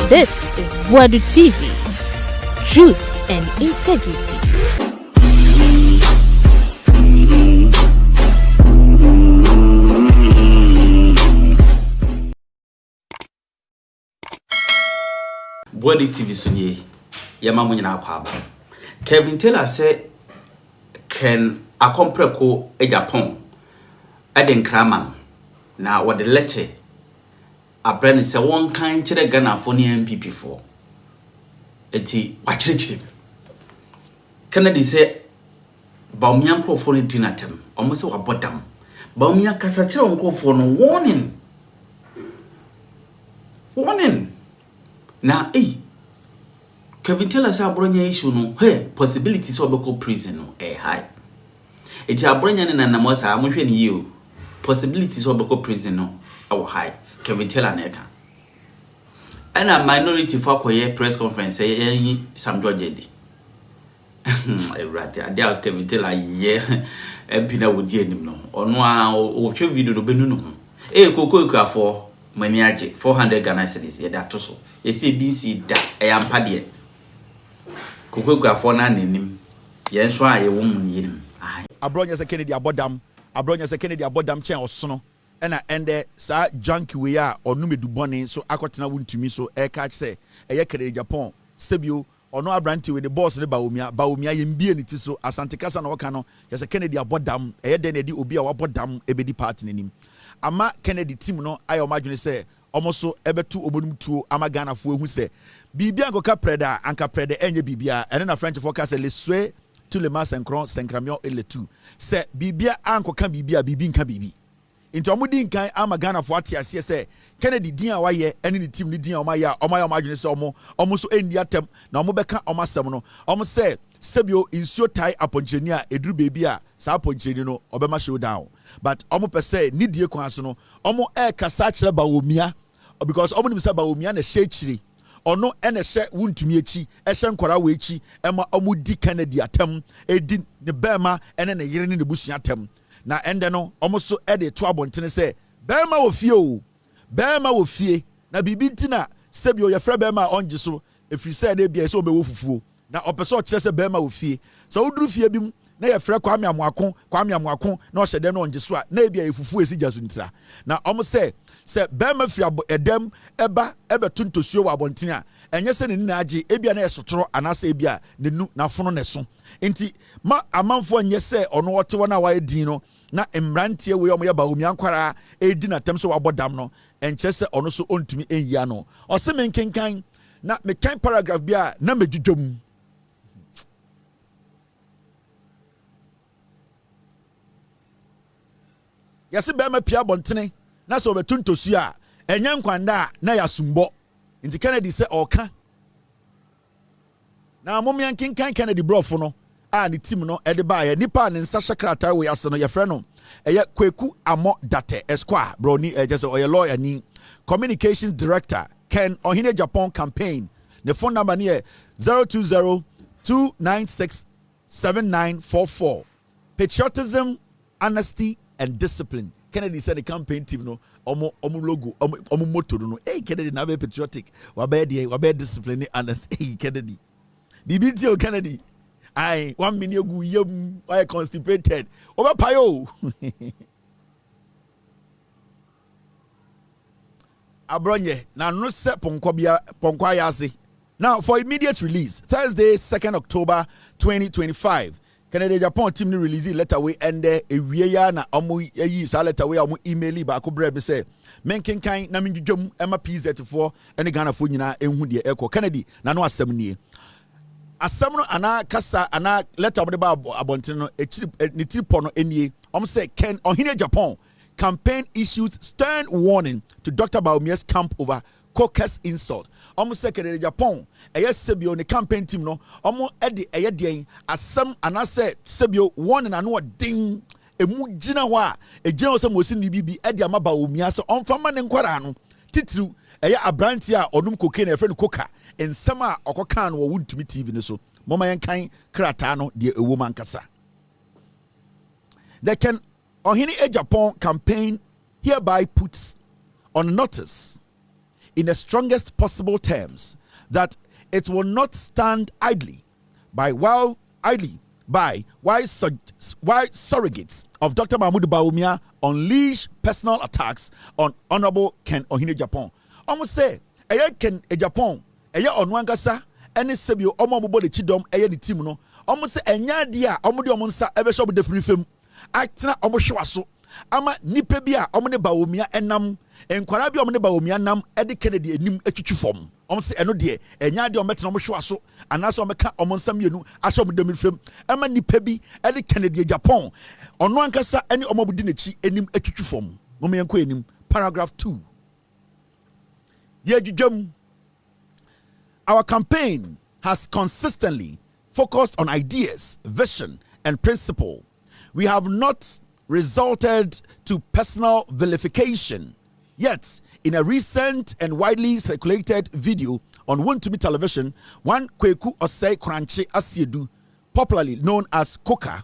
This is Boadu TV. Truth and integrity. Boadu TV sunye yama munyina akwaba. Kevin Taylor say Ken Agyapong Eden Kraman na what the letter Abronye say one kind chire Ghana for MPP for eti wachirichiri Kennedy say Bawumia for ni dinatem almost wa bottom Bawumia kasa chire for no warning na Kevin Taylor say Abronye issue no possibilities of local prison no high eti Abronye ne na namosa amohwe ni yi o possibilities of local prison no high Kevin Taylor neka and a minority for a press conference say Sam George di right Kevin Taylor ye MP na wodi anim no ono a o hwe video no benu no Koko for mani age 400 Ghana cedis ye da to so ye say BC da ampa de Koko for na nanim ye nso a ye wo mu yenim Abronye Ken Agyapong Abronye Ken Agyapong chen osono ena ende sa junkie we a onu medubone so akotena wuntumi so catch say eye Ken Agyapong sebio ono abranti we the boss ne Bawumia yembie ne ti so asante kasa na woka no ye say Ken Agyapong eye de na di obi a wabodam ebedi party nenim ama Kennedy team no ayo madwene say omoso ebetu obonum tuo ama Ghana fo ehu say bibia nkoka preda anka preda enye bibia ene na French forecast le souhait tout le mas synchromion et le tout c'est bibia ankoka bibia bibi nka bibi into omudi nkan ama Ghana fo atiase say Kennedy din a waye ene ni team ni din a omaya madwene say omo so endi atem na omo beka omasem no omo say sebio insio tai aponcheni a eduru bebi a sa aponcheni no obema showdown but omo pese ni die kwan so no omo kasa kire Bawumia because omo nim say Bawumia na shechiri ono ene hye wuntumi echi ehye nkora we echi ema omo di Kennedy atem edi ne bema ene ne yire ne busua atem na ende no omo so de to abontene say bema wo fie na bibi ntina sebio ye frɛ bema onje so efiri say na bia so omewo fufuo na opeso kire se bema wo fie so wuduru fie bim na ye frɛ kwame amoako na o hyede no onje so a na bia efufuo esi jaso ntira na omo se bema firi edem eba tuntosuo wa abontene a enye se ne na age ebia na esotoro anase ebia ne nu na fono ne so enti ma amanfo enye se ono wote wona wa edin no na emrantie we omo ya Bawumia nkwara edi na tem so wabodam no enche se ono so ontumi enyi ano o se menkenkan na mekan paragraph bia na medwudwom yase bema pia bontene na so betuntosu a enya nkwanda na yasumbo nti Kennedy se oka na momyan kinkan Kennedy brofo no a ne team no ede ba ye nipa ne nsa hyekrata we ase no ye frɛ no eye Kwaku Amo Date Esquire broni just oye lawyer ni communications director Ken Agyapong campaign the phone number near 020-296-7944 patriotism honesty and discipline. Kennedy said the campaign team no omo logo omo motto no Kennedy na be patriotic wa be discipline and Kennedy bibi Kennedy 1 million gu yem why constipated over payo Abronye na no se ponkwa yase now for immediate release Thursday 2nd October 2025 Ken Agyapong team ni release letter we ende ewie ya na omo yi sa letter we omo email ba ko bre be say menkenkan na mindwum ema PZ4 ene Ghana fo nyina enhu de eko Kennedy na no asem nie asem no ana kasa ana letter omo de ba abonten no echiri ni tipo no enie omo say Ken Agyapong campaign issues stern warning to Dr. Bawumia's camp over Koka's insult. Almost second Japan, sebio ne campaign team no, almost Eddie Ayadian, as some and I said sebio warning and what ding a mujina wa a general some was in the BB Eddie Bawumia so on from man and Quarano Titru Abrantia or cocaine a friend Koka in summer or Kokan or wound to me TV so Mama and kind Kratano dear a woman kasa. They can Agyapong campaign hereby puts on notice in the strongest possible terms that it will not stand idly by while surrogates of Dr. Mahmoud Bawumia unleash personal attacks on Honorable Ken Agyapong. Almost say, Ken Agyapong, onwangasa, any sebio, omo the chidom, the team no. Almost say, enya dia, omodi omonsa, ebe shop defini film. Actina omoshwaso. Ama nipebia, omone Bawumia enam, enkwarabi omone Bawumia nam, Kennedy enim echuchu form. Say eno de enya de ometra mo hwa so anaso omeka omonsam yenu ahye om dem fam ama nipa bi e Kennedy Agyapong ono ankasa ene omobudi nechi enim atwitwu fam mo me enko enim. Paragraph 2. Yejujam. Our campaign has consistently focused on ideas, vision and principle. We have not resorted to personal vilification. Yet, in a recent and widely circulated video on Wontumi television, one Kweku Osei Kranche Asiedu, popularly known as Koka,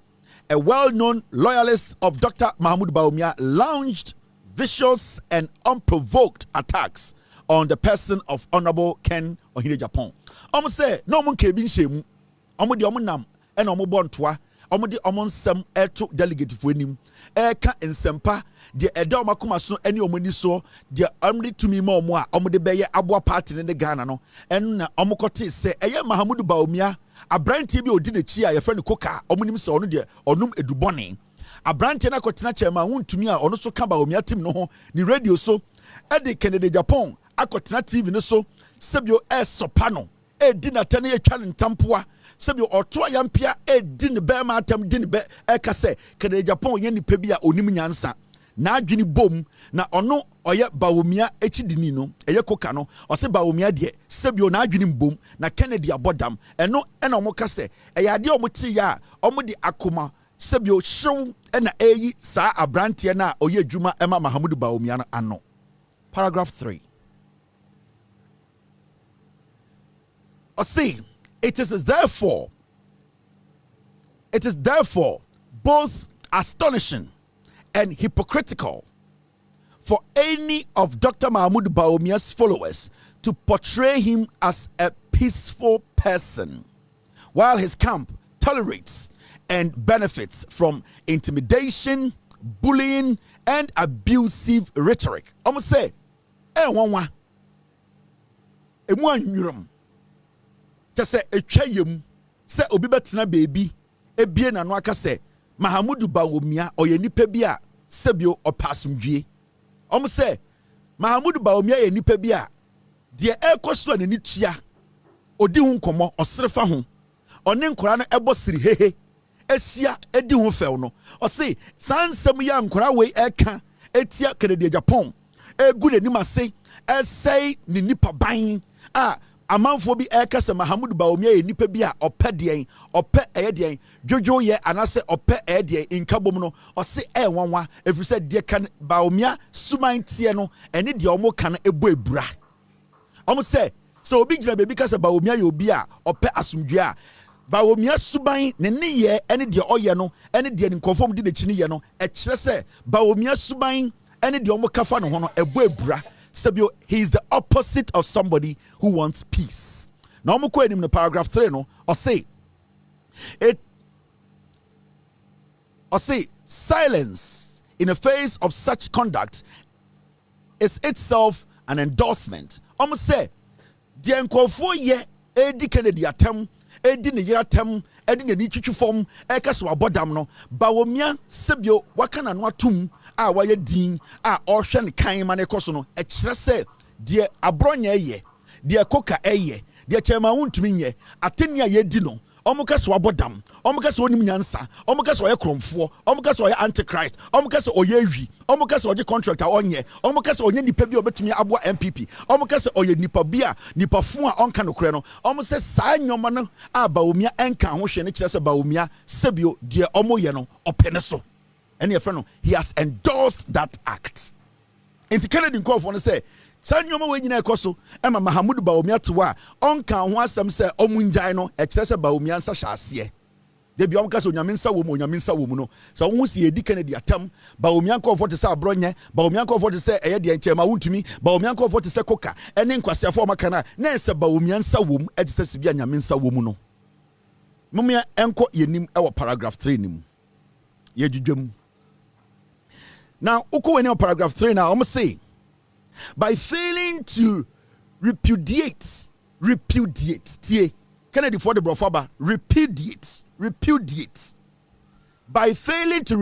a well-known loyalist of Dr. Mahmoud Bawumia, launched vicious and unprovoked attacks on the person of Honorable Ken Agyapong. Omo say no mun kebin shemu. Omo de omo nam e na omo bontoa. Omo de omo nsem eto delegate fo anim. Eka nsempa de eda omo akoma so ene omo ni so de amri tumi ma omo a omo de beye aboa party ne Ghana no. En na omo kote se eye Mahmoud Bawumia abrantie bi odi na chi a ye friend Koka omo nim se ono de onum edubone. Abrantie na kotena chairman wontumi a ono so ka Bawumia team no ho ni radio so e Kennedy Agyapong akotena TV no so sebio sopano di na tane etwa ntampoa sebio oto ayampia di ne be ma atam di ne be kase Kennedy Agyapong ye nipa bi a onim nyansa na adwini bom na ono oye Bawumia echidini no eye Koka no ose Bawumia de sebio na adwini bom na Kennedy abodam eno na omo kase ade omo ti ya omo di akoma sebio hyew na eyi sa abrante na oye adwuma ema Mahmoud Bawumia no ano. Paragraph 3. See, it is therefore both astonishing and hypocritical for any of Dr. Mahmoud Bawumia's followers to portray him as a peaceful person, while his camp tolerates and benefits from intimidation, bullying, and abusive rhetoric. Almost say, wanwa, nyurum. Just say etwayem say obi betina baby ebie na no aka say Mahmoud Bawumia oye nipa bi a sebio opasumdwie. Say Mahmoud Bawumia ye nipa bi a de ekoso na ni tua odi hu nkomo osrefa ho one nkora no ebo siri hehe esia edi hu few no say sansem ya nkora we eka etia Kennedy Agyapong egu ne nimase esei ni nipa ban a amanfo bi ekase Mahmoud Bawumia ye nipa bi a opedien ope eyedien jojo ye anase ope eyedien inkabom no ose enwanwa efrise de kan Bawumia suman tie no ene de omo kan ebo ebura omo say so obi gina bebi kase Bawumia ye obi a ope asumdwe a Bawumia suban ne ne ye ene de oye no ene de nkofom de ne chini ye no e kire se Bawumia suban ene de omo kafa no ho no ebo ebura. Sabio, he is the opposite of somebody who wants peace. Now, I'm going to paragraph 3, no, or say silence in the face of such conduct is itself an endorsement. I'm say, the enkofo ye edi Kennedy atem, edi ne yiratem, edi ne nichuchu form, ekaso abodam no, Bawumia sebio wakana no atum a waye din a ohwe ne kan ma ne koso no e kire se de Abronye ye de Koka eye de chema wuntumi nye atenia ye di no omukaso abodam omukaso onim nyansa omukaso oye kromfo omukaso oye antichrist omukaso oye wi omukaso oye contractor onye omukaso onye nipa bi obetumi aboa MPP omukaso oye nipa bia nipa fun a onka no kure no omuse saa nyoma no a Bawumia enka ho hwe ne kire se Bawumia sebio de omoye no opene so ene efre no he has endorsed that act. Inti Kennedy Nkof no say Sanyoma we nyina ekoso ema Mahmoud Bawumia to a onka ho asem se omunjai no e kire se Bawumia nsa hyase de bi omka so nyaminsa wo mu no so wo si edi Kennedy atam Bawumia nko te se Abronye Bawumia nko te se eye de nchema wuntumi Bawumia nko te se Koka ene nkwasiafo maka na se Bawumia nsa wo mu e te se bia nyaminsa wo mu no mumia enko yenim e wo paragraph 3 nim ye dwudwam. Now uko weni paragraph 3 now I'm say by failing to repudiate tie Kennedy for the brofaba repudiate by failing to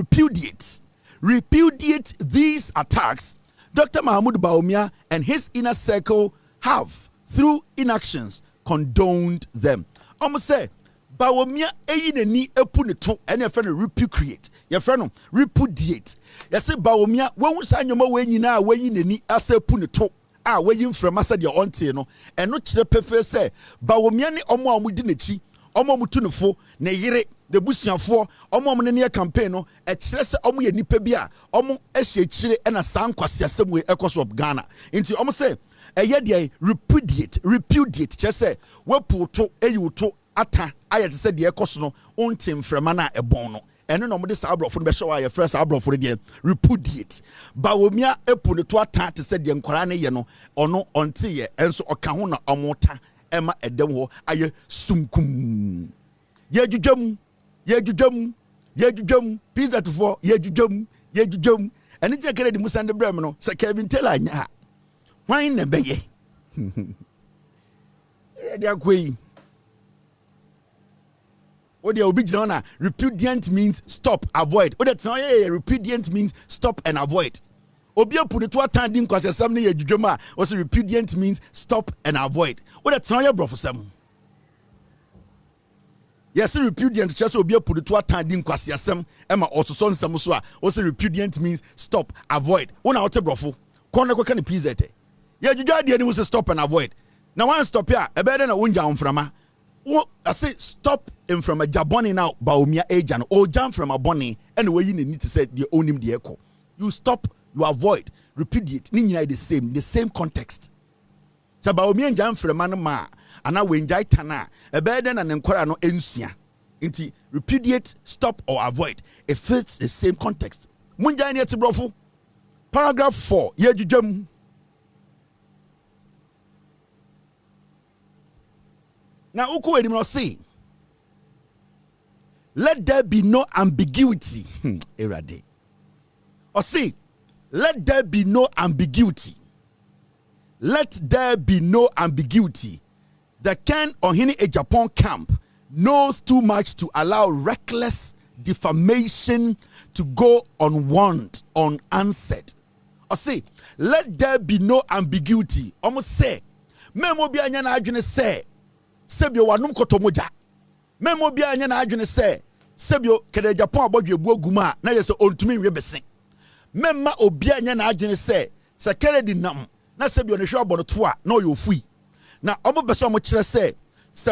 repudiate these attacks, Dr. Mahmoud Bawumia and his inner circle have through inactions condoned them. Almost say Bawumia eyineni epuneto ene fe no repudiate ye fe no repudiate ye say Bawumia won sa nyoma we nyina a weyineni asa epuneto a weyin mframa sa de onte no eno kire pefe se Bawumia ne omo amudi nachi omo mutunefo ne yire de busuafo omo ne campaign no e kire se omo ye nipa bi a omo ehye kire ena san kwase asem we ekoso Ghana nti omo se eye de repudiate kire se weputo eyiwuto ata ayete se de ekoso no onte mframa na ebon no eno no mo de sa abrofo no be hwe aye fresh abrofo de repudiate Bawumia epu ne to ata te se de nkwara ne ye no ono onte ye enso oka ho na omota ema edem ho aye sunkum ye dwudwam pizza to for ye dwudwam ene je kere de musande brem no se Kevin Taylor anya hwan na beye ready akoi o de obi gina na repudiant means stop avoid o de tsan ye repudiant means stop and avoid obi apuni to attending kwasesam ne ye dwudwam a o se repudiant means stop and avoid o de tsan ye brofosam yes repudiant just obi apuni to attending kwasesam ema ososo nsam so a o se repudiant means stop avoid una o te brofo kon ko kan pz te ye dwudwa de ni wo se stop and avoid na one stop ya e be de na wonja onframa I say stop him from a jaboni now Bawumia agent or jump from a bonny and the way you need to say the own him the echo. You stop, you avoid, repudiate, nina the same context. So Bawumia and jump from a man ma and now we enjoy tana a burden and enquire no ensia. Inti repudiate, stop or avoid. It fits the same context. Munja ni brofo. Paragraph 4. Ye jujum. Now, uko edi mno say, let there be no ambiguity. Erade. Or say, let there be no ambiguity. Let there be no ambiguity. The Ken Agyapong camp knows too much to allow reckless defamation to go unwarned, unanswered. Or say, let there be no ambiguity. Almost say, memo bi anya na adwene say, sebio wanum kotomoja memo bia anya na adwene se sebio kede Japan abodwe buaguma na yese ontumi nwe bese memma obi anya na adwene se kede nam na sebio ne hwe abonoto a na oyofui na omo bese omo kire se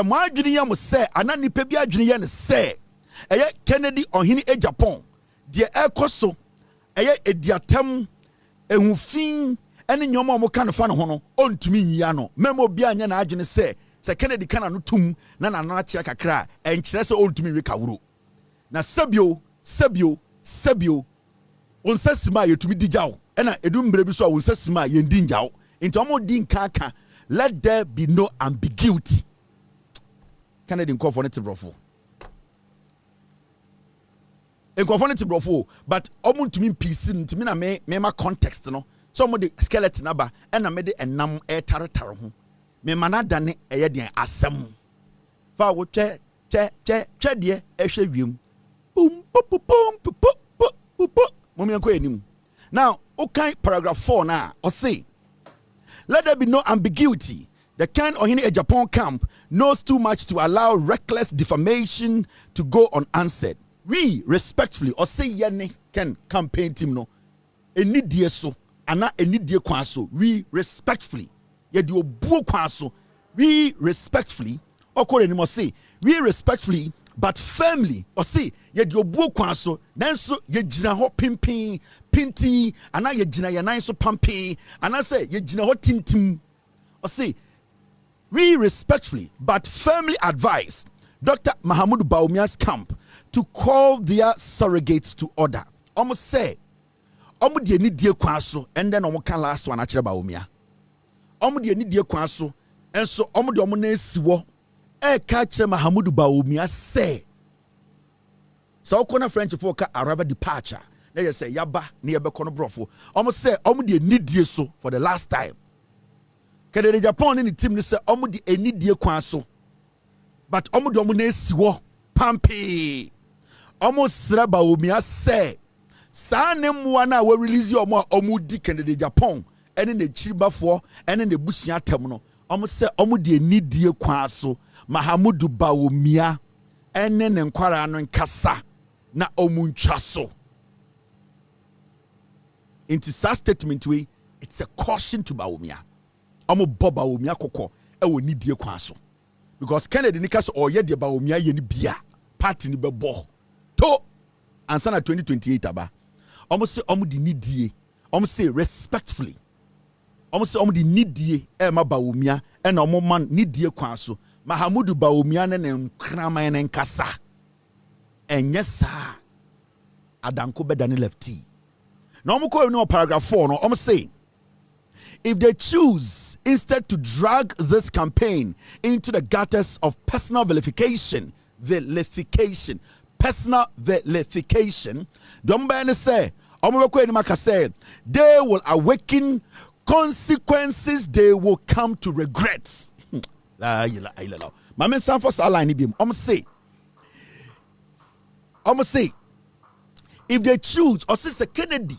mo adwene yam se ana nipa bi adwene ye ne se eye Kennedy Agyapong de ekoso eye ediatam ehufin ene nyoma omo kan fa ne ho no ontumi nyia no memo obi anya na adwene se Kennedy kana no tum na achia kakra enkyere se ontumi we kawuro na sabio onsasima yetumi dijawo na edumbre bi so a onsasima yendi njawo nti omo di nkaka let there be no ambiguity. Kennedy nkofo ne tibrofo but omo ntumi mpisi ntumi na me ma context no so omo de skeleton aba na me de enam taretare ho me manada ne eye den asem fa wo che de ehwe wiem pum momi enko enim. Now okay, paragraph 4 now or say let there be no ambiguity. The Ken Agyapong camp knows too much to allow reckless defamation to go unanswered. We respectfully or say yene Ken campaign team no enidie so ana enidie kwa so we respectfully yedi obuo kwaso we respectfully okore ni mo say we respectfully but firmly or say yedi obuo kwaso nanso yegina ho pinti ana yegina ya nan so pampi ana say yegina ho tintim or say we respectfully but firmly advise Dr. Mahmoud Bawumia's camp to call their surrogates to order. Almost say, Omo de ni die kwaso, and then omo can last one actually Bawumia. Omo de ni die kwaso, and so omo de omo na siwo. Catch Mahamudu Bawumia say. So okona French folk arrive departure. They just say yaba ni ebe kono brofo. Omo say omo de ni die so for the last time. Kede Japan in the team say omo de ni die kwaso. But omo de omo na siwo pampi. Omo sra Bawumia say. Sa ne mwa na we release yo omo di Kennedy Japan ene ne chiribafo ene ne busua tem no omo se omo de nidie kwa so Mahamudu Bawumia ene ne nkwara no nkasa na omo ntwa so. Into such statement we, it's a caution to Bawumia. Omo Bawumia koko e wo nidie kwa so because Kennedy nikas oye de Bawumia ye ni bia party ni bebo to ansa na 2028 aba. Almost say almost the needie. Almost say respectfully. Almost say almost the needie. Ma Bawumia and almost man needie kwaso. Mahamudu Bawumia ne krama ne nkasa. And yes sir. Adanko bedani lefty. Now I'm going to paragraph 4. No, I'm saying if they choose instead to drag this campaign into the gutters of personal vilification, personal vilification. Don't say, they will awaken consequences they will come to regret. My man San for line I'm say, if they choose or sister Kennedy,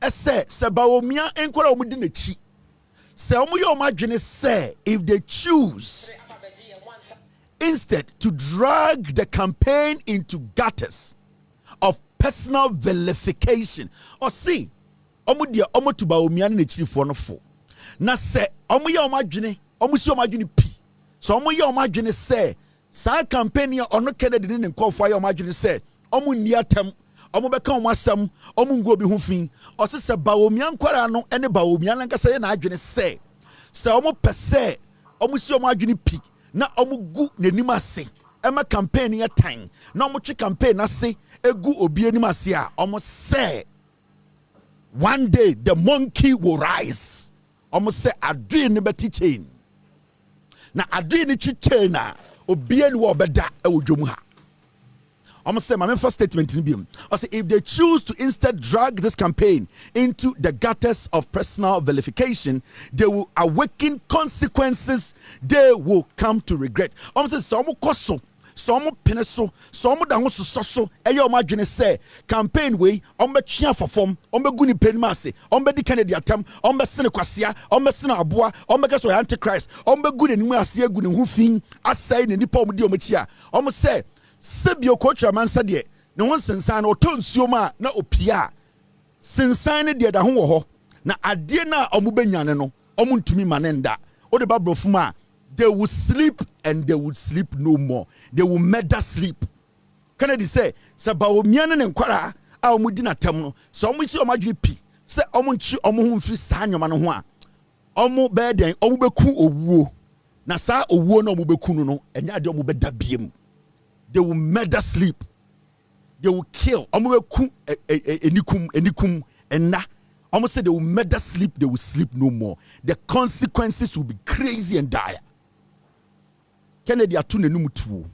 say Bawumia enkwara omudi na chi. Say omuyo imagine say if they choose instead to drag the campaign into gutters of personal vilification. Or see, omu to Bawumia ne chirifo no fo. Na say omu ye omadwene, omu si omadwene pi. So omu ye omadwene say sa campaign ya ono Kennedy ne nkofo ye omadwene say omu nni atem, omu beka omu asem, omu ngo bi ho fin. O se Bawumia nkwara no ene Bawumia na nkasa ye na adwene say omu pese omu si omadwene pi. Na omugu n'anim ase ema campaign ya time na omutwe campaign ase egu obi anim ase a omo say one day the monkey will rise. Omo say adwe ne beti chain na adwe ne chi chain na obi ani wo beda e wodwom ha. I'm say my first statement in BM. I say if they choose to instead drag this campaign into the gutters of personal vilification, they will awaken consequences they will come to regret. I'm say some koso, some peneso, some dango so. Eyo imagine say campaign way. Be chia for form. Be guni penmase. Be di Kennedy atam. Be sene kwasia. Be sene abua. Be gaso antichrist. Be guni nimu asie guni hufin. Asai ne nipa omudi omechia. Say. Sebio kotra man sadie na won sensan o to nsuo ma na opia sensan ne de da ho wo ho na ade na omubenya ne no omuntumi manenda o de babrofu ma they will sleep and they would sleep no more. They will murder sleep. Kennedy say Bawumia ne nkwara a omudi na tem no so omuchi omadwe pi say omunchi omo ho mfiri sa nyoma no ho a omo be den omo beku owuo na sa owuo na omo beku no enya ade omo beda biem. They will murder sleep. They will kill. Enikum and na. Almost say they will murder sleep. They will sleep no more. The consequences will be crazy and dire. Kennedy atune numutu.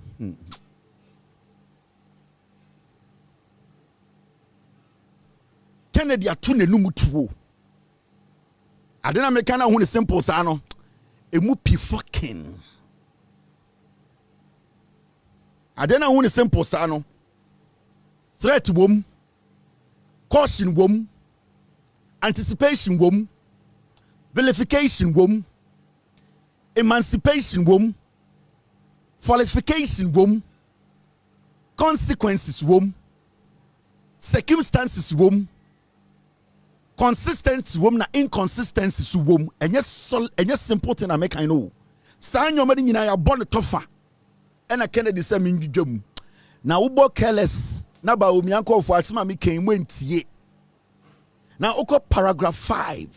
Kennedy atune numutu. Adena mekana hu ne simple sa no. Emu pi fucking. Adena hu ne simple sa no. Threat wom, caution wom, anticipation wom, vilification wom, emancipation wom, qualification wom, consequences wom, circumstances wom, consistency wom na inconsistencies wom. Enye simple thing na make I know. Sa nyoma ni nyina ya born tofa. Ena Kennedy say me ndwam. Na wo bo careless na Bawumia nkofo atema me kan mu ntie. Na oko paragraph 5.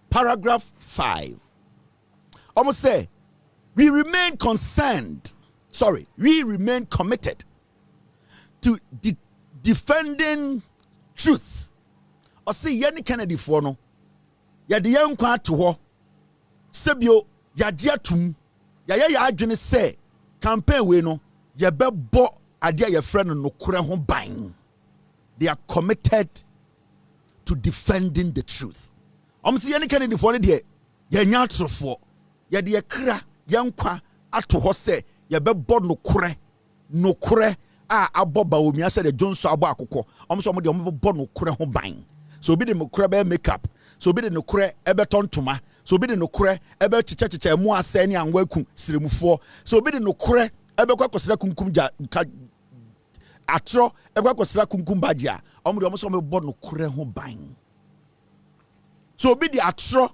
Paragraph 5. Almost say we remain committed to defending truth. Or see, Yanni Kennedy for no, ya the young quart to ho, Sebio, ya diatum, ya adwene say, campaign we no, ya be bo adia your friend no kure ho bang. They are committed to defending the truth. See, Yanni Kennedy for the ya nyatro for, ya the kra, young qua, ato ho say, ya be bo no kure. Abo Bawumia said the Jones abo akoko. So mo de mo bo no kure ho ban. So be the no kure be makeup. So be the no kure ebe ton toma. So be the no kure ebe chicha mu ase ne anwaku siremufo. So be the no kure ebe kwa kosira kunkum atro ebe kwa kosira kunkum bagia. So mo bo no kure ho ban. So be the atro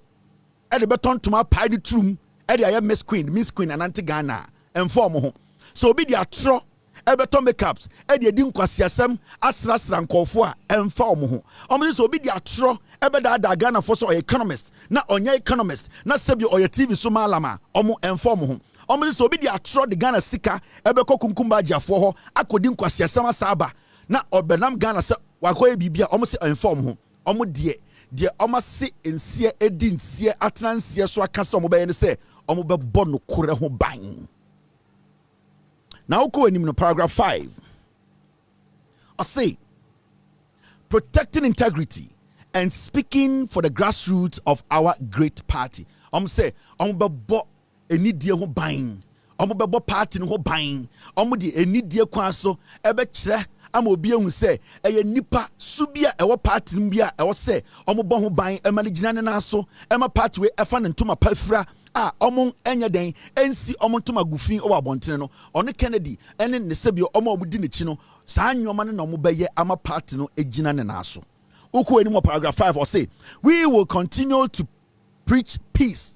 e de beton toma pai the trum e de aye Miss Queen ananti Ghana inform ho. So be the atro ebeto makeups e de din kwasiasem asrasra nkofo a emfa omo ho so obi de atro ebeda da Ghana for so economist na onya economist na sebi oya TV so malama omo emfa omo ho so obi de atro de Ghana sika ebeko kunkumba agiafo ho akodi nkwasiasem asaba na obenam Ghana se wakoye bibia omo se emfa omo ho de omo se ensie edi nsie atransie so aka so omo be ne se omo be bo no kore ho ban. Now go in paragraph 5. I say, protecting integrity and speaking for the grassroots of our great party. Say, bo eni die ho ban. Bo party no ho ban. Di eni die kwan so ebe kire ama obi ehun say eye nipa subia ewo party mbia ewo say bo ho ban e ma ne gina ne na so e ma party we efa ne ntoma pafra omon enya den ensi omon toma gufin o abontene no one Kennedy ene ne sebio omon di ne chi no saa nyoma ne no mo beye ama party no egina ne na so uko eni mo paragraph 5 or say we will continue to preach peace.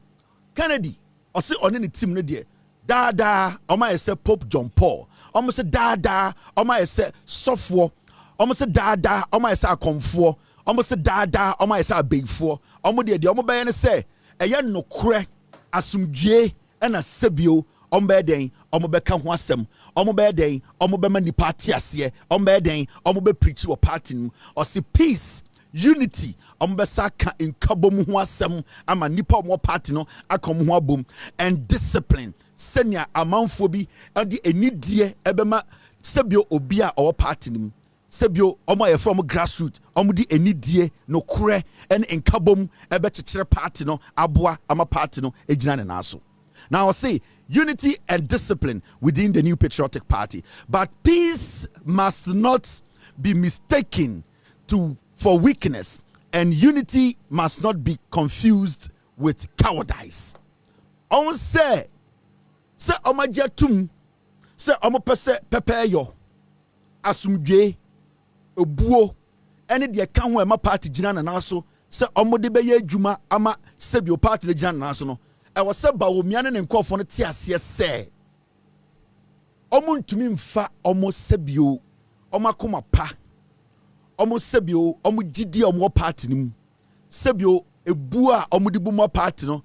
Kennedy or say one ne team no de dada oma say Pope John Paul omo say dada oma say sofo omo say dada oma say akomfo omo say dada oma say abegfo omo de omo beye ne say eye nokure asumdue ena sebio ombe den omobeka ho asem ombe den ombe ni party ase ombe den ombe preach wo party nu or see peace unity ombe saka inkabom ho asem ama nipa omo party no akom ho abom and discipline senia amanfo bi ade enidie ebema sebio obi a o party nu sebio omo ye from grassroots omo di enidie no kure en inkabom ebe chekere party no aboa ama party no ejina ne naso. Now I'll say unity and discipline within the new patriotic party, but peace must not be mistaken for weakness, and unity must not be confused with cowardice. On say omajatum say omopese pepeyo asumdwe obuo ene de ka ho ema party gina na naso se omode beye adwuma ama sebio party le gina na naso no e wo se Bawumia ne nkofo no te ase se omo ntumi mfa omo sebio omo akoma pa omo sebio omo gidi omo party nim sebio ebu a omo de bu mo party no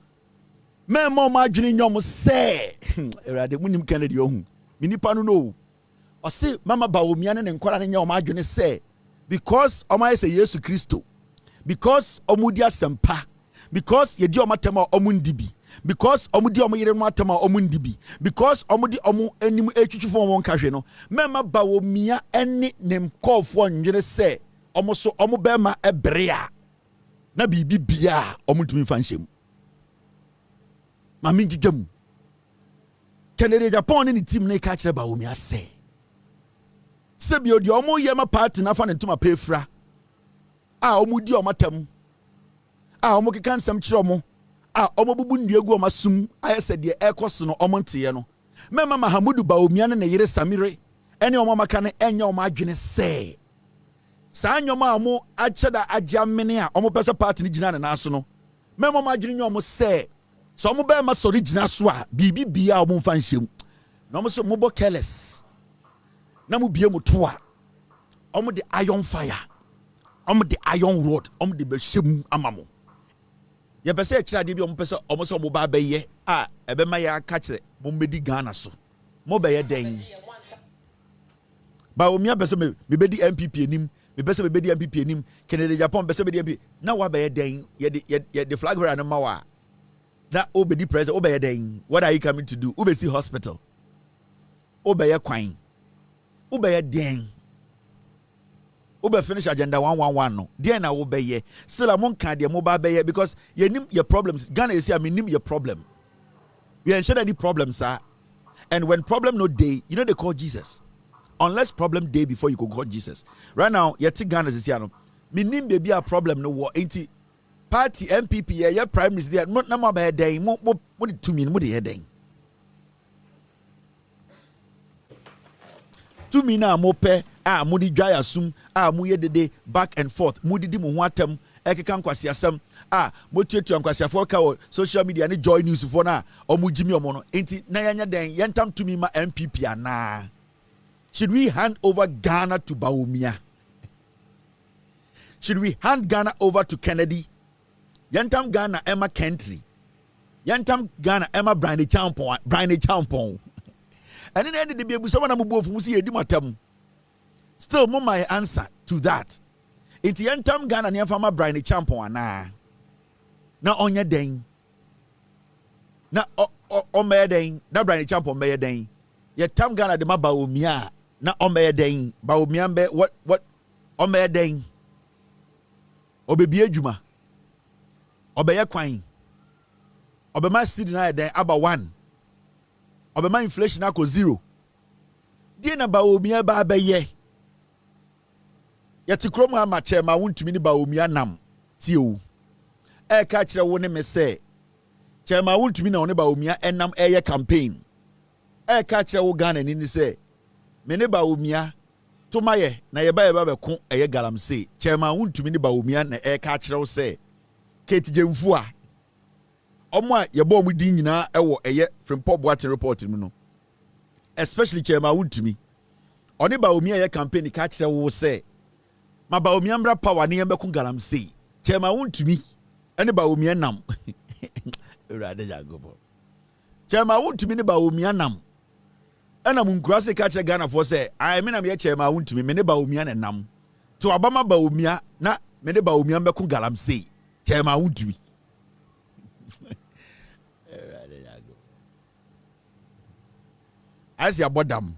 me ma omo adwene nyom se erade munim Kennedy ohun minipa no o se mama Bawumia ne nkora ne nya omo adwene se because omo say Yesu Kristo, because omo di asempa, because ye di omo tema omo ndibi, because omo di omo yere no atema omo ndibi, because omo di omo anim etwitwifo omo nkahwe no mema Bawumia ene ne nkofo ndwene se omo so omo be ma ebrea na bibi bia omo tumi fa nhyem mami gidwam Kennedy Agyapong ne team ne ka kire Bawumia se sebio di omo yema party na fa ne ntoma pefra omo di omo tam omo keka nsem kire omo omo bubu nduegu omo sum ayese de ekoso no omo nteye no mema Mahamudu Bawumia ne yere Samire ene omo maka ne enya omo adwene se saa nyoma omo acheda agiamene a omo pese party ni gina ne naso no mema omo adwene nyomo se so omo be ma sori gina so a bibi bia omo mfa nhyem na omo so mo bo careless na mu bie mutoa omo de iron fire omo de iron rod omo de be hyem amamo ye pese e kira de bi o pese o mo so mo ba beye a ebe ma ya ka kire mo mbedi Ghana so mo beye den Bawumia pese me bedi MPP enim me pese me bedi MPP enim Ken Agyapong pese bedi MPP na wa beye den ye the flag bearer no ma wa that obedi president obeye den what are you coming to do obesi hospital obeye kwan obeye den obe finish agenda 111 no there na obeye still among kan de mo ba beye because ye nim your problems Ghana is here me nim your problem we ensure any problems are and when problem no day you know they call Jesus unless problem day before you go call Jesus right now ye ti Ghana is here no me nim be a problem no wo enti party MPP ye prime minister there na mo ba den mo to me mo de den to me na mo pe mudi dwaya sum mu yedede back and forth mudi di mo ho atam ekeka nkwase asem mo tuatu nkwase afo ka wo social media ne joy news fo na omu jimi omo no enti na yanya den yentam to me ma MPP ana should we hand over Ghana to Bawumia should we hand Ghana over to Kennedy yentam Ghana Emma Kentry yentam Ghana Emma Abronye Koka and then the be someone am bo fu si edi matam still mo my answer to that it yentam Ghana ne fama Abronye Koka ana na onye den na o me den na Abronye Koka me den yetam Ghana de ma Bawumia na o me den Bawumia be what o me den obebi adwuma obeye kwan obema city na den aba 1 obema inflation ako 0 die na Bawumia ba beye yeti krom ha ma che ma wontumi ni Bawumia nam tie o e ka kire wo ne me se che ma wontumi na wo ne Bawumia enam eye campaign e ka kire wo Ghana ni se me ne Bawumia to maye na ye ba be ko eye galamsey che ma wontumi ni Bawumia na e ka kire wo se ketijemfu a omo a ye bo mu din nyina e wo eye from Boadu report mu no especially chairman wontumi oni Bawumia ye campaign ka kire wo se ma Bawumia mbra power ne yembe ku galamsey chairman wontumi ene Bawumia nam urade jagobo chairman wontumi ne Bawumia nam ena mu nkurase ka kire Ghana for say I me na me chairman wontumi me ne Bawumia ne nam to abama Bawumia na me ne Bawumia mbe ku galamsey chairman wontumi asi abodam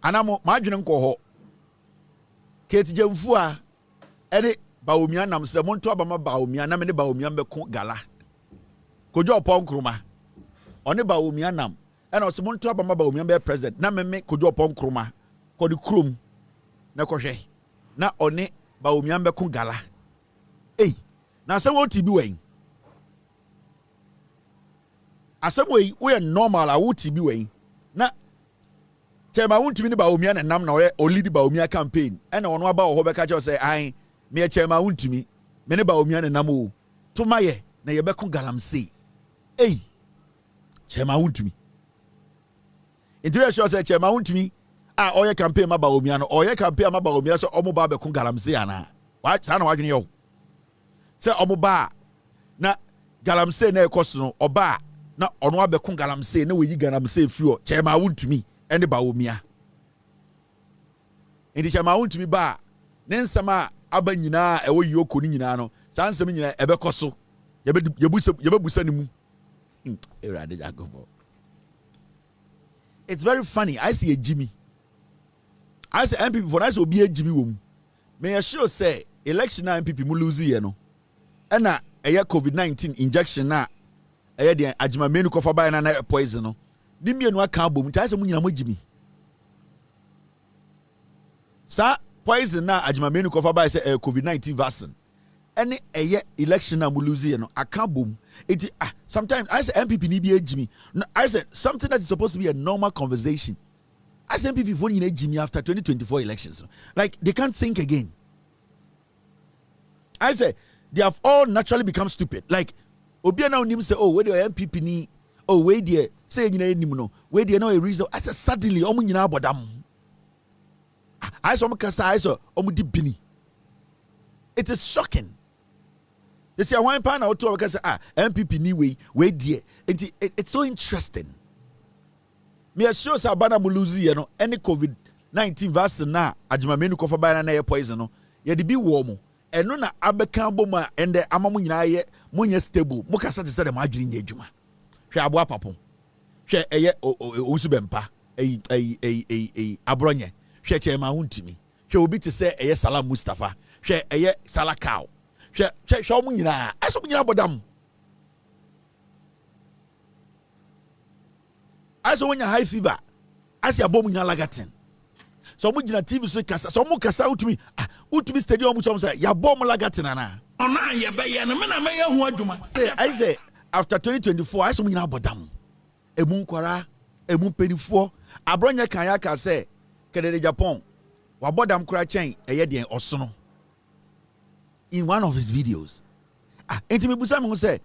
anamo madwene nko ho ketijemfu a ene Bawumia nam se monto abama Bawumia na me ne Bawumia mbeko gala kojo opon one Bawumia nam ena se monto abama Bawumia be president na me kojo opon kroma kodi krom na kohwe na one Bawumia mbeko gala na se won tibi wen asem we normal a wo tibi wen na chema wontumi ni Bawumia na nam na o lead Bawumia campaign ena ono aba ho beka che say ai me chema wontumi me ne Bawumia na nam o to maye na ye beko galamsey chema wontumi interior show say chema wontumi oye campaign ma Bawumia no oye campaign ma Bawumia so omo ba beko galamsey ana wa sa na wadwene yo se omo ba na galamsey na ekoso no oba na ono abeko galamsey na weyi galamsey free o chema wontumi ene Bawumia enti chema wontumi ba ne nsama aba nyina ewo yoko ni nyina no sa nsam nyina ebekoso yebebusa ni mu erade jagobo it's very funny I see a Jimmy I say MPP for us obi a Jimmy wom me sure say election na MPP mu lose ye no ena eye COVID-19 injection na eye de Agyapong Koka ba na poison no ni mienu aka bom nti ase mu nyina mo Jimmy sa poison na Agyapong Koka ba say COVID-19 vaccine any election na mu lose ye no aka bom it sometimes I say MPP ni bi a Jimmy no, I said something that is supposed to be a normal conversation I say MPP for nyina Jimmy after 2024 elections like they can't think again I say they have all naturally become stupid like obi na onim say where the MPP ni where there say nyina enim no where there no a reason I say suddenly omu nyina abodam I saw omu kasa I saw omu di bini it is shocking They say one pan out to say MPP ni we dear. It's so interesting. Me assure say bana muluzi you know any COVID-19 vaccine na adwumamenu kofa ba na ye poison no ye de bi wo mo eno na abeka boma ende amamu nyina ye munye stable mukasa te say dem adwiri nya adwuma hwe aboa papon hwe eye osu bempa abronye hwe chema huntimi hwe obi te say eye Salam Mustafa hwe eye Salakao hwe omu nyina aso mu nyina bodam aso wonya high fever asi abomu nyina lagatin so mu gyina TV so kasa so mu kasa utumi stadium mu so say ya bom lagatin ana ona ye be ye no me na me ye ho adwuma I say after 2024 aso mu nyina bodam emu nkwara emu penifo abronye kan ya ka say Ken Agyapong wa bodam kura chen eye de osono in one of his videos intimi busa me say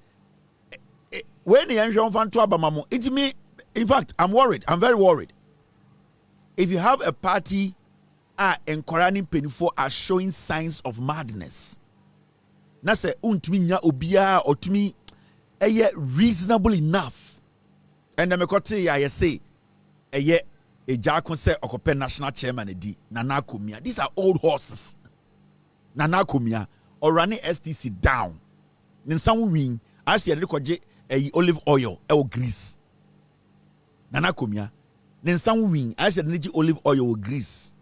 when yen hwe on to abamamo intimi in fact I'm worried, I'm very worried. If you have a party encouraging penifo are showing signs of madness, na say untumi nya obia otumi eye reasonable enough, and me kote ya say eye eja say okope national chairman edi Nana Komia. These are old horses. Nana Komia or running STC down. Then some win as ye rekoje olive oil or grease. Nana Komia. Then some win I said energy olive oil or grease.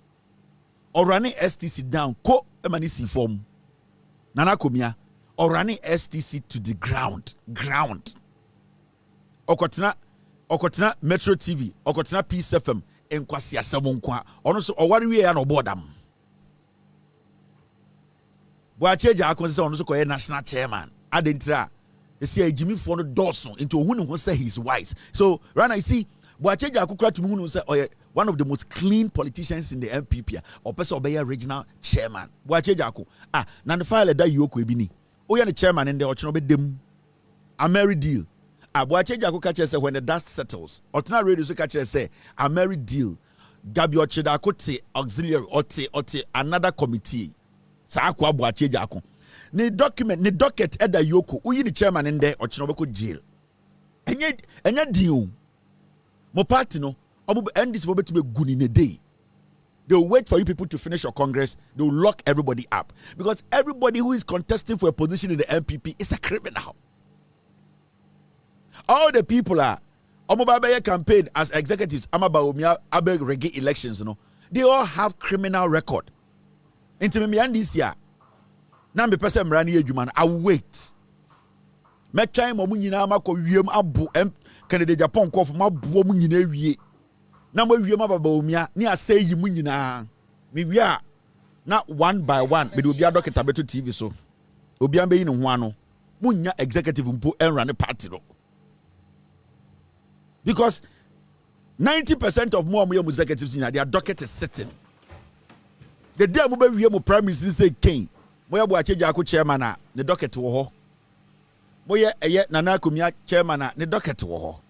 Or running STC down, ko emanisi form. Nana Komia. Or running STC to the ground. Okotena Metro TV, okotena Peace FM, enkwasi asamonkwa. Ono so owari we ya no bodam. Ategya Ken say ono so koye national chairman. Adentra. They say Jimmy for no Dawson into who say he's wise. So right now you see Ategya Ken to me say one of the most clean politicians in the MPP or person be regional chairman. Ategya Ken na the file that you ko ebi ni. Oya the chairman in the ochono be dem. A merry deal. Ategya Ken catch say when the dust settles. Otna radio so catch say a merry deal. Gabi Ocheda Kote auxiliary ote another committee. Sa akwa Ategya Ken. Ni docket eda yoko uyi ni chairman in there ochino beko jail. Enye deal. Mo party no omo end this for betime gun in a day. They'll wait for you people to finish your Congress. They'll lock everybody up. Because everybody who is contesting for a position in the MPP is a criminal. All the people are Omobabeya campaign as executives, Bawumia, Abeg reggae elections, you know, they all have criminal record. Into me and this year. Now me person mrani adwuma I wait. Me try mo nyina makọ wiem abo Ken Agyapong ko ma bo mo nyina wie. Na mo wiem Bawumia ni asay yi mo nyina. Me wie a na one by one me do obi adoketa beto TV so. Obi an be yi ne ho ano. Munya executive mpo enrun party no. Because 90% of more executives in their docket is sitting. The day mo be wie mo prime minister say Ken Moya Ategya Ken chairman na ne docket wo ho. Moya Nana Komia chairman na ne docket wo ho.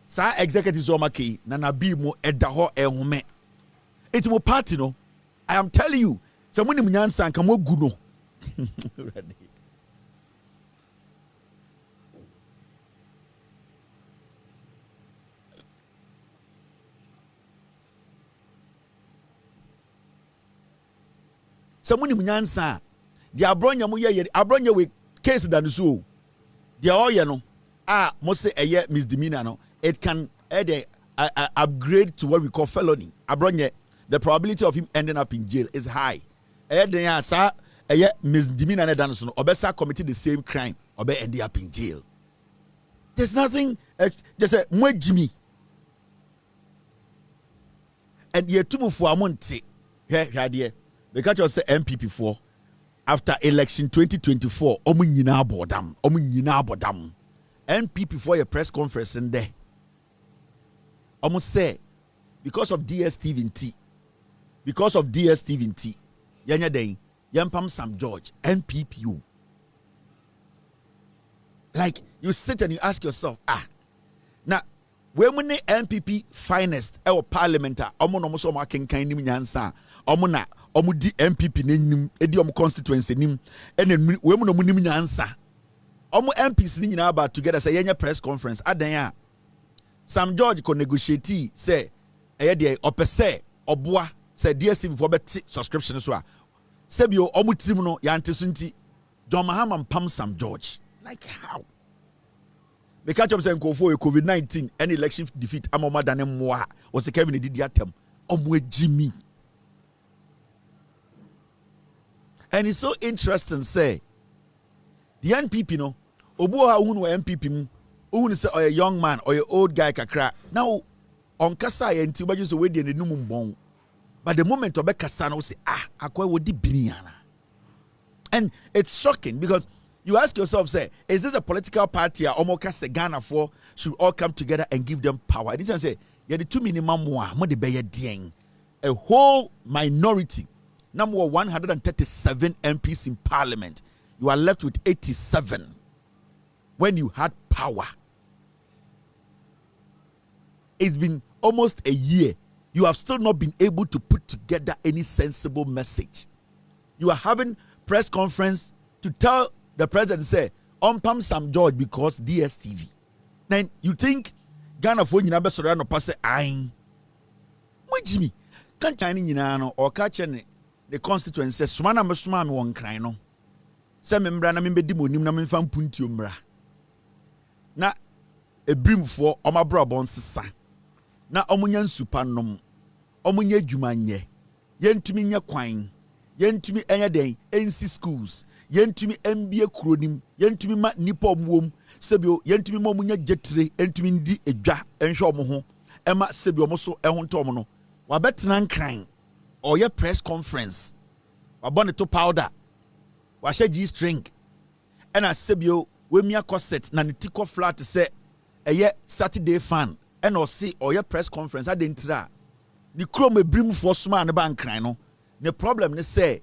Sa executives o make Nana bi mo eda ho ehome. Eti mo party no. I am telling you, someone mu nyansa nka mo gu no. Ready. Someone mu nyansa the Abronye mo ye Abronye we case than so. The all no mo say misdemeanor no it can upgrade to what we call felony. Abronye the probability of him ending up in jail is high. Then sa misdemeanor than so obesa committed the same crime obe end up in jail. There's nothing just a mo Jimmy. And ye tumu for amonte here because you say MPP for after election 2024, omu nyina bodam. NPP for a press conference in there. Omu say because of DSTV and T, yanya den yampam Sam George NPPU. Like you sit and you ask yourself, now when we NPP finest our parliament, omu no so makenkan nim nyansa, omu di MPP nim edi constituency nim ene we mu no nim nyansa Omo MPs ni nyina about together say yenye press conference adan a Sam George ko negotiate say eye de opese oboa say DSTV for bet subscription so a sebio omo team no yante so nti John Mahama pam Sam George like how me catch up say nkofo COVID-19 and election defeat amoma dan mmoa o se Kevin didi atem omo agimi. And it's so interesting say the NPP no obuha unu NPP mu unu say or a young man or a old guy kakra now on kasa ye nti obajo so we de nenum mbon but the moment obekasa no say akwa wo di biniana. And it's shocking because you ask yourself say is this a political party or omokase Ghana for should all come together and give them power. This one say you the two minimum mo de be ye a whole minority number 137 MPs in parliament. You are left with 87 when you had power. It's been almost a year. You have still not been able to put together any sensible message. You are having press conference to tell the president, say, Pam Sam George because DSTV. Then you think Ghana for you number so no pass ain. Jimmy can't Chinese or catching the constituency Sumana Musuma one cry no. Se membra na membedi monim na memfa mpunti omra na ebrimfo omabra bon sesa na omunya nsupa nom omunya adwuma nye yentumi nya kwan yentumi enye den ensi schools yentumi mbie kronim yentumi ma nipa omwom sebio yentumi ma omunya jetire entumi ndi edwa enhwe omo ho ema sebio omo so ehonto omo no wabetena nkran oye press conference wabone to powder washe G string and a sebio we mia corset na nitiko flat say eye Saturday fan and or see or your press conference adentra ni krom ebrim for sma ne ban kran no the problem ne say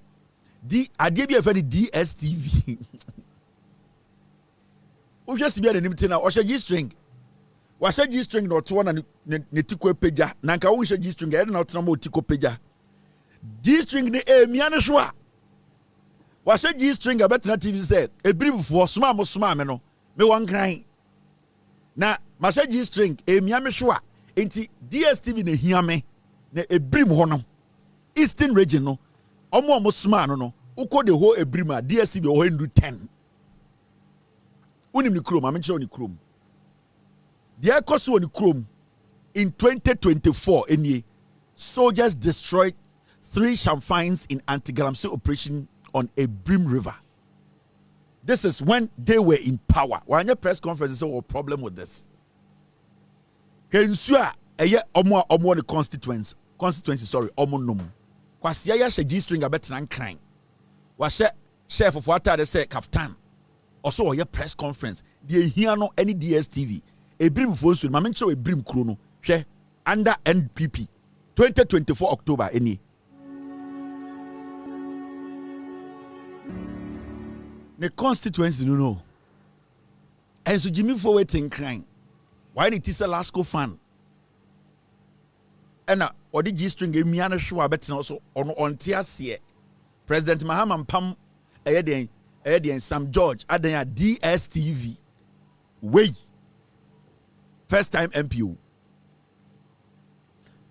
di ade bia fe di DSTV o hwesi bia nanim tina o G string washe G string no to na nitiko peja na nka wo hwe G string e na otena mo tiko peja G string ne mia ne hwa was a G string a better TV said a brief for small no me one crying. Now, my G string a miami shwa into DSTV ne hiame ne a brim honum Eastern region no almost smart no uko the whole a brima DSTV or 10 unim the chrome I'm sure the chrome the cost on the chrome in 2024 any soldiers destroyed 3 champagnes in anti-galamsey operation on a Brim River. This is when they were in power. When your press conference said, "Oh, problem with this." Kensua eye omo the constituency sorry omo nom. Kwasia ya she G string abet nan kran. Wa she chef of water they say kaftan. Also your press conference. The here no any DSTV. A Brim fosu ma mencho a Brim krono. Hwe under NPP 2024 October any. The constituency no know. And so Jimmy for waiting crying. Why did this Lasco fan? And or the G string gave me an show bet also on TSC. President Mahama Pam Eden Sam George Adanya DSTV. Way. First time MPO.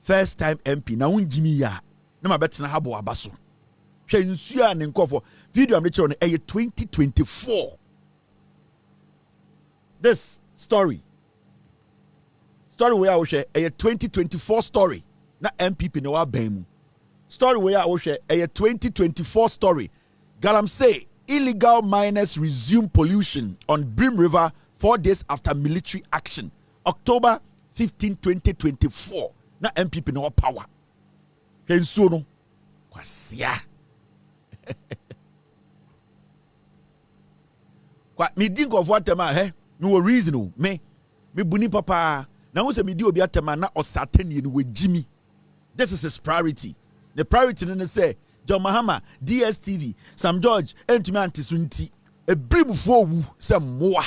First time MP. Now Jimmy ya. No ma bet na habo abaso. Video I'm on 2024. This story where I will share a 2024 story. Na MPP no abemu. Story where I will share a 2024 story. Galamsey illegal miners resume pollution on Brim River 4 days after military action. October 15, 2024. Na MPP no power. Hensu no kwasia. Kwa me think of what tema no reason me buni papa na wo se me di obi atema na osatani no wajimi. This is his priority. The priority ne say John Mahama DSTV Sam George entumi antisunti ebrimfo wu se moa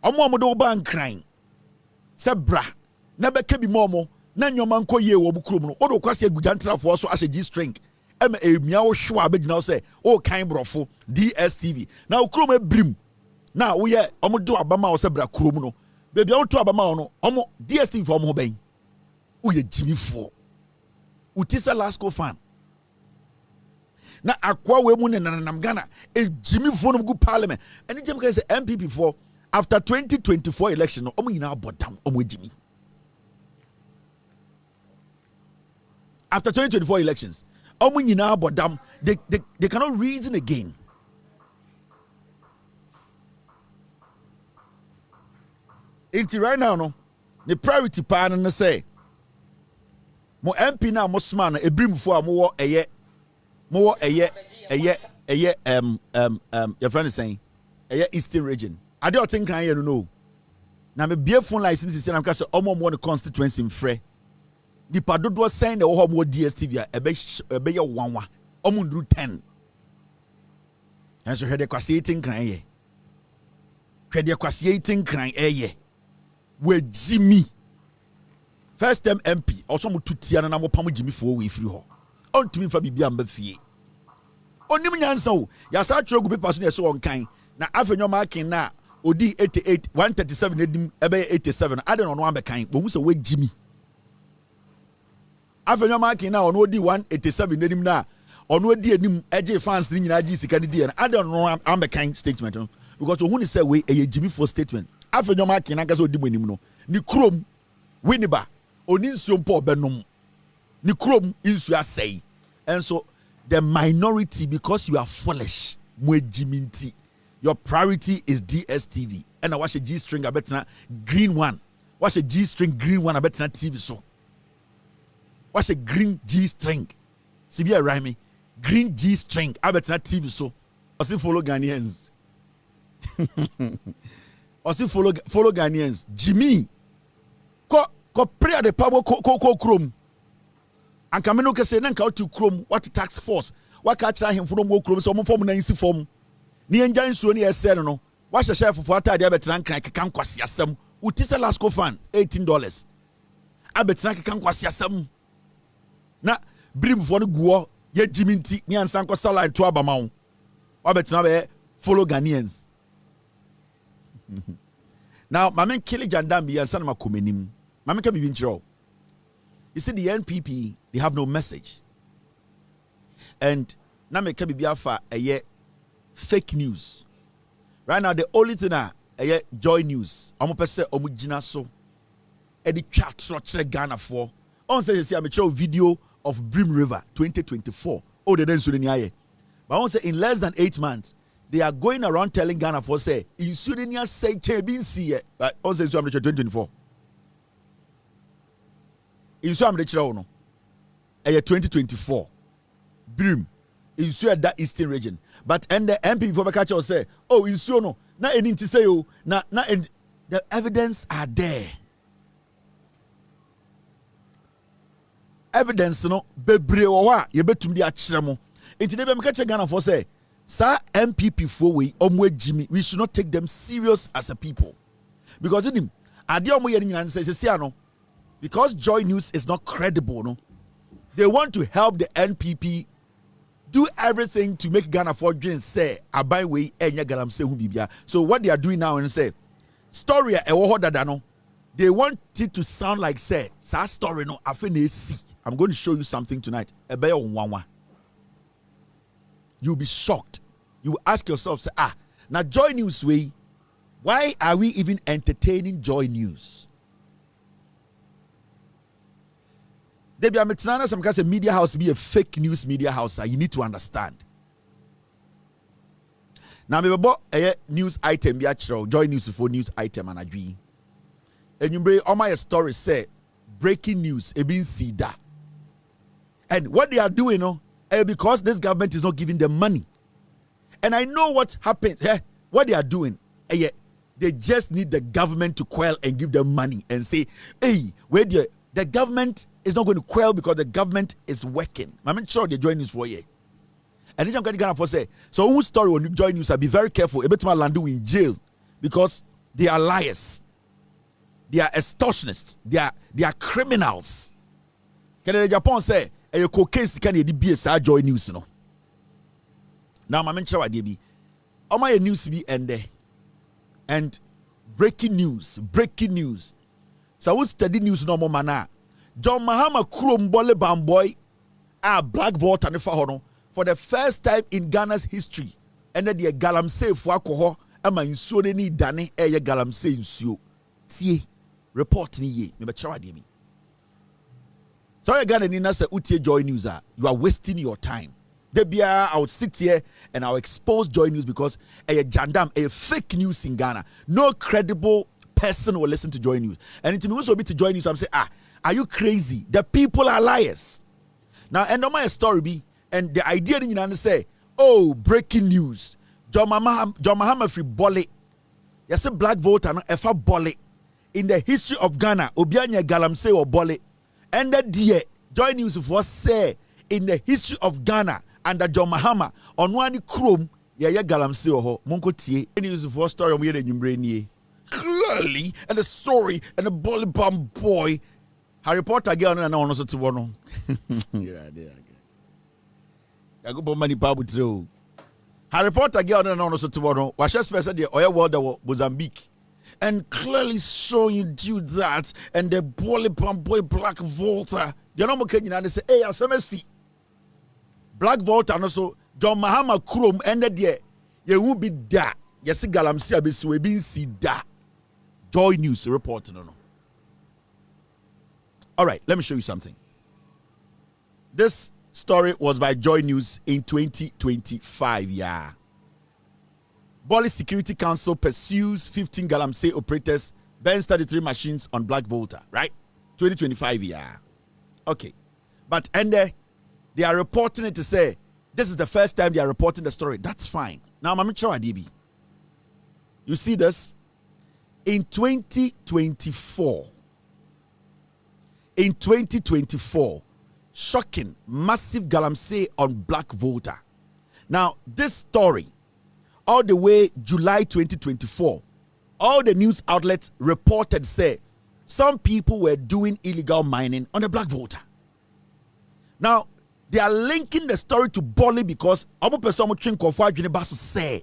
omo do ban kran se bra na beka bi momo na nyoma nko ye wo bukrom no odo kwase agujantrafo so ashe G string ɛma emiawo hwa abegyina say o kan brofo DSTV na okrom ebrim na wo ye omo do abama wo se bra krom no baby a wo to abama wo no omo DSTV for omo ho ben wo ye jimifo utisa Lasco fan na akwa we mu ne nanam Ghana e jimifo no go parliament eni jem kan say MPP for after 2024 election no omo nyina abodam omo jimi after 2024 elections omo nyina abodam they cannot reason again. Inti right now no the priority pa no say mo MP na mo sma no ebrimfo a mo wo eye your friend is saying Eastern region ade o tin kan ye no na me bie phone license say na ka say omo mo the constituency mfrɛ nipa dodo send the wo mo DSTV a ebe ye wanwa omo nduru 10 enso hwede kwase 18 kan ye hwede kwase 18 kan ye we Jimmy first time MP also mo tutia na mo pam Jimmy for we free ho ontumi fa bibia mba fie onim nyansa o ya sa tro gu paper so na so on kan na afenyo marking na odi 88 137 edim ebe 87 ade no no ambe kan bo hu se we Jimmy afenyo marking na ono odi 187 edim na ono odi enim eje fans ni nyina ji sika ni die na ade no ambe kan statement no because who ni say we e Jimmy for statement afenyo marking na gaso odi monim no ni krom winiba oni nsuo mpo obenom ni krom nsuo asai and so the minority because you are foolish mo Jiminti your priority is DSTV and I watch a G string abetna green one watch a G string green one abetna TV so watch a green G string sibia rhyme green G string abetna TV so also follow Ghanaians also follow Ghanaians Jimmy ko prayer the power ko krom anka me no ke say na nka otu krom what tax force what ka try him from mo krom so mo form na nsi form ni enja nsuo ni ese no what hye fofo atade abetran kan keka nkwase asem utisa Lasco fan $18 abetran keka nkwase asem na brim fo no guo ye Jiminti ni ansan ko salary to abama wo abetran be follow Ghanaians now mamen kili jandam bi ansan ma komenim mamen ka bibi nchiro. You see, the NPP, they have no message. And now me kebi biafa a fake news. Right now, the only thing a joy news. Omo pese omo jina so. E di chat structure Ghana for. On say you see, I'm show video of Brim River 2024. Oh, they didn't suddenly aye. But on say in less than 8 months, they are going around telling Ghana for say in Sudan say chebin see. But on say so I'm 2024. Insu am de kire no e 2024 Brim insu at that Eastern region but and the MP for catch us say oh insu no na eni nti say oh na the evidence are there evidence no bebre wo a ye betum di a kire mo enti de be me catch Ghana for say sa MPP for we omo agimi we should not take them serious as a people because him ade omo ye nyina say no because Joy News is not credible, no, they want to help the NPP do everything to make Ghana for dreams say abai way enya galam se hu bibia. So what they are doing now and say story e wo dada no, they want it to sound like say sa story no afi na esi. I'm going to show you something tonight. Ebe onwanwa. You'll be shocked. You will ask yourself say now Joy News way, why are we even entertaining Joy News? They be a metinana some kind of media house be a fake news media house. You need to understand. Now me bought a news item be actual Joy News for news item and agree. And you bring all my story say breaking news e been see that. And what they are doing because this government is not giving them money. And I know what happens. What they are doing. They just need the government to quell and give them money and say, hey, where the government is not going to quell because the government is working. I'm sure they join news for you. And this I'm going to say, so whose story when you join news, be very careful. A bit more land in jail because they are liars. They are extortionists. They are criminals. Ken Agyapong say, a cocaine sika na yɛde bie saa Joy News no. Now my mention what be. All my news be ende. And breaking news. So we study news no more mana. John Mahama Kurom Bole Bamboy Black Vault and for the first time in Ghana's history. And then the galamsey for alcohol ama nsuo ni dane eye galamsey nsuo. Tie report ni ye. Me be chawa de mi. So you Ghana ni na say utie Joy News you are wasting your time. Debia, I would sit here and I'll expose Joy News because a jandam, a fake news in Ghana. No credible person will listen to Joy News. And it means also be to Joy News. I'm saying, are you crazy? The people are liars. Now, end of my story be, and the idea in you say, oh, breaking news. John Mahama free bole. Yes, a black voter no efa bole. In the history of Ghana, Obianya galamsey or bole. And that dear Joy News was say in the history of Ghana. Under John Mahama on one chrome, galamsey or Monko Tie. News of what story we had in clearly, and the story and the bully bum boy. Harry Potter again and also to one. Yeah, I go money Bible through. Harry Potter again and also to one. Was just said the oil world of Mozambique. And clearly showing you that and the bully bum boy Black Volta. You know, Kenyan say, hey, I see. Black Vault and also John Mahama Krom ended there. You will be that. Yes, galamsey abesi we be see that. Joy News reporting no. All right, let me show you something. This story was by Joy News in 2025. Yeah. Bali Security Council pursues 15 galamsey operators, burns 33 machines on Black Volta. Right? 2025. Yeah. Okay, but they are reporting it to say this is the first time they are reporting the story. That's fine. Now, I'm sure DB. You see this? In 2024, shocking, massive galamsey on Black Volta. Now, this story, all the way July 2024, all the news outlets reported say some people were doing illegal mining on the Black Volta. Now, they are linking the story to Bole because Abu person say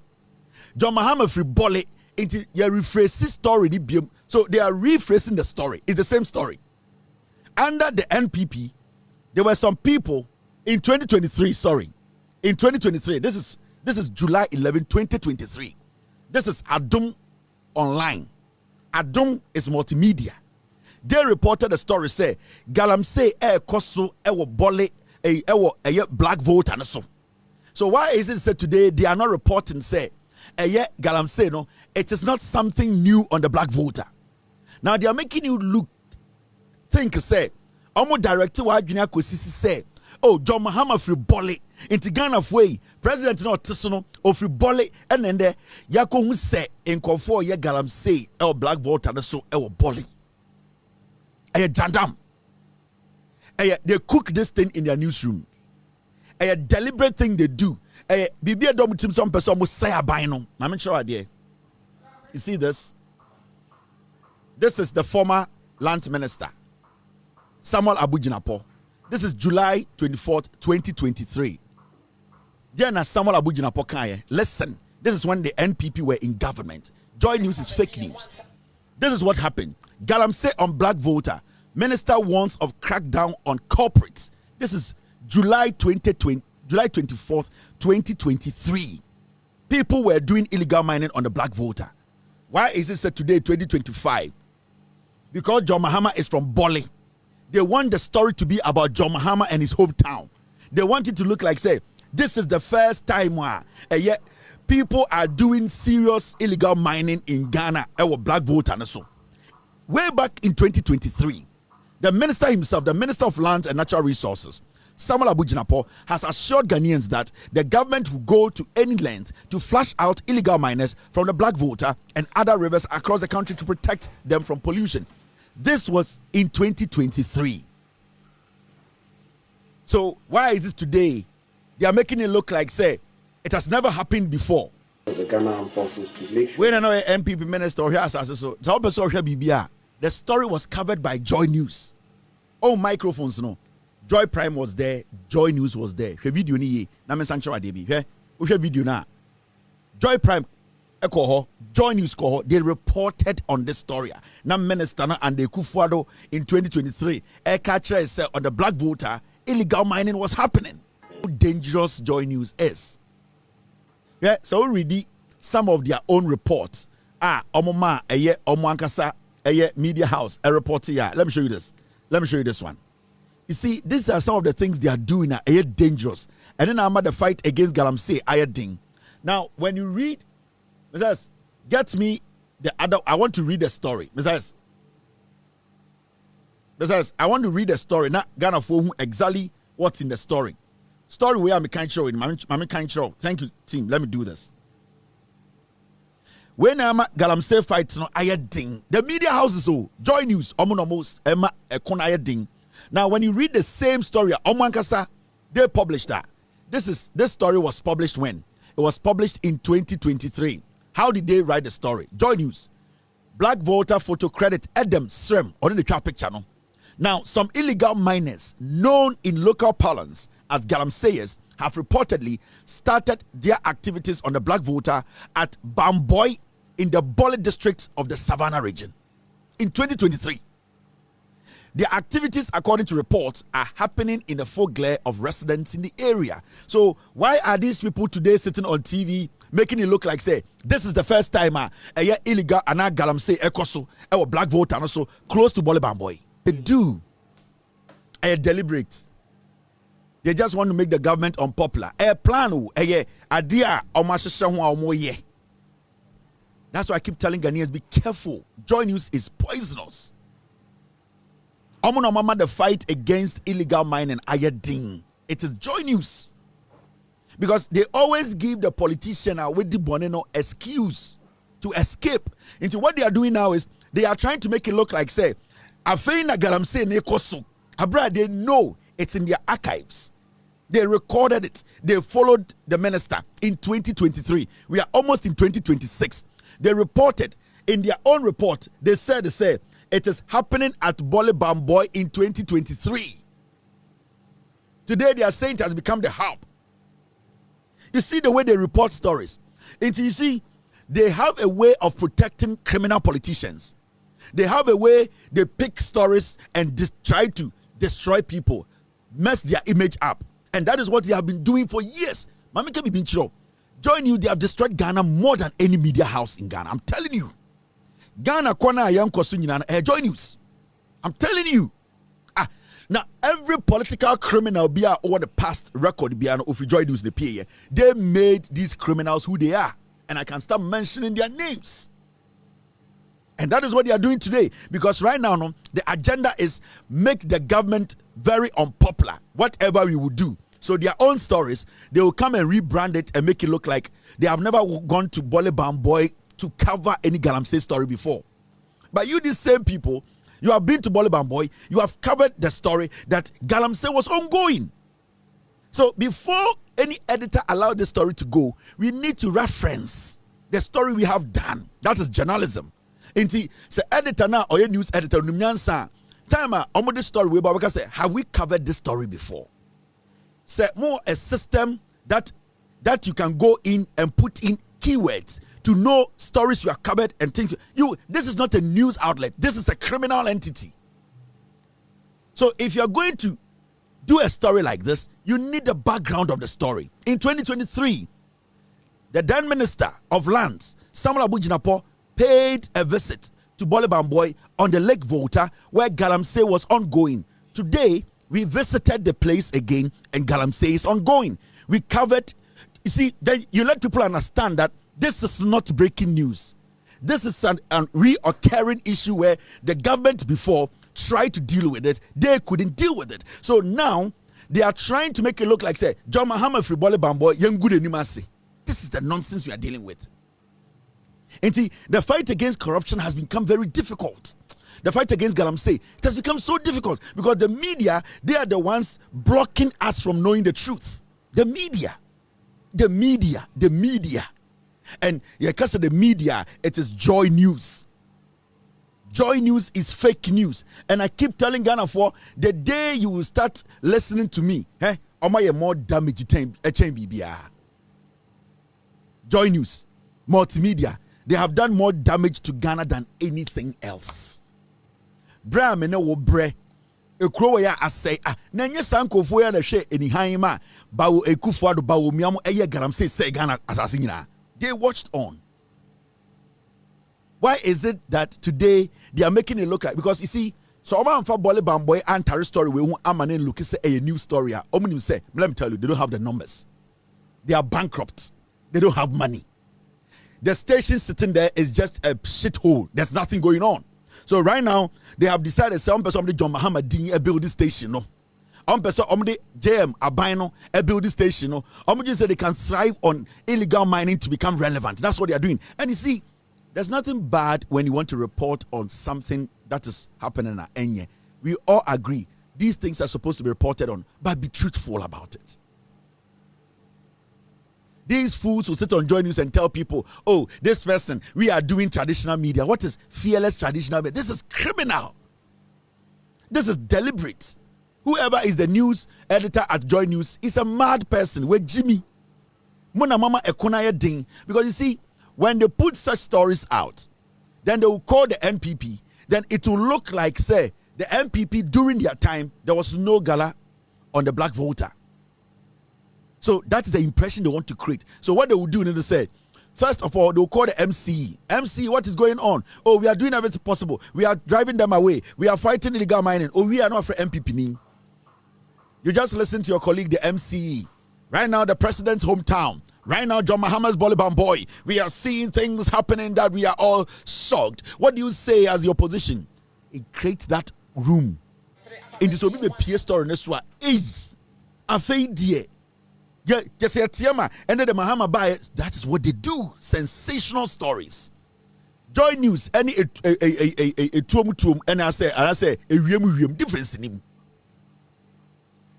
John Mahama free Bole into your rephrase story. So they are rephrasing the story. It's the same story. Under the NPP, there were some people in 2023. Sorry, in 2023. This is July 11, 2023. This is Adum Online. Adum is multimedia. They reported the story. Say galamsey koso ewo Bole. A Black Vote and so why is it said today they are not reporting say galamsey no, it is not something new on the Black Voter. Now they are making you think say almost director wa adwene akosisi say oh John Mahama free Bole into Ghana way president no tisono of free Bole and then there yako hu say nkofo ye galamsey Black Voter and so Bole jandam. They cook this thing in their newsroom. A deliberate thing they do. Bibi adom tim some person must say abino. I'm sure idea. You see this? This is the former land minister, Samuel Abujinapo. This is July 24th, 2023. Then Samuel Abujinapo Kanye. Listen, this is when the NPP were in government. Joy News is fake news. This is what happened. Galamsey on Black Voter. Minister warns of crackdown on corporates. This is July 24th, 2023. People were doing illegal mining on the Black Voter. Why is it said today, 2025? Because John Mahama is from Bole. They want the story to be about John Mahama and his hometown. They want it to look like, say, this is the first time yet people are doing serious illegal mining in Ghana. Black Voter. Way back in 2023, the minister himself, the Minister of Lands and Natural Resources, Samuel Abujinapo, has assured Ghanaians that the government will go to any length to flush out illegal miners from the Black Volta and other rivers across the country to protect them from pollution. This was in 2023. So why is this today? They are making it look like, say, it has never happened before. The Ghana Armed Forces to make sure. When another MPP minister here says so, the story was covered by Joy News. Oh, microphones, no. Joy Prime was there, Joy News was there. Hwe video ni ye. Na men sancho ade bi. Hwe video na. Joy Prime ekoho, Joy News koho, they reported on this story. Na minister na and the Kufuado in 2023. Catcher said on the black voter, illegal mining was happening. How dangerous Joy News is. Yeah, so we read some of their own reports. Omoma eye omwankasa eye media house a report here. Let me show you this. Let me show you this one. You see, these are some of the things they are doing are dangerous. And then I'm at the fight against Galamsey ding. Now, when you read, Mr. Get me the other. I want to read the story, Mr. I want to read the story. Not Ghana for who exactly what's in the story. Story where I'm kind show it. I'm kind show. Thank you, team. Let me do this. When I'm at Galamsey fights, no ding. The media houses, Joy News, almost Emma Ekon ding. Now, when you read the same story, Omwankasa, they published that. This story was published when? It was published in 2023. How did they write the story? Joy News. Black voter photo credit Adam Srem on the picture. No? Now, some illegal miners known in local parlance as Galamseyers have reportedly started their activities on the black voter at Bamboy in the Bole district of the Savannah region in 2023. Their activities, according to reports, are happening in the full glare of residents in the area. So why are these people today sitting on TV making it look like, say, this is the first time illegal and Galamsey ekoso or black voter and also close to Bole Bamboy? They do. Deliberate. They just want to make the government unpopular. Plan idea. That's why I keep telling Ghanaians, be careful. Joy News is poisonous. The fight against illegal mining ayading. It is Joy News. Because they always give the politician with the boneno excuse to escape. Into what they are doing now is they are trying to make it look like, say, Afeina Galamsey Nekosu. Abra, they know it's in their archives. They recorded it. They followed the minister in 2023. We are almost in 2026. They reported in their own report. They said it is happening at Bole Bamboy in 2023. Today they are saying it has become the hub. You see the way they report stories. And you see, they have a way of protecting criminal politicians. They have a way they pick stories and try to destroy people, mess their image up. And that is what they have been doing for years. Mamika Bibinchiro, join you, they have destroyed Ghana more than any media house in Ghana. I'm telling you. Ghana Kwana Young Kosunyana, Joy News. I'm telling you. Now, every political criminal be over the past record be of Joy News the PA, they made these criminals who they are. And I can start mentioning their names. And that is what they are doing today. Because right now, the agenda is make the government very unpopular, whatever we would do. So their own stories, they will come and rebrand it and make it look like they have never gone to Bole Bamboy to cover any Galamsey story before. But you, these same people, you have been to Bole Bamboy, you have covered the story that Galamsey was ongoing. So before any editor allowed the story to go, we need to reference the story we have done. That is journalism. Inti say editor now or news editor numnyansa time this story we Baba say have we covered this story before? Say more a system that you can go in and put in keywords to know stories you are covered and things. This is not a news outlet. This is a criminal entity. So if you are going to do a story like this, you need the background of the story. In 2023, the then Minister of Lands, Samuel Abujinapo, paid a visit to Bole Bamboy on the Lake Volta where Galamsey was ongoing. Today, we visited the place again and Galamsey is ongoing. We covered, you see, then you let people understand that this is not breaking news. This is a reoccurring issue where the government before tried to deal with it. They couldn't deal with it. So now, they are trying to make it look like, say, John Mahama Free Bole Bamboy, young good animasi. This is the nonsense we are dealing with. And see, the fight against corruption has become very difficult. The fight against Galamsey, it has become so difficult because the media, they are the ones blocking us from knowing the truth. The media. And because of the media, it is Joy News. Joy News is fake news. And I keep telling Ghana for the day you will start listening to me, more damage BBR. Joy News, multimedia, they have done more damage to Ghana than anything else. Bra me no bre. Ekro ya asay na nye sankofo ya na hwe enihan ma bawo ekufo ado Bawumia mo eye garam say Ghana asase nyina. They watched on. Why is it that today they are making it look like, because you see, so Oma and Fabole Bamboy and Terry story we won't amane look say a new story. Omni say, let me tell you, they don't have the numbers. They are bankrupt. They don't have money. The station sitting there is just a shithole. There's nothing going on. So right now they have decided some person John Muhammad Dini build this station. No, person JM Abino build this station. No, just say they can thrive on illegal mining to become relevant. That's what they are doing. And you see, there's nothing bad when you want to report on something that is happening at Enye. We all agree these things are supposed to be reported on, but be truthful about it. These fools will sit on Joy News and tell people, oh, this person, we are doing traditional media. What is fearless traditional media? This is criminal. This is deliberate. Whoever is the news editor at Joy News is a mad person. With Jimmy. Mona mama ekonaya ding. Because you see, when they put such stories out, then they will call the NPP. Then it will look like, say, the NPP during their time, there was no gala on the black voter. So that is the impression they want to create. So what they will do, they say, first of all, they will call the MCE. MCE, what is going on? Oh, we are doing everything possible. We are driving them away. We are fighting illegal mining. Oh, we are not for MPP. You just listen to your colleague, the MCE. Right now, the president's hometown. Right now, John Mahama's Bolibam boy. We are seeing things happening that we are all shocked. What do you say as the opposition? It creates that room. In this will be the peer story in this one. A fade dear. Yeah, just say Tiama and then the Mahama buy. That is what they do. Sensational stories. Joy News, any a tuom, and I say a ream difference in him.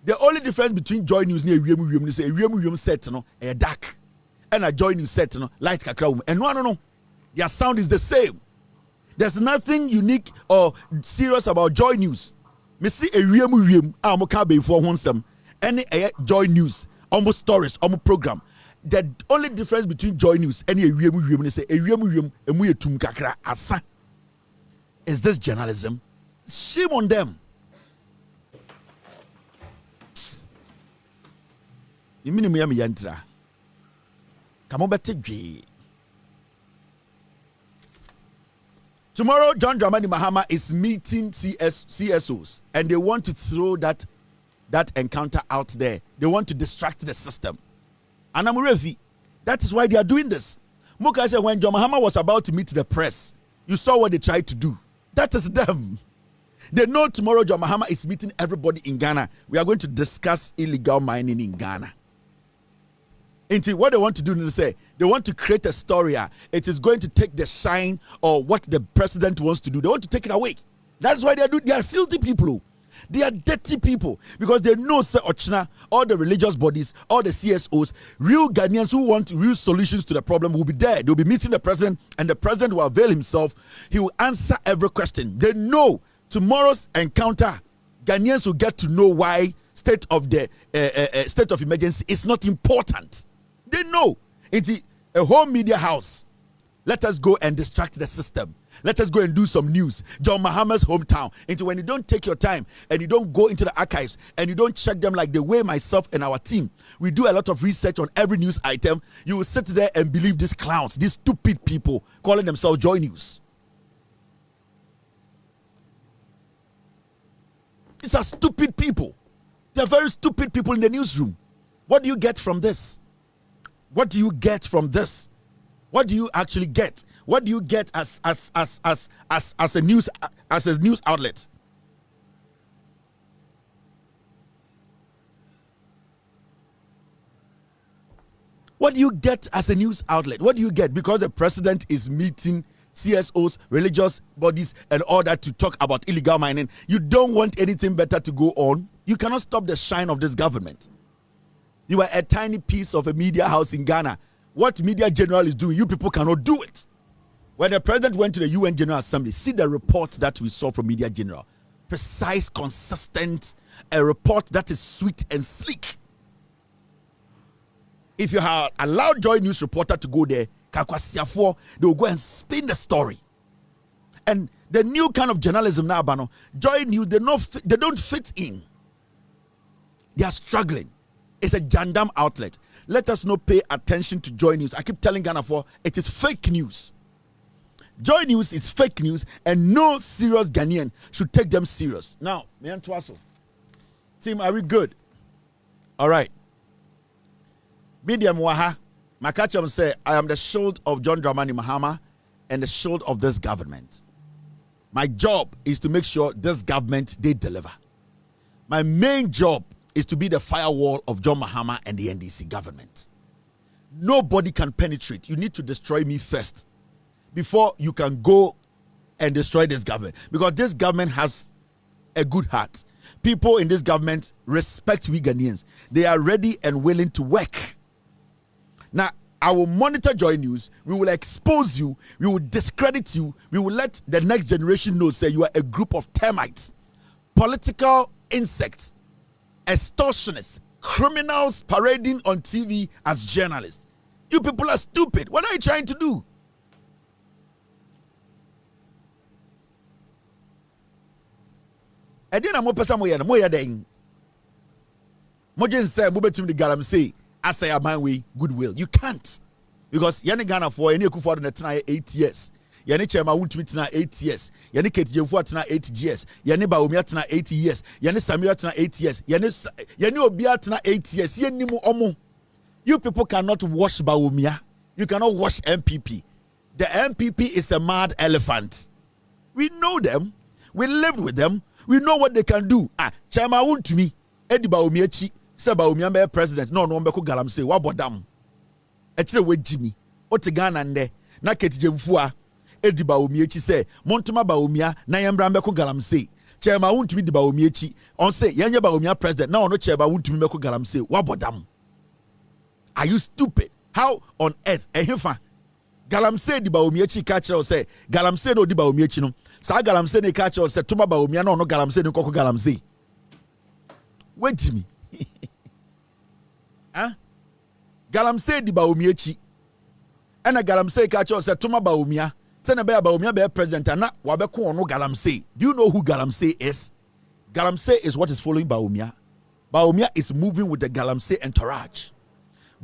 The only difference between Joy News and a ream is a ream set a dark, and a Joy News set light kakra. And no, their sound is the same. There's nothing unique or serious about Joy News. Me see a ream amoka be for one any Joy News. Almost stories, almost program. The only difference between Joy News and a ream is a ream and we tum kakra asa. Is this journalism? Shame on them. Tomorrow, John Dramani Mahama is meeting CSOs, and they want to throw that encounter out there. They want to distract the system. And I'm ready. That is why they are doing this. Muka said when John Mahama was about to meet the press, you saw what they tried to do. That is them. They know tomorrow John Mahama is meeting everybody in Ghana. We are going to discuss illegal mining in Ghana. And what they want to do is say, they want to create a story. It is going to take the shine or what the president wants to do. They want to take it away. That's why they are doing. They are filthy people. They are dirty people because they know all the religious bodies, all the CSOs, real Ghanaians who want real solutions to the problem will be there. They'll be meeting the president, and the president will avail himself. He will answer every question. They know tomorrow's encounter, Ghanaians will get to know why state of emergency is not important. They know. It's a whole media house. Let us go and distract the system. Let us go and do some news. John Mahama's hometown. Into when you don't take your time and you don't go into the archives and you don't check them like the way myself and our team, we do a lot of research on every news item. You will sit there and believe these clowns, these stupid people calling themselves Joy News. These are stupid people. They are very stupid people in the newsroom. What do you get from this? What do you get from this? What do you actually get? What do you get as a news outlet? What do you get as a news outlet? What do you get? Because the president is meeting CSOs, religious bodies, and all that to talk about illegal mining. You don't want anything better to go on. You cannot stop the shine of this government. You are a tiny piece of a media house in Ghana. What Media General is doing, you people cannot do it. When the president went to the UN General Assembly, see the report that we saw from Media General. Precise, consistent, a report that is sweet and sleek. If you have allowed Joy News reporter to go there, they will go and spin the story. And the new kind of journalism now, Bano, Joy News, they don't fit in. They are struggling. It's a jandam outlet. Let us not pay attention to Joy News. I keep telling Ghana it is fake news. Joy News is fake news, and no serious Ghanaian should take them serious. Now, team, are we good? All right. Medium Waha, Makacham say, I am the shield of John Dramani Mahama and the shield of this government. My job is to make sure this government, they deliver. My main job is to be the firewall of John Mahama and the NDC government. Nobody can penetrate. You need to destroy me first before you can go and destroy this government. Because this government has a good heart. People in this government respect we Ghanaians. They are ready and willing to work. Now, I will monitor Joy News. We will expose you. We will discredit you. We will let the next generation know, say you are a group of termites, political insects, extortionists, criminals parading on TV as journalists. You people are stupid. What are you trying to do? I didn't know person moya den. Mojen say mobetum the galam say asay aman way goodwill. You can't. Because yani Ghana for any Akufo-Addo na tena 8 years. Yani Chema Wuntumi tena 8 years. Yani Ketjefu tena 8 years. Yani Bawumia tena 8 years. Yani Samira tena 8 years. Yani Obia tena 8 years. Yani mu omo. You people cannot wash Bawumia. You cannot wash MPP. The MPP is a mad elephant. We know them. We lived with them. We know what they can do. Chema Wuntumi Edi Bawumia chi se Bawumia be president. No mbeko galamse wa bodam. Echire we Jimmy. Ote Ghana nde na Ketjefu Edi Bawumia chi se montuma Bawumia na yembra mbeko galamse. Chema Wuntumi di Bawumia chi on say yenye Bawumia president na ono Chema Wuntumi mbeko galamse wa bodam. Are you stupid? How on earth ehefa galamse di Bawumia chi ka kire say galamse no di Bawumia chi no sa galamse ne ka kire say tuma Bawumia na ono galamse ne koko galamse. We Jimmy. Galamse di Bawumia chi ena galamse ka kire say tuma Bawumia say na be Bawumia be president na wa be ko ono galamse. Do you know who galamse is? Galamse is what is following Bawumia. Bawumia is moving with the galamse entourage.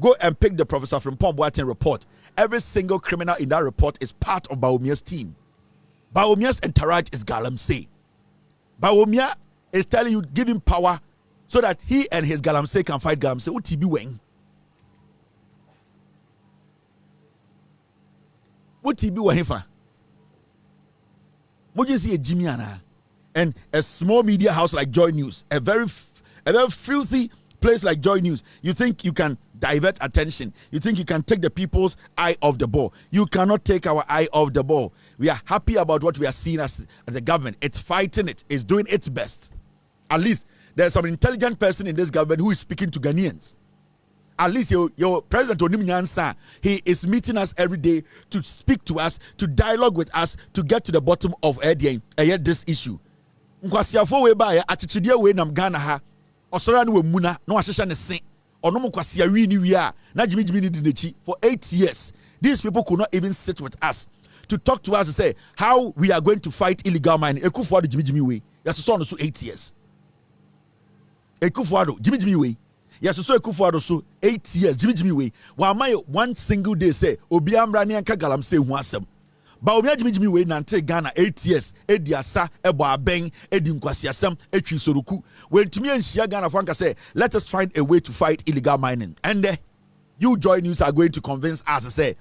Go and pick the Professor from Boadu report. Every single criminal in that report is part of Bawumia's team. Bawumia's entourage is galamse. Bawumia is telling you, give him power so that he and his galamse can fight galamse. Utibi weng. Utibi wahifa. Moji see a Jimmy Ana and a small media house like Joy News, a very filthy place like Joy News. You think you can divert attention? You think you can take the people's eye off the ball? You cannot take our eye off the ball. We are happy about what we are seeing as the government. It's fighting it. It's doing its best. At least there's some intelligent person in this government who is speaking to Ghanaians. At least your president Onim Nyansa, he is meeting us every day to speak to us, to dialogue with us, to get to the bottom of this issue. Nkwasiafo we ba ya achichidie we nam Ghana ha. Osora no muna no ahehye ne se. Onom kwasia wi ni wi a na jimi ni di nechi for 8 years. These people could not even sit with us to talk to us and say how we are going to fight illegal mining. Akufo-Addo jimi we. Yes, so no so 8 years. Akufo-Addo jimi we. Yes, so Akufo-Addo so 8 years jimi we. Wa my one single day say obi amra ne anka galamse hu asem. Bawumia jimi we nante Ghana 8 years ediasa ebo aben edi nkwasiasem etwi soruku wentumi anhia Ghana for anka say let us find a way to fight illegal mining. And you Joy News are going to convince us to say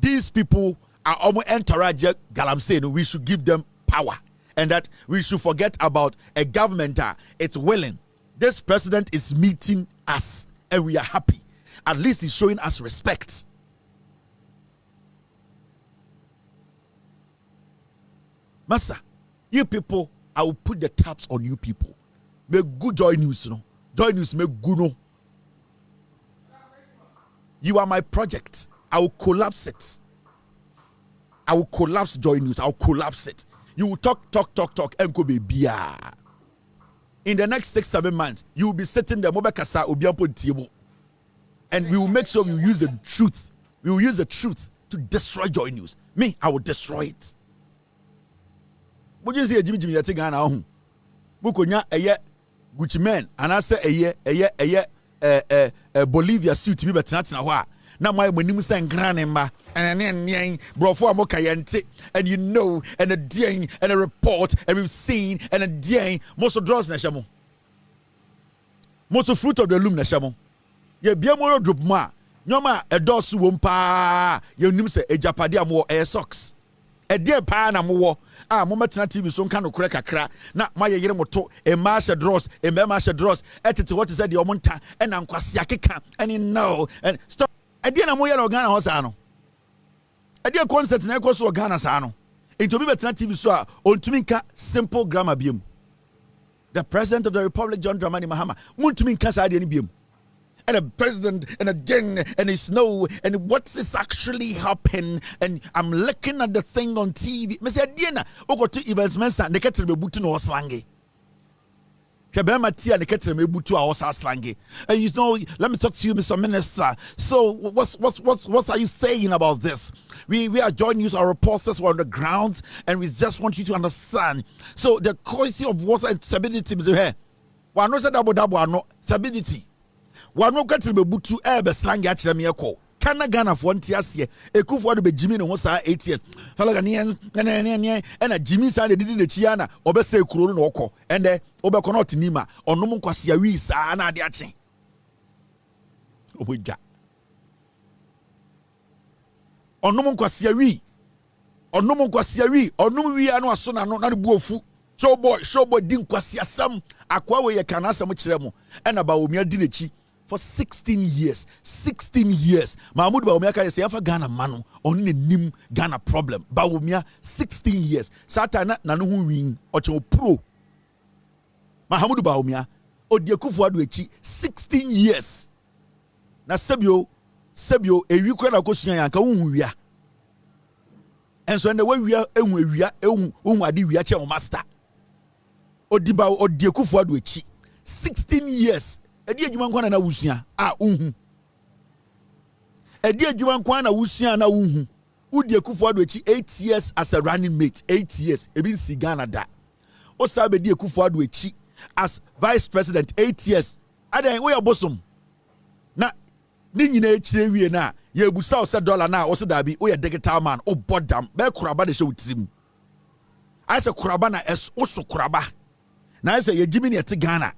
these people are almost entourage galamse no, we should give them power and that we should forget about a government it's willing. This president is meeting us and we are happy. At least he's showing us respect. Massa, you people, I will put the taps on you people. Make good Joy News, no. Joy News make good, no. You are my project. I will collapse it. I will collapse Joy News. I'll collapse it. You will talk, and go be beer. In the next 6-7 months, you will be sitting there, Mobekasa will be up on table. And we will make sure we use the truth. We will use the truth to destroy Joy News. Me, I will destroy it. What you say, Jimmy Ategya now? Bukonya eye Gucci men, and I say Bolivia suit to be better na hwa. Na my monim say ngranema and brofo amokayente, and you know, and a ding and a report, and we've seen, and a ding most of draws na shamo. Most of fruit of the loom na shamo. Ye biamoro drop ma. Nyoma edosu wompa. Ye nim say ejapade amwo air socks. A dear pa na mo mometena TV so nka no kure kakra na maye yere moto e masha dross e me masha dross etete what is the omonta e na nkwase akeka and no and stop a dear na mo yere Ghana ho sa no a dear concert na ekoso Ghana sa no into be betena TV so a ontumi nka simple grammar biem. The President of the Republic John Dramani Mahama muntumi nka sa de ni biem. And a president and a den and a snow and what's this actually happened, and I'm looking at the thing on TV. Mr. Diana, go to events mensa ne ketre be butu no slange. Kwabema tia ne ketre me butu a osa slange. And you know, let me talk to you, Mr. Minister. So what are you saying about this? We are joining you, our reporters were on the ground, and we just want you to understand. So the quality of water and stability to her. One no say double no stability. One no get to be butu ebe slang ya chire me ekọ kana Ghana for ntiase ekufo do be Jimmy no sa 8 years falaga ne na Jimmy sa de didi ne chia na obese ekuro no okọ ende obekọ not nima onom nkwase awi sa na ade ache obodwa onom nkwase awi onom wi anu aso na no na bu ofu showboy din nkwase asam akwa we ye kana asam chire mo ena Bawumia di nechi for 16 years. Mahmoud Bawumia ka say afa Ghana mano on ne nim Ghana problem. Bawumia 16 years. Satana na no hu win ocho pro. Mahmoud Bawumia Odie Kufuor echi 16 years. Na sebio ewi kura na kosua yanka hu wia. Enso ende we wia ehu ade wia che o master. Odie Kufuor echi 16 years. Edi adwuma nkwa na wusua unhu. Edi adwuma nkwa na wusua na unhu. Udie Kufuor echi 8 years as a running mate. 8 years. Ebi nsi Ghana da. Osabe die Kufuor echi as vice president 8 years. Adan we abosom. Na ni nyina echire wie na ye ebusa o se dollar na o se dabi o ye digital man o bodam be kuraba de show tim. I say kuraba na es oso kuraba. Na I say ye Jimmy ne te Ghana.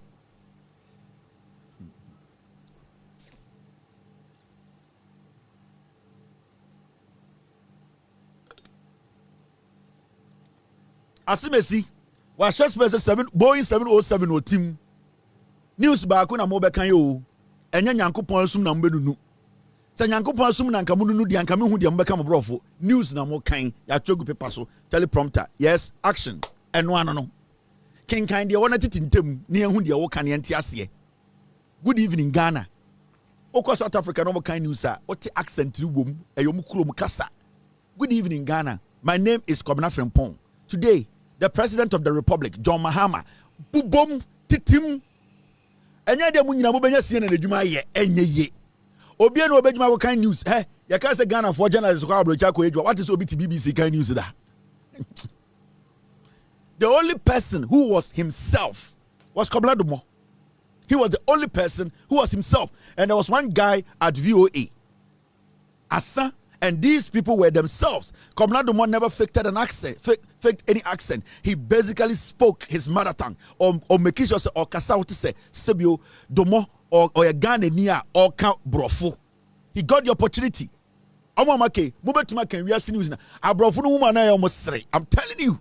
Asimesi wa Shakespeare 7 Boeing 707 o team news ba ko na mo be kan yo enya Nyankopon asum na mbedunu se Nyankopon asum na nka mununu di anka mehu di mbeka mo brofo news na mo kan ya chogu paper so teleprompter yes action eno ano no ken kan de wona titintem ne ehu de wo kan ente ase. Good evening Ghana. Oko South Africa no mo kan news a what accent ni wom eyom kurom kasa. Good evening Ghana. My name is Kobna Frimpong. Today, the President of the Republic, John Mahama, bubom titim. Enya de mu nyina mo benya sie na adwuma ye enye ye. Obi na obedwuma ko kan news. Ya ka say Ghana for journalists ko Abronye Koka edwa. What is obi to BBC kan news da? The only person who was himself was Kobla Dumo. He was the only person who was himself. And there was one guy at VOA. Asa. And these people were themselves. Kobla Dumo never faked an accent, faked any accent. He basically spoke his mother tongue. Or Mekisho or Kasauti say, Sebio, Dumo, or a Ghanaian or Count Brofo. He got the opportunity. I'm telling you,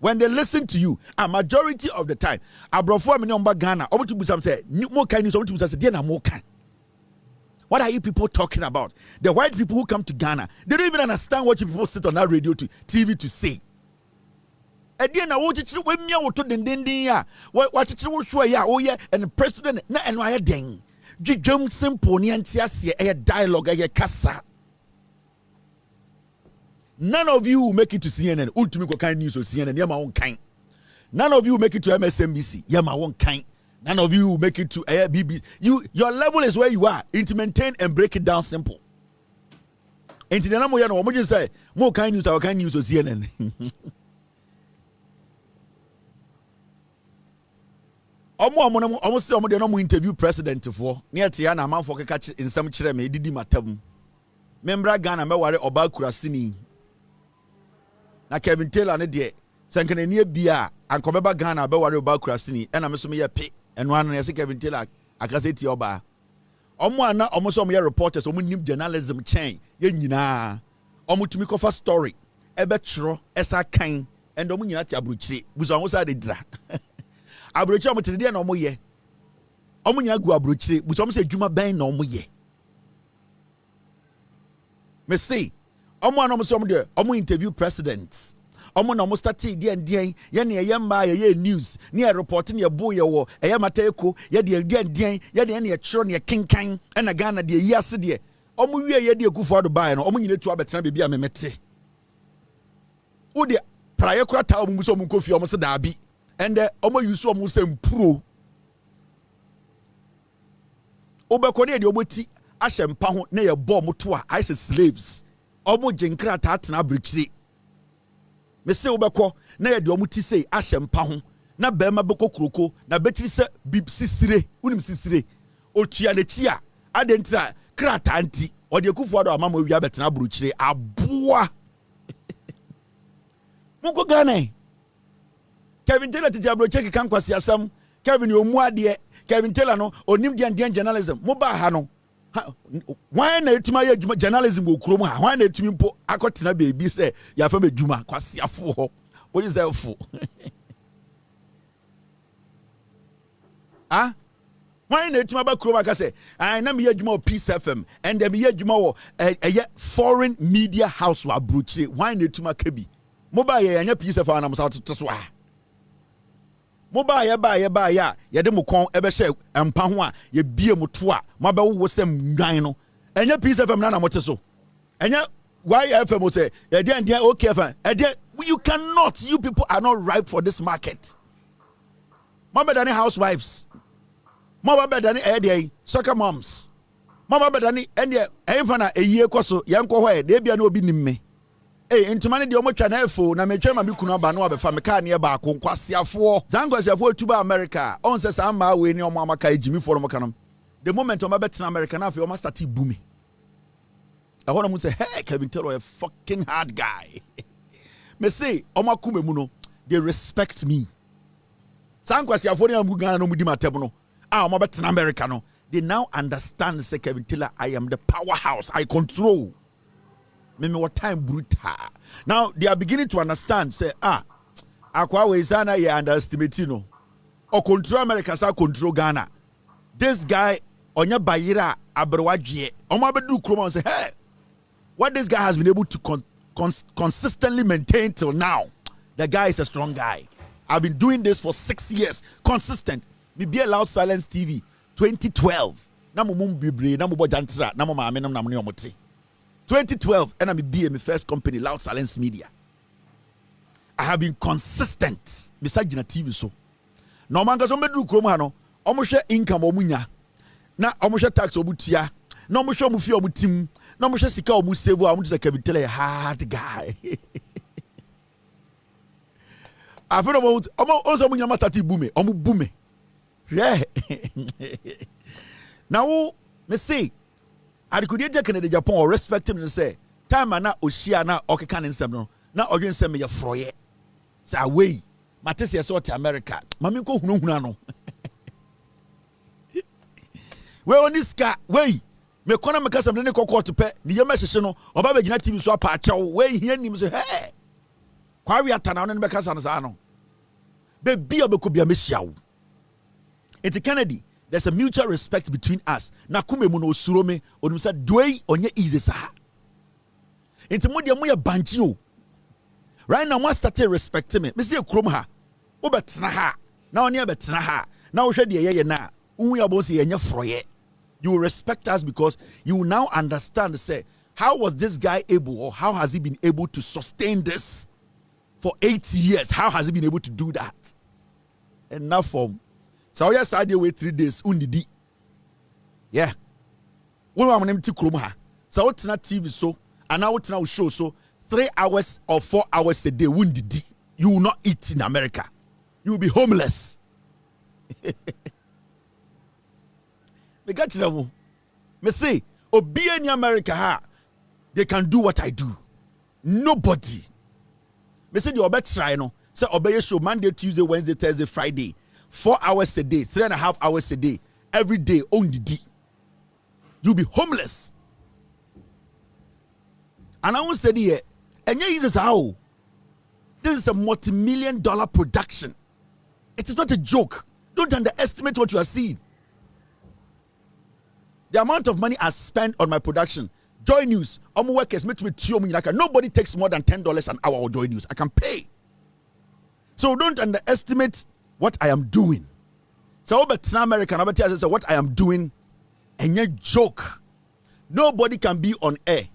when they listen to you, a majority of the time, Abrofo Aminomba Ghana, more kindness, more kind. What are you people talking about? The white people who come to Ghana, they don't even understand what you people sit on that radio to TV to say. And what the president na enwaya deng. Jujum simple ni antiasie e dialogue e kasa. None of you will make it to CNN. Ultimate kind news or CNN. Yeah, my own kind. None of you will make it to MSNBC. Yeah, my own kind. None of you will make it to BBC. Your level is where you are. To maintain and break it down simple. And the number you know, what you say? More kind news, our kind news or CNN. Almost some of them interview president for near Tiana man for catch in some chireme didi matam. Membra Ghana me ware oba kurasini. Na Kevin Taylor ne de sankane ne bia ankobeba Ghana be ware oba kurasini e na me so me ye pe eno anu ne se Kevin Taylor akase ti oba. Omo ana omo so me reporters omo nim journalism chain ye nyina. Omo tumi kofa story e be chro esa kan and omo nyina ti abrochire buso omo sa de dra. Abrochire omo tede na omo ye. Omo nyina gu abrochire buso omo se adwuma ban na omo ye. Me say, omo interview presidents. Omo na omo start den ye ne yemba ye news, ne reporting ye boy ye wo, mateko, ye den ye ne chiro ne kinkan, na Ghana de yase de. Omo wie ye de Akufo do buy no, omo nyine tu abetena bebi a memete. Wo de praye kura ta omo so omo kofi omo se da bi. And omo use omo se mpro. Obekode de omo ti ashempa ho na ye bo moto a ice slaves omo jinkra ta atena abrichire me se obekọ na ye de omo ti sei ashempa ho na bema beko kroko na betiri se sisire unim sisire otua na chi a adentra krata anti ode Akufo do amama wi abetena abrichire aboa munko Ghana Kevin Taylor tete abrochire kan kwasi asam Kevin omu ade Kevin Taylor no onim dian journalism mo ba ha no why na etuma ye journalism go krom ha why na etumi mpo akotena baby say ya fa medjuma kwasiafo ho what is that for ah why na etuma ba krom aka say I na me ye djuma o Peace FM and me ye djuma wo foreign media house wa brochire why na etuma kabi mobile ye anya Peace FM na mo sa to so ah mobile ye ba ya ye de mo kon ebe hye empa ho a ye bie mo to a mo be wo sem nwan no enya Peace FM na mo te so enya YFM mo say ye de okay FM you cannot, you people are not ripe for this market. Mo be than housewives, mo be than soccer moms, mo be than enfa na eyi ekoso ye nko ho e de bia na obi nimme. Intumane de omo twa na efo na metwa ma me kunu aba na obefa me ka ne ba ko kwasiafo zankwasiafo tuba America on se sa ma we ni omo amaka ejimi for mo kanom the moment omo betina America na afi omo start booming I want to say hey Kevin Taylor a fucking hard guy me say omo akuma mu no they respect me zankwasiafo ni amu Ghana no mu di matem no omo betina America no they now understand say Kevin Taylor I am the powerhouse I control. Maybe what time brutal. Now they are beginning to understand. Say, akwa we sana ye underestimate no. Or control America, sa control Ghana. This guy onya bayira abrwaje. Omo bedu kroma say, hey, what this guy has been able to consistently maintain till now. The guy is a strong guy. I've been doing this for 6 years, consistent. Me be Loud Silence TV 2012. Na mo bibre, na mo bojantra, na mo maame na mo ne omote. 2012, and I'm my first company, Loud Silence Media. I have been consistent. Besides TV so. No man so medu krom no. Omo hwe income omunya. Na omo hwe tax obutia. Na omo hwe omufi omutim. Na omo hwe sika omu save omo say Kevin Taylor a hard guy. After omo also omunya ma start bume. Omo bume. Yeah. Now me say Ategya Ken Agyapong or respect him and say, time na oshia na okeka ne nsem no na odwen nsem me ye froye. Say away. Matese so to America. Mami ko hunahuna no. We oni ska, we me kona me kasam ne kokko to pe, ne yema hyehye no, oba be gina TV so apa achew. We hia nim so, hey. Kwa wi atana no be kasa no sa no. Be bia be ko bia me hia wo. Enti Kennedy there's a mutual respect between us. Na kumemu no surome onum say doei onye easy sa. Enti mo de mo ye banchi o. Right now one start respecting me. Me say krom ha. Wo betena ha. Na oni e betena ha. Na wo hwe de ye na. Wu ya bo say enye froye. You will respect us because you will now understand say How was this guy able, or how has he been able to sustain this for 8 years? How has he been able to do that? Enough form. So yes, I did wait 3 days. Undidi. Yeah. When I'm empty kroma. So what's not TV so, and now what's now show so 3 hours or 4 hours a day. Undidi. You will not eat in America. You will be homeless. Me got you. Me say, obi in America ha, they can do what I do. Nobody. Me say the obe try no. Say obey show Monday, Tuesday, Wednesday, Thursday, Friday. 4 hours a day, 3.5 hours a day, every day only D. You'll be homeless. And I won't study here. And yeah, he how this is a multi-million-dollar production. It is not a joke. Don't underestimate what you are seeing. The amount of money I spend on my production. Joy News, workers make me like nobody takes more than $10 an hour on Joy News. I can pay. So don't underestimate what I am doing. So in American, what I am doing, and yet joke. Nobody can be on air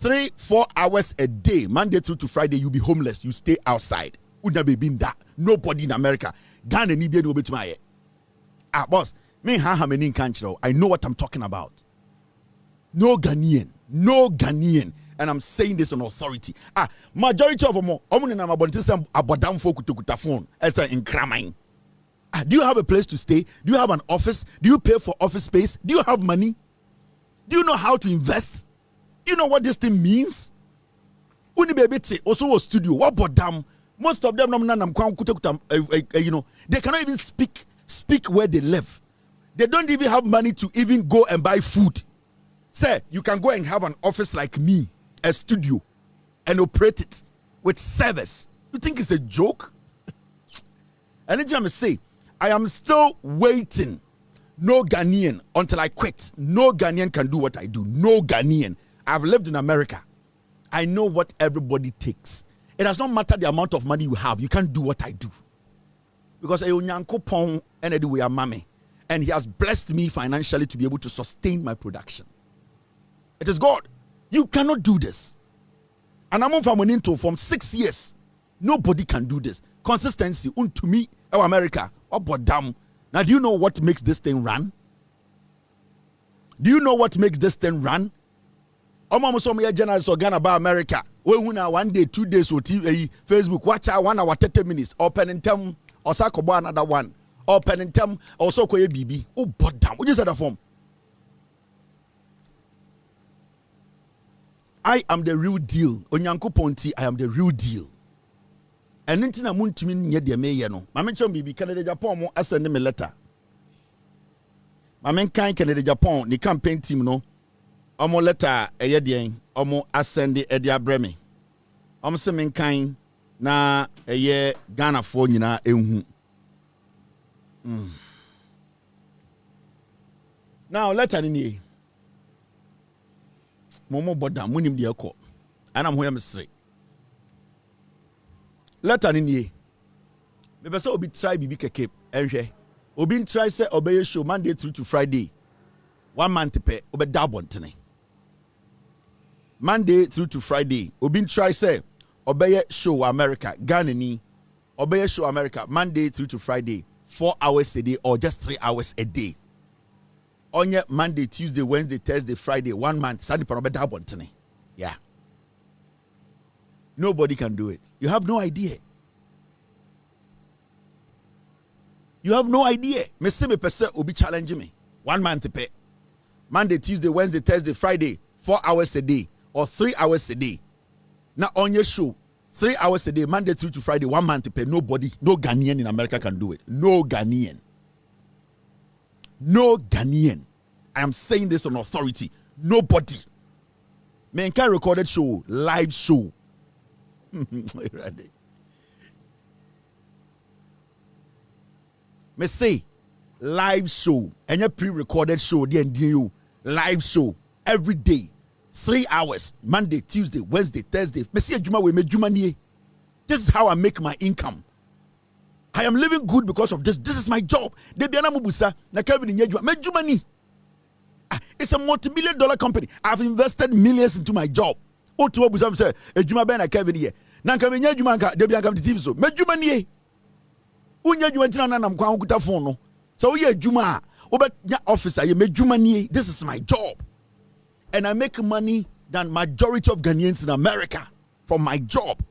3-4 hours a day, Monday through to Friday. You be homeless. You stay outside. Wouldn't be been that. Nobody in America. Ghana need to be to my boss. Me many country. I know what I'm talking about. No Ghanaian, and I'm saying this on authority. Majority of them, abodam folk to phone as in Kramain. Do you have a place to stay? Do you have an office? Do you pay for office space? Do you have money? Do you know how to invest? Do you know what this thing means? Uni baby also a studio. What bodam? Most of them, they cannot even speak where they live. They don't even have money to even go and buy food. Say, you can go and have an office like me, a studio, and operate it with service. You think it's a joke? And then I say, I am still waiting. No Ghanaian until I quit. No Ghanaian can do what I do. No Ghanaian. I've lived in America. I know what everybody takes. It does not matter the amount of money you have. You can't do what I do. Because and he has blessed me financially to be able to sustain my production. It is God. You cannot do this. And I'm from 6 years. Nobody can do this. Consistency. To me, America. Now, do you know what makes this thing run? Do you know what makes this thing run? General about America. One day, 2 days, or TV, Facebook, watch out 1 hour, 30 minutes. Open and tell or Sakoba another one. Open and tell also Koye BB. Oh, but damn. What you said that form? I am the real deal. Onyanko Ponti, I am the real deal. And then I want to mean yet the no. My mention BB Canada Japan mo send me letter. My men kind Canada Japan, the campaign team no. Omo letter eyedien, omo ascend Edia Breme. Se men kind na eye Ghana for nyina ehu. Now letter ni Momo Boda, Munim de Eko, and I'm here, Miss Ray. Let an in ye. Maybe so be try BB Cape, and Obin try say obey show Monday through to Friday. 1 month to pay, obey double tonight. Monday through to Friday. Obin try say obey show America, Ghana ni, obey show America, Monday through to Friday, 4 hours a day or just 3 hours a day. On your Monday, Tuesday, Wednesday, Thursday, Friday, 1 month, Sunday, yeah. Nobody can do it. You have no idea. You have no idea. Me say me person will be challenging me. 1 month to pay. Monday, Tuesday, Wednesday, Thursday, Friday, 4 hours a day or 3 hours a day. Now on your show, 3 hours a day, Monday through to Friday, 1 month to pay. Nobody, no Ghanaian in America can do it. No Ghanaian. No Ghanaian. I am saying this on authority. Nobody. Man can recorded show, live show. Me say live show and a pre-recorded show. Live show every day, 3 hours, Monday, Tuesday, Wednesday, Thursday. Me say Juma we me Juma nie. This is how I make my income. I am living good because of this. This is my job. De biana mubusa na Kevin Nyejuma me Juma ni. It's a multi-million-dollar company. I've invested millions into my job. Otu obusam say, "Ejuma ben na Kevin here." Na nka menya ejuma nka debi nka TV so. Mejuma nie. Unya ejuma ntina na nam kwa nkuta phone no. So ye ejuma, obenya officer ye mejuma nie. This is my job. And I make money than majority of Ghanaians in America from my job.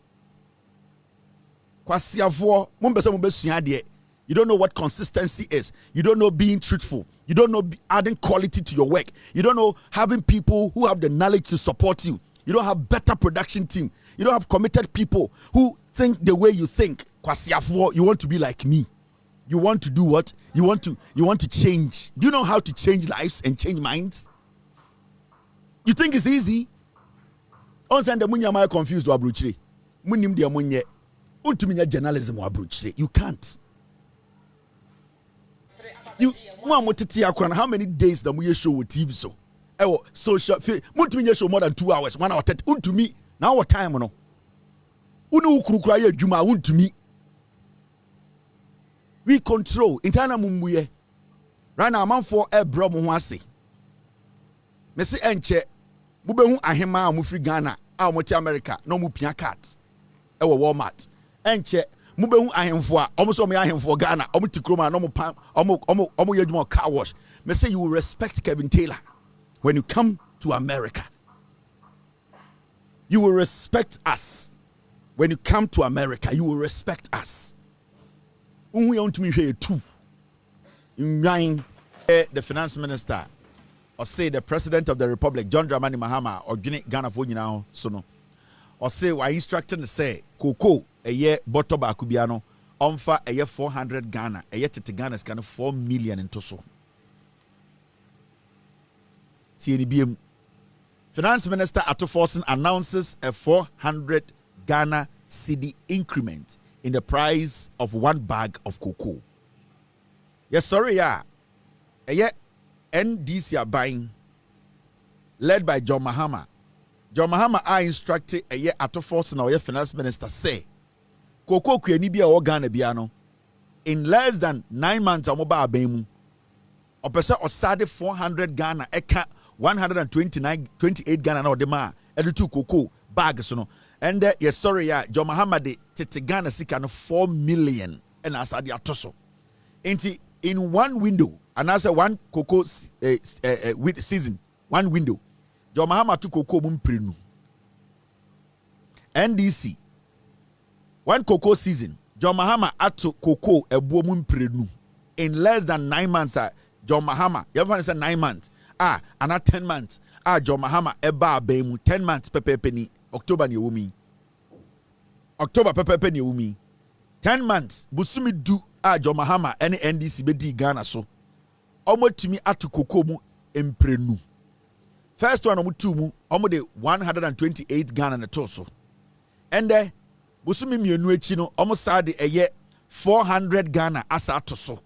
Kwasiafo, mo mbese mo besua de. You don't know what consistency is. You don't know being truthful. You don't know adding quality to your work. You don't know having people who have the knowledge to support you. You don't have better production team. You don't have committed people who think the way you think. Kwasiafo, you want to be like me. You want to do what? You want to change. Do you know how to change lives and change minds? You think it's easy? On Sunday, munya ma confused wa bruchire. Munim dia munye. Untuminya journalism wa bruchire. You can't. You how many days the muye show with TV so? Ewo social muntuminya show more than 2 hours, 1 hour 30. Untumi. Now what time no? Unu ukurukura ye adwuma untumi. We control intana mumuye. Right now man for ebro mo ho ase. Me se enche mubehu ahema a mufri Ghana a mo ti America no mu pia cart ewo Walmart enche mubehu ahemfo a omo so mo ahemfo Ghana omo ti kroma no mo pam omo yedwuma car wash. Me say you will respect Kevin Taylor when you come to America. You will respect us when you come to America. You will respect us. Unhu ya ntumi hwe etu nwan the finance minister or say the president of the republic John Dramani Mahama or Ghana for nyina so no or say why instructing say cocoa a year bottle ba kubiano onfa a year 400 Ghana a year tete Ghana is kind of 4 million into so TNBM finance minister Ato Forson announces a 400 Ghana cedi increment in the price of 1 bag of cocoa. Yes, sorry, yeah. NDC are buying, led by John Mahama. John Mahama are instructed a year at force now, finance minister say, cocoa kuenibia or Ghana biano. In less than 9 months, a mobile bemu. A person or sade 400 Ghana, eka 128 Ghana or dema, and 2 cocoa bags, no. And yes, sorry, yeah, John Mahama de tete Ghana sika no 4 million and as adi atoso. In one window, and as a one cocoa season, one window, John Mahama took cocoa mumprenu. NDC, one cocoa season, John Mahama ato cocoa a mumprenu. In less than 9 months, John Mahama, everyone said 9 months, another 10 months, John Mahama eba bemu 10 months pepe penny. October ni wumi. October pepe ni wumi. 10 months. Busumi du John Mahama any NDC bedi Ghana so. Omo timi atu koko mu emprenu. First one omo tu mu omo de 128 Ghana na toso. Ende busumi mienu echi no omo sa de eye 400 Ghana asa atoso.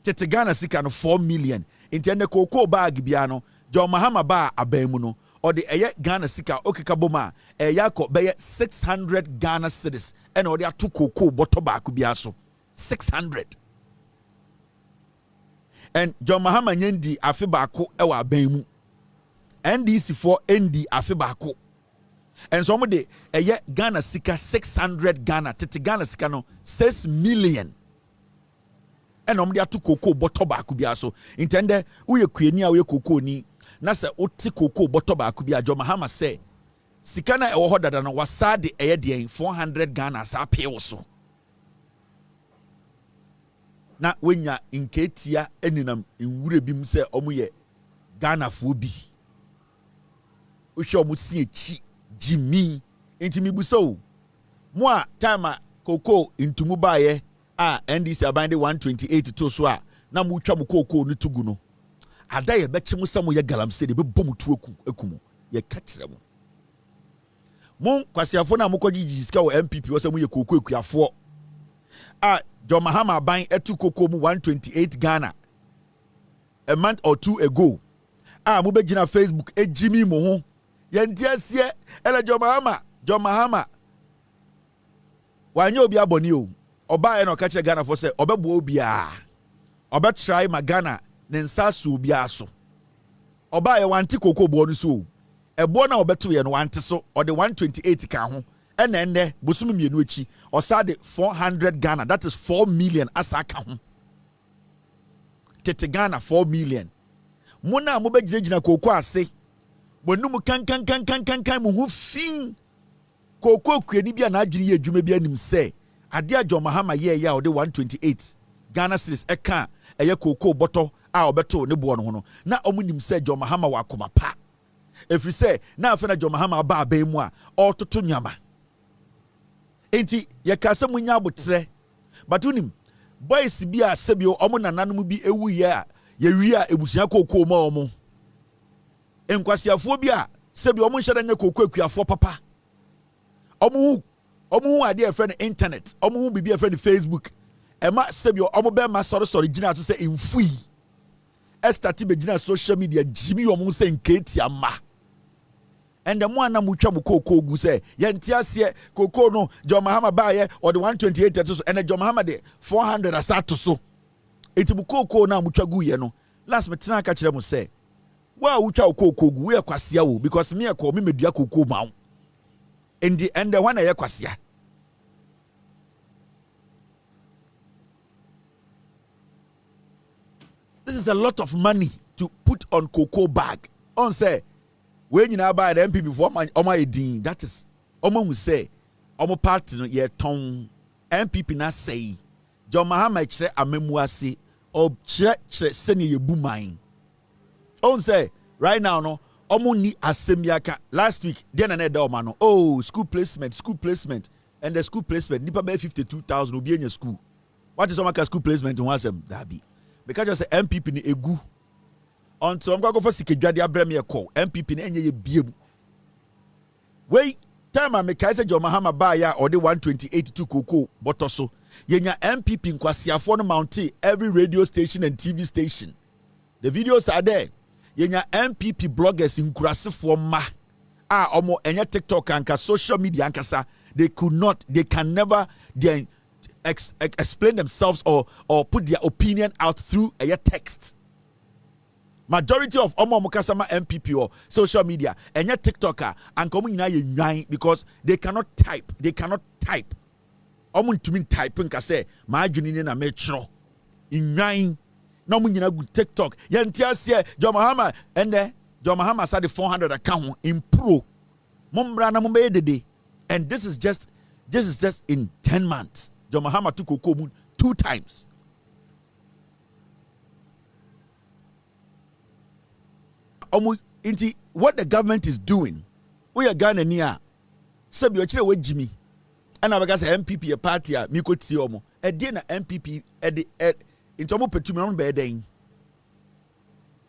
Tete Ghana sika no 4 million. Intende koko bag bia no John Mahama ba abamu no. Or the Ghana sika okikaboma yako beye 600 Ghana cedis and or there 2 cocoa bottle ba kubiaso 600 and John Mahama nyendi afe baako ewa aban NDC for ND afe baako and so mo de Ghana sika 600 Ghana tete Ghana sika no 6 million and there 2 cocoa bottle ba kubiaso intende uye kueni a uye cocoa ni na se oti koko bottle ba kubia John Mahama say sika na ewo hodada no wasade eye 400 Ghana sa pay so na wenya inketia eninam enwure bim se omuye Ghana fo bi ohwe omu si echi jimi intimi buso mo a time koko intumu baye NDC abande 128 to so na mu twa mu koko no tugu no ada ye beche mu samu ye galamse de be bom tu ekumu ye ka kire mu mon kwasiafo na mukɔgye jiska wo MPP wo samu ye koko ekuafo John Mahama ban etu koko mu 128 Ghana a month or 2 ago mu be gina Facebook ejimi mo ho ye ntiasie ele John Mahama wanye obi aboni o oba ye no ka kire Ghana fo se obebo obi a obe try ma Ghana ne nsa so bia so Oba ye wanti koko bo no so. Ebo na obeto ye no wanti so or the 128 ka ho. Ene bosumi mienu echi. Osa de 400 Ghana. That is 4 million asa ka ho. Tete Ghana 4 million. Mona mo be gina koko ase. Monum kan mo hu fin. Koko kwani bia na adwene ye adwuma bia nim se. Ade ajo mahama ye ya o de 128 Ghana cedis eka eye koko boto a obeto ne bo no ho no. Na omunim se jo mahama wa akoma pa. Efri se na afa na jo mahama ba aban mu a ototo nyama. Enti ye ka se munya abotre. Batunim boys bi a sebio omo nananom bi ewu ye a ye wi a ebusia koko ma omo. Enkwasiafo bi a sebio omo nhye nya koko akuafo papa. Omo ade e friend internet, omo bibi e friend Facebook. Ema sebio omo be ma sorry gina to say infui. Estati be gina social media jimi omo say nketi ama. And the one na mutwa mu koko gu say yenti ase koko no Jo Mahama ba ye or the 128 to so and Jo Mahama de 400 asa to so. Eti bu koko na mutwa gu ye no. Last me tena ka kire mu say wa utwa koko gu we kwasia wo because me e ko me medua koko ma wo. And the one na kwasia. This is a lot of money to put on cocoa bag. On say when you now buy the MPP before my edin, that is omo who say omo party no ye ton MPP na say Jo Mahama kire amemuase or kire sene ye bu man. On say right now no omo ni asemiaka last week den na da oma no oh school placement and the school placement nipa be 52,000 obi enya school. What is omaka school placement in wasem that be? Because just MPP ni egu until I'm going to go for Sikedwade Abronye Koka MPP ni enye ye biem. Wait, time I make say Jo Mahama ba ya or the 128 to koko botoso. Yenya MPP nkwasiafo no mountain every radio station and TV station. The videos are there. Yenya MPP bloggers nkurasefo ma omo enye TikTok anka social media ankasa they can never explain themselves or put their opinion out through a text. Majority of omo mukasama MPP or social media enye TikToker and komu nyina ye nwan because they cannot type. Omo ntumi type nka say ma adwene ni na me chro. Nwan na omo nyina gu TikTok. Ye ntiase Jo Mahama ende Jo Mahama sa the 400 account in pro. Mombra na mombe dede. And this is just in 10 months. Jo Mahama took koko 2 times. What the government is doing, we are Ghana near. Sabi ochire we Jimmy. And I say MPP a party a mi ko tie omo. E dey na MPP into omo petumi on be den.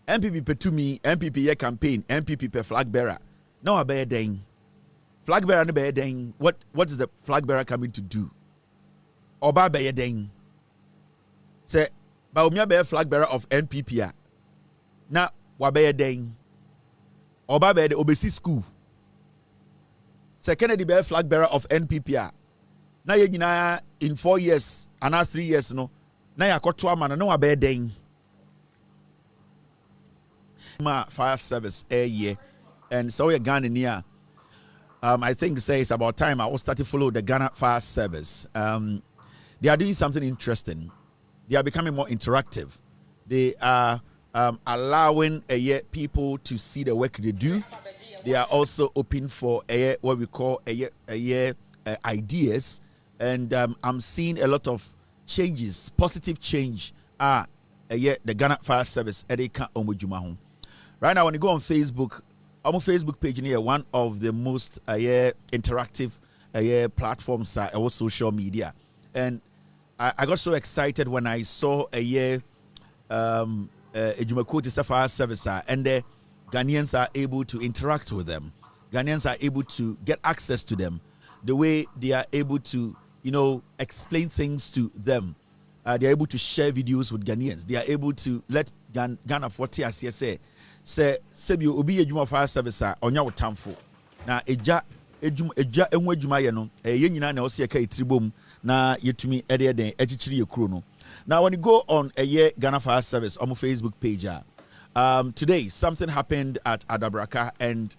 MPP petumi, MPP ye campaign, MPP pe flag bearer. Now a be den. Flag bearer no be den. What is the flag bearer coming to do? Oba be den. Say Bawumia be flag bearer of NPP a. Na wa be den. Oba be the obesi school. Say Kennedy be flag bearer of NPP a. Na ye nyina in 4 years and 3 years no. Na ya koto ama no wa be den. Ma fire service year and so we Ghana near. I think say it's about time I will start to follow the Ghana Fire Service. They are doing something interesting. They are becoming more interactive. They are allowing people to see the work they do. They are also open for what we call ideas. And I'm seeing a lot of changes, positive change. The Ghana Fire Service. Right now, when you go on Facebook, our Facebook page here, one of the most interactive platforms on social media. And I got so excited when I saw Jumakoti Fire Service and the Ghanaians are able to interact with them. Ghanaians are able to get access to them. The way they are able to, explain things to them. They are able to share videos with Ghanaians. They are able to let Ghana for TSA say Sebio Obi Ejuma Fire Service onya wotamfo. Na eja enwa ejuma ye no ye nyina na ose ka etribom na yetumi eden echichiri ye kuro no. Now when you go on Ghana Fire Service on Facebook page Today, something happened at Adabraka, and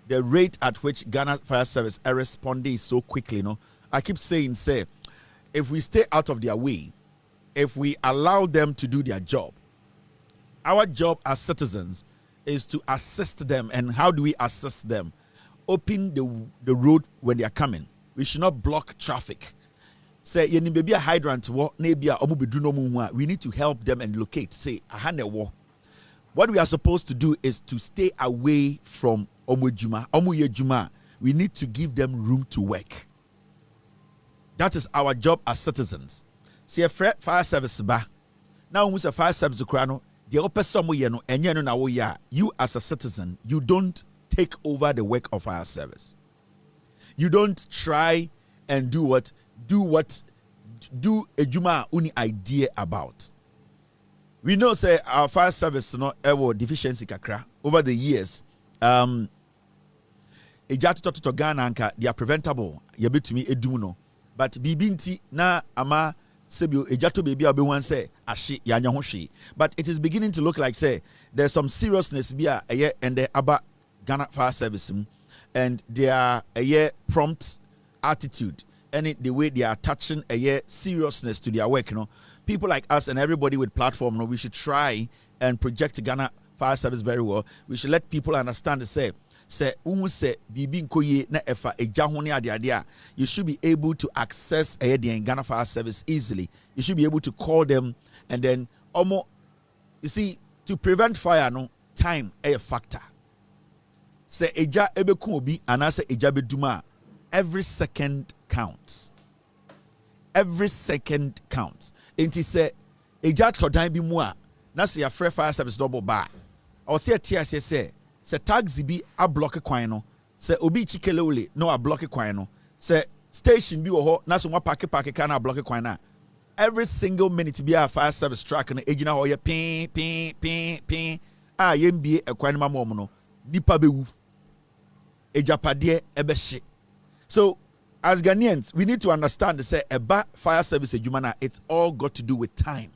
the rate at which Ghana Fire Service responded so quickly. I keep saying, if we stay out of their way, if we allow them to do their job, our job as citizens is to assist them. And how do we assist them? Open the road when they are coming. We should not block traffic. Say, you need a hydrant, we need to help them and locate. Say, what we are supposed to do is to stay away from Omuyejuma. We need to give them room to work. That is our job as citizens. See a fire service ba. Now we say fire service krano. You as a citizen, you don't take over the work of fire service. You don't try and do a juma uni idea about. We know say our fire service no ever deficiency kakra over the years. Ghana anka they are preventable. Yebetumi eduno. But bibinti na ama sebio ejato baby abe wan say ashi yanya hoshi. But it is beginning to look like say there's some seriousness bia and the aba Ghana Fire Service and their prompt attitude and the way they are attaching seriousness to their work. People like us and everybody with platform, we should try and project Ghana Fire Service very well. We should let people understand the say bibi nkoye na efa ejahone ade you should be able to access the Ghana Fire Service easily. You should be able to call them, and then you see, to prevent fire, time a factor. Say eja ebeku obi anase eja beduma, every second counts. Every second counts. Enti say eja todan bi mu a na say your fire service double bar. Or say TS say taxi bi a block kwan no. Say obi chikelewole no a block kwan no. Say station bi wo ho na so park kan a block kwan na. Every single minute bi a fire service truck na ejina ho ye pin a yembie ekwan ma mo no nipa bewu ejapade ebehye. So as Ghanaians, we need to understand say eba fire service ejuma it's all got to do with time.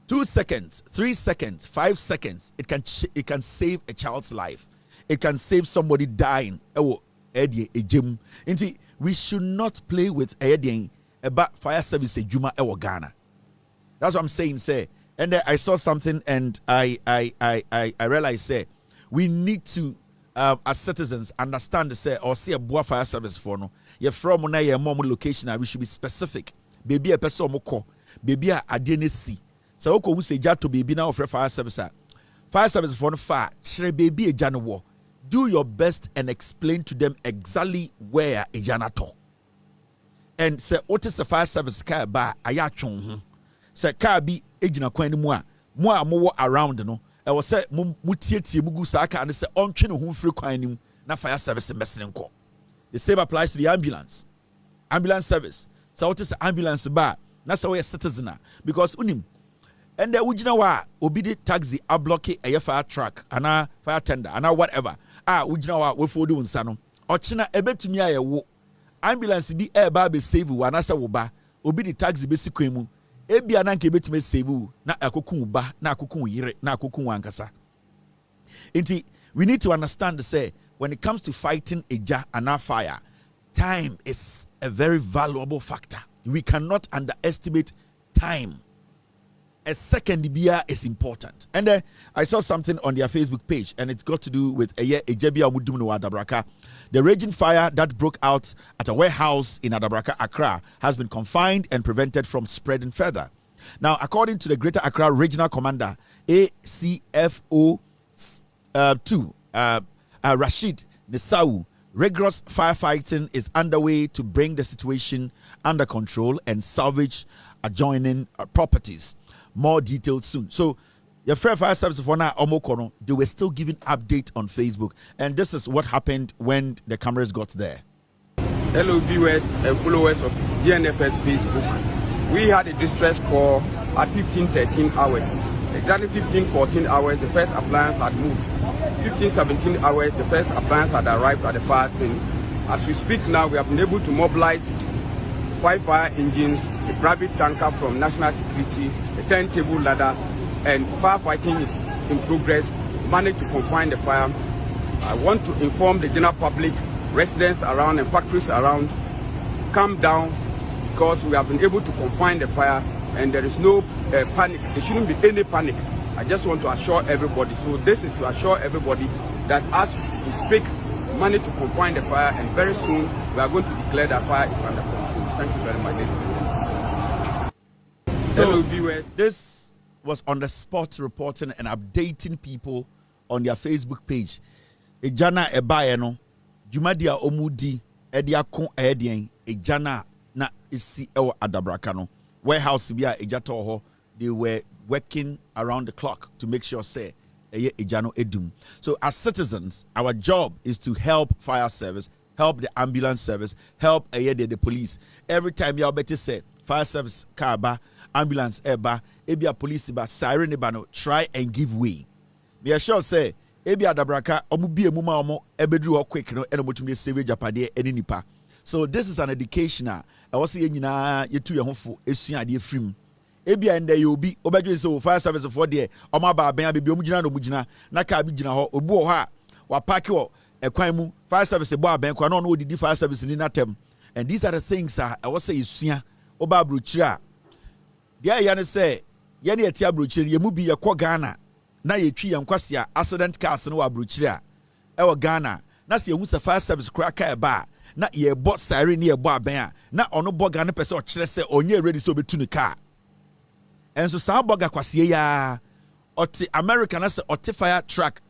2 seconds, 3 seconds, 5 seconds, it can save a child's life. It can save somebody dying. We should not play with about fire service ejuma Ghana. That's what I'm saying. Say, and I saw something and I realized say we need to as citizens understand say or see a boa fire service for no. You're from your mom location. We should be specific. Baby a person moko. Baby a adenesi. So oko who say jato baby now for fire service. Fire service for no fire. Shre baby a janawo. Do your best and explain to them exactly where a janato. And say what is the fire service car ba ayachon. Say car be ejina kwani mo around no. I was say mutieti mugu saka and say on twene ho free kwan nim na fire service mbesene nko. The same applies to the ambulance service. So what is the ambulance ba na say we citizen because unim and the ujina wa obi the taxi a block a fire truck ana fire tender ana whatever ujina wa we for do nsa no ochina ebetumi ayewo ambulance bi e ba be save wa na say wo ba obi the taxi be sikwan mu ebia na nke betumi save na akokun ba na akokun yire na akokun ankasa. Inti we need to understand say when it comes to fighting and fire, time is a very valuable factor. We cannot underestimate time. A second beer is important. And I saw something on their Facebook page, and it's got to do with Ejebia Mudumno Adabraka. The raging fire that broke out at a warehouse in Adabraka, Accra, has been confined and prevented from spreading further. Now, according to the Greater Accra Regional Commander, ACFO 2, Rashid Nisau, rigorous firefighting is underway to bring the situation under control and salvage adjoining properties. More details soon. So, your fire service for now, Omokono, they were still giving update on Facebook, and this is what happened when the cameras got there. Hello, viewers and followers of DNFS Facebook. We had a distress call at 15:13 hours. Exactly 15:14 hours, the first appliance had moved. 15:17 hours, the first appliance had arrived at the fire scene. As we speak now, we have been able to mobilize 5 fire engines, a private tanker from National Security, a turntable ladder, and firefighting is in progress. We managed to confine the fire. I want to inform the general public, residents around and factories around, calm down, because we have been able to confine the fire and there is no panic. There shouldn't be any panic. I just want to assure everybody. So this is to assure everybody that as we speak, we managed to confine the fire, and very soon we are going to declare that fire is under control. Thank you very much, ladies and gentlemen. So hello, viewers. This was on the spot reporting and updating people on their Facebook page. Ejana ebayeno, jumadia omudi, ediakon edien, ejana na isi ewa adabrakano. Warehouse biya ejatoho, they were working around the clock to make sure say ejano edum. So as citizens, our job is to help fire service, help the ambulance service, help the police. Every time you better say fire service car ba, ambulance eba, ebia police ba, siren eba no, try and give way. Me assure say ebia dabraka omu bie mu ma omo ebedru ho quick no eno motumi save japade eni nipa. So this is an educational. I was saying nyina yetu ye hofo esua ade frim. Ebia ende ye obi obedwe say fire service for there omo ba ben abebi omugina no mugina na ka bi gina ho obu ho a wa park wo ekwan mu fire service bo aben kwa no no odidi fire service ni natem. And these are the things I was say esua oba abrochira. Dia ya ne say ye ne eti abrochira ye mu bi ye kɔ Ghana na ye twi ye nkwase accident cars no abrochira e wo Ghana na se yehu se fire service kra ka e ba na ye bɔ siren ye bɔ aben a na ono bɔ Ghana pese o kyerɛ se onye ready so betu ne car. And so sa boga kwase ya ɔte America na se ɔte fire truck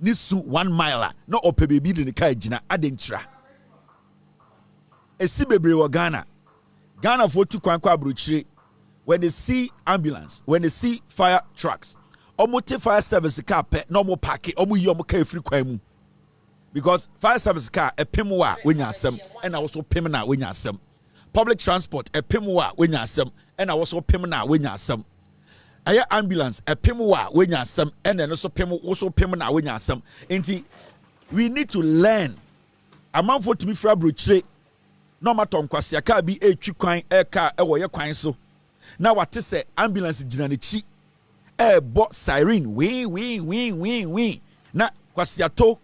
ni su 1 mile na ɔpɛ bebi de ne car gina adentra. Esi bebre wo Ghana for tu kwan kwa abrochire. When they see ambulance, when they see fire trucks, omote fire service car pe no mo park omo yi omo car free kwan mu. Because fire service car e pem wa wenya asem and also pem na wenya asem. Public transport e pem wa wenya asem and also pem na wenya asem. Aya ambulance e pem wa wenya asem and also pem na wenya asem. Enti we need to learn. Amanfo to be fra brochire no matter nkwase aka bi etwi kwan e ka e wo ye kwan so. Na wate se ambulance gina ne chi bo siren we na kwasiato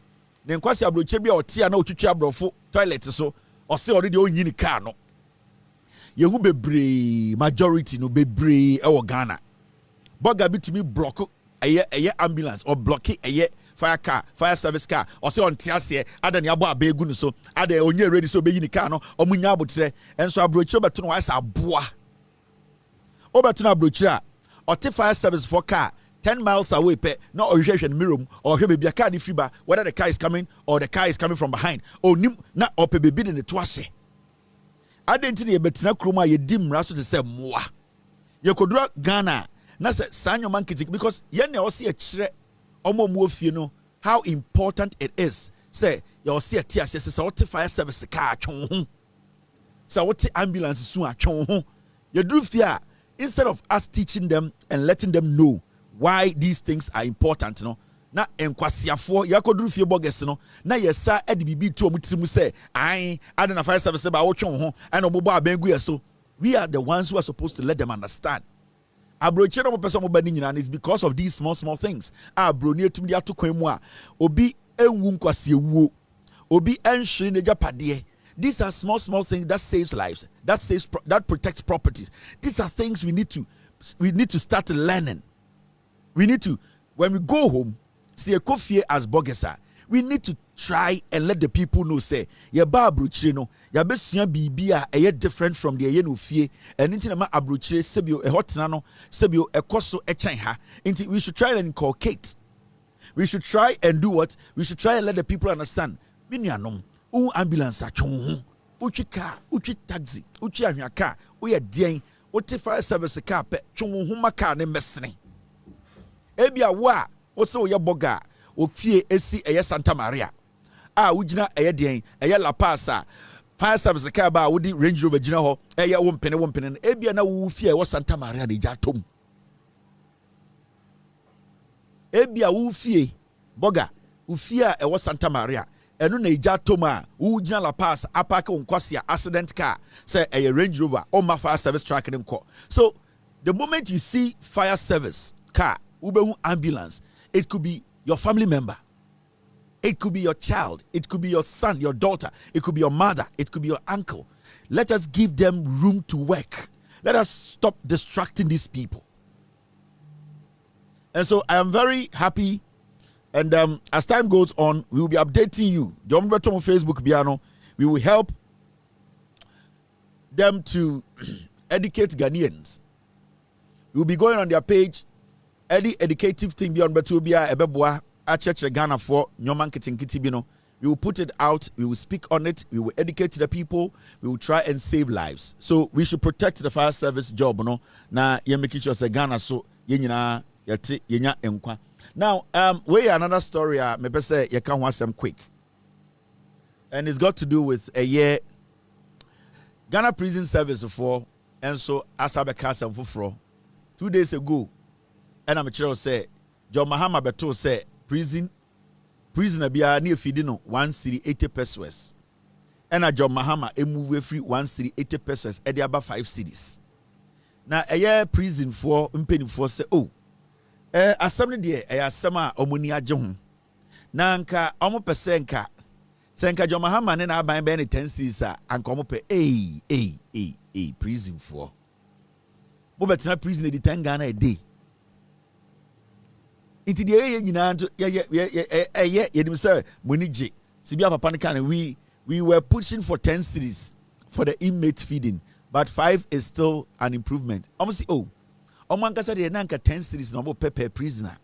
ne kwasi abroche bia otia na otwitwa abrofo toilet so o se already onyi ni car no yehu bebre majority no bebre e wo Ghana boga bitimi block eye ambulance or block eye fire service car or se on tiase ada ne abo abegu no so ada onye ready so be yi ni car no omunya abotre enso abroche beto no wasa aboa Obatuna brochira or fire service for car 10 miles away pe no orientation mirum or he be a car free ba whether the car is coming or the car is coming from behind or nim na or pe be in the twase identity e betina kroma ye dim raso to say moa ye kodura Ghana na say sanyo man kitik because ye ne o se kire omo mu ofie no how important it is say ye o se tia say what fire service car twon ho say what ambulance su atwon ho ye duru fia. Instead of us teaching them and letting them know why these things are important, no, na enkwasiafo yakoduru fie boges no, na yesa edi bibi to omutimu say, I don't fire service ba wotwon ho, and omobo abengu yeso. We are the ones who are supposed to let them understand. Abroche no person mo bani nyina is because of these small things. Abronye tumdi atokwan mu a obi enwu nkwase ewuo, obi enhwere ne japade. These are small things that saves lives, that protects properties. These are things we need to start learning. We need to, when we go home, see a coffee as bogesa. We need to try and let the people know say, ya ba abrochire no, ya besua bibia eye different from the eye no fie. And inti na abrochire sebio e hotena no, sebio ekoso echen ha. Inti we should try and inculcate. We should try and do what? We should try and let the people understand. Binuanom. Ambulance atwon uchi car uchi taxi uchi ahwaka uye dien uti fire service car pe twon ho maka ne mesene ebia wo a wo se wo ye boga ofie esi eye Santa Maria ugina eye dien eye La Paz fire service car ba wo di Range Rover gina ho eye wo mpene ebia na wo fie wo Santa Maria de jatom ebia wo fie boga ufie a wo Santa Maria enu na ija toma wu gina La Paz apaka unkwasi accident car say a Range Rover or my fire service truck in ko. So the moment you see fire service car, ube ambulance, it could be your family member, it could be your child, it could be your son, your daughter, it could be your mother, it could be your uncle. Let us give them room to work. Let us stop distracting these people. And so I am very happy. And as time goes on, we will be updating you. On Facebook, Biano, we will help them to educate Ghanaians. We will be going on their page. Any educative thing beyond Betubia, Ebeboa, a church Ghana for Nyoman Kitinkitibino. We will put it out. We will speak on it. We will educate the people. We will try and save lives. So we should protect the fire service job. No, na yemeki chose Ghana so yenyina yati yenya enkwa. Now, we another story. Maybe say you can watch them quick, and it's got to do with a year Ghana Prison Service for, and so Asabeka for 2 days ago, and I'm sure say John Mahama Beto say prisoner be near feeding 1 city 80 pesos, and a John Mahama a move free 1 city 80 pesos at the about 5 cities. Now a year prison for impeding for say assembly de asama omuni agye na nka omo pese nka senka John Mahama ne na aban be ne 10 cities anka omo pe prison for bo betina prison di 10 Ghana a day inti de ye nyina nto ye dim say money je sibia papa ne kan we were pushing for 10 cities for the inmate feeding, but 5 is still an improvement. Omo see Omankasa de nanka 10 cities no per prisoner.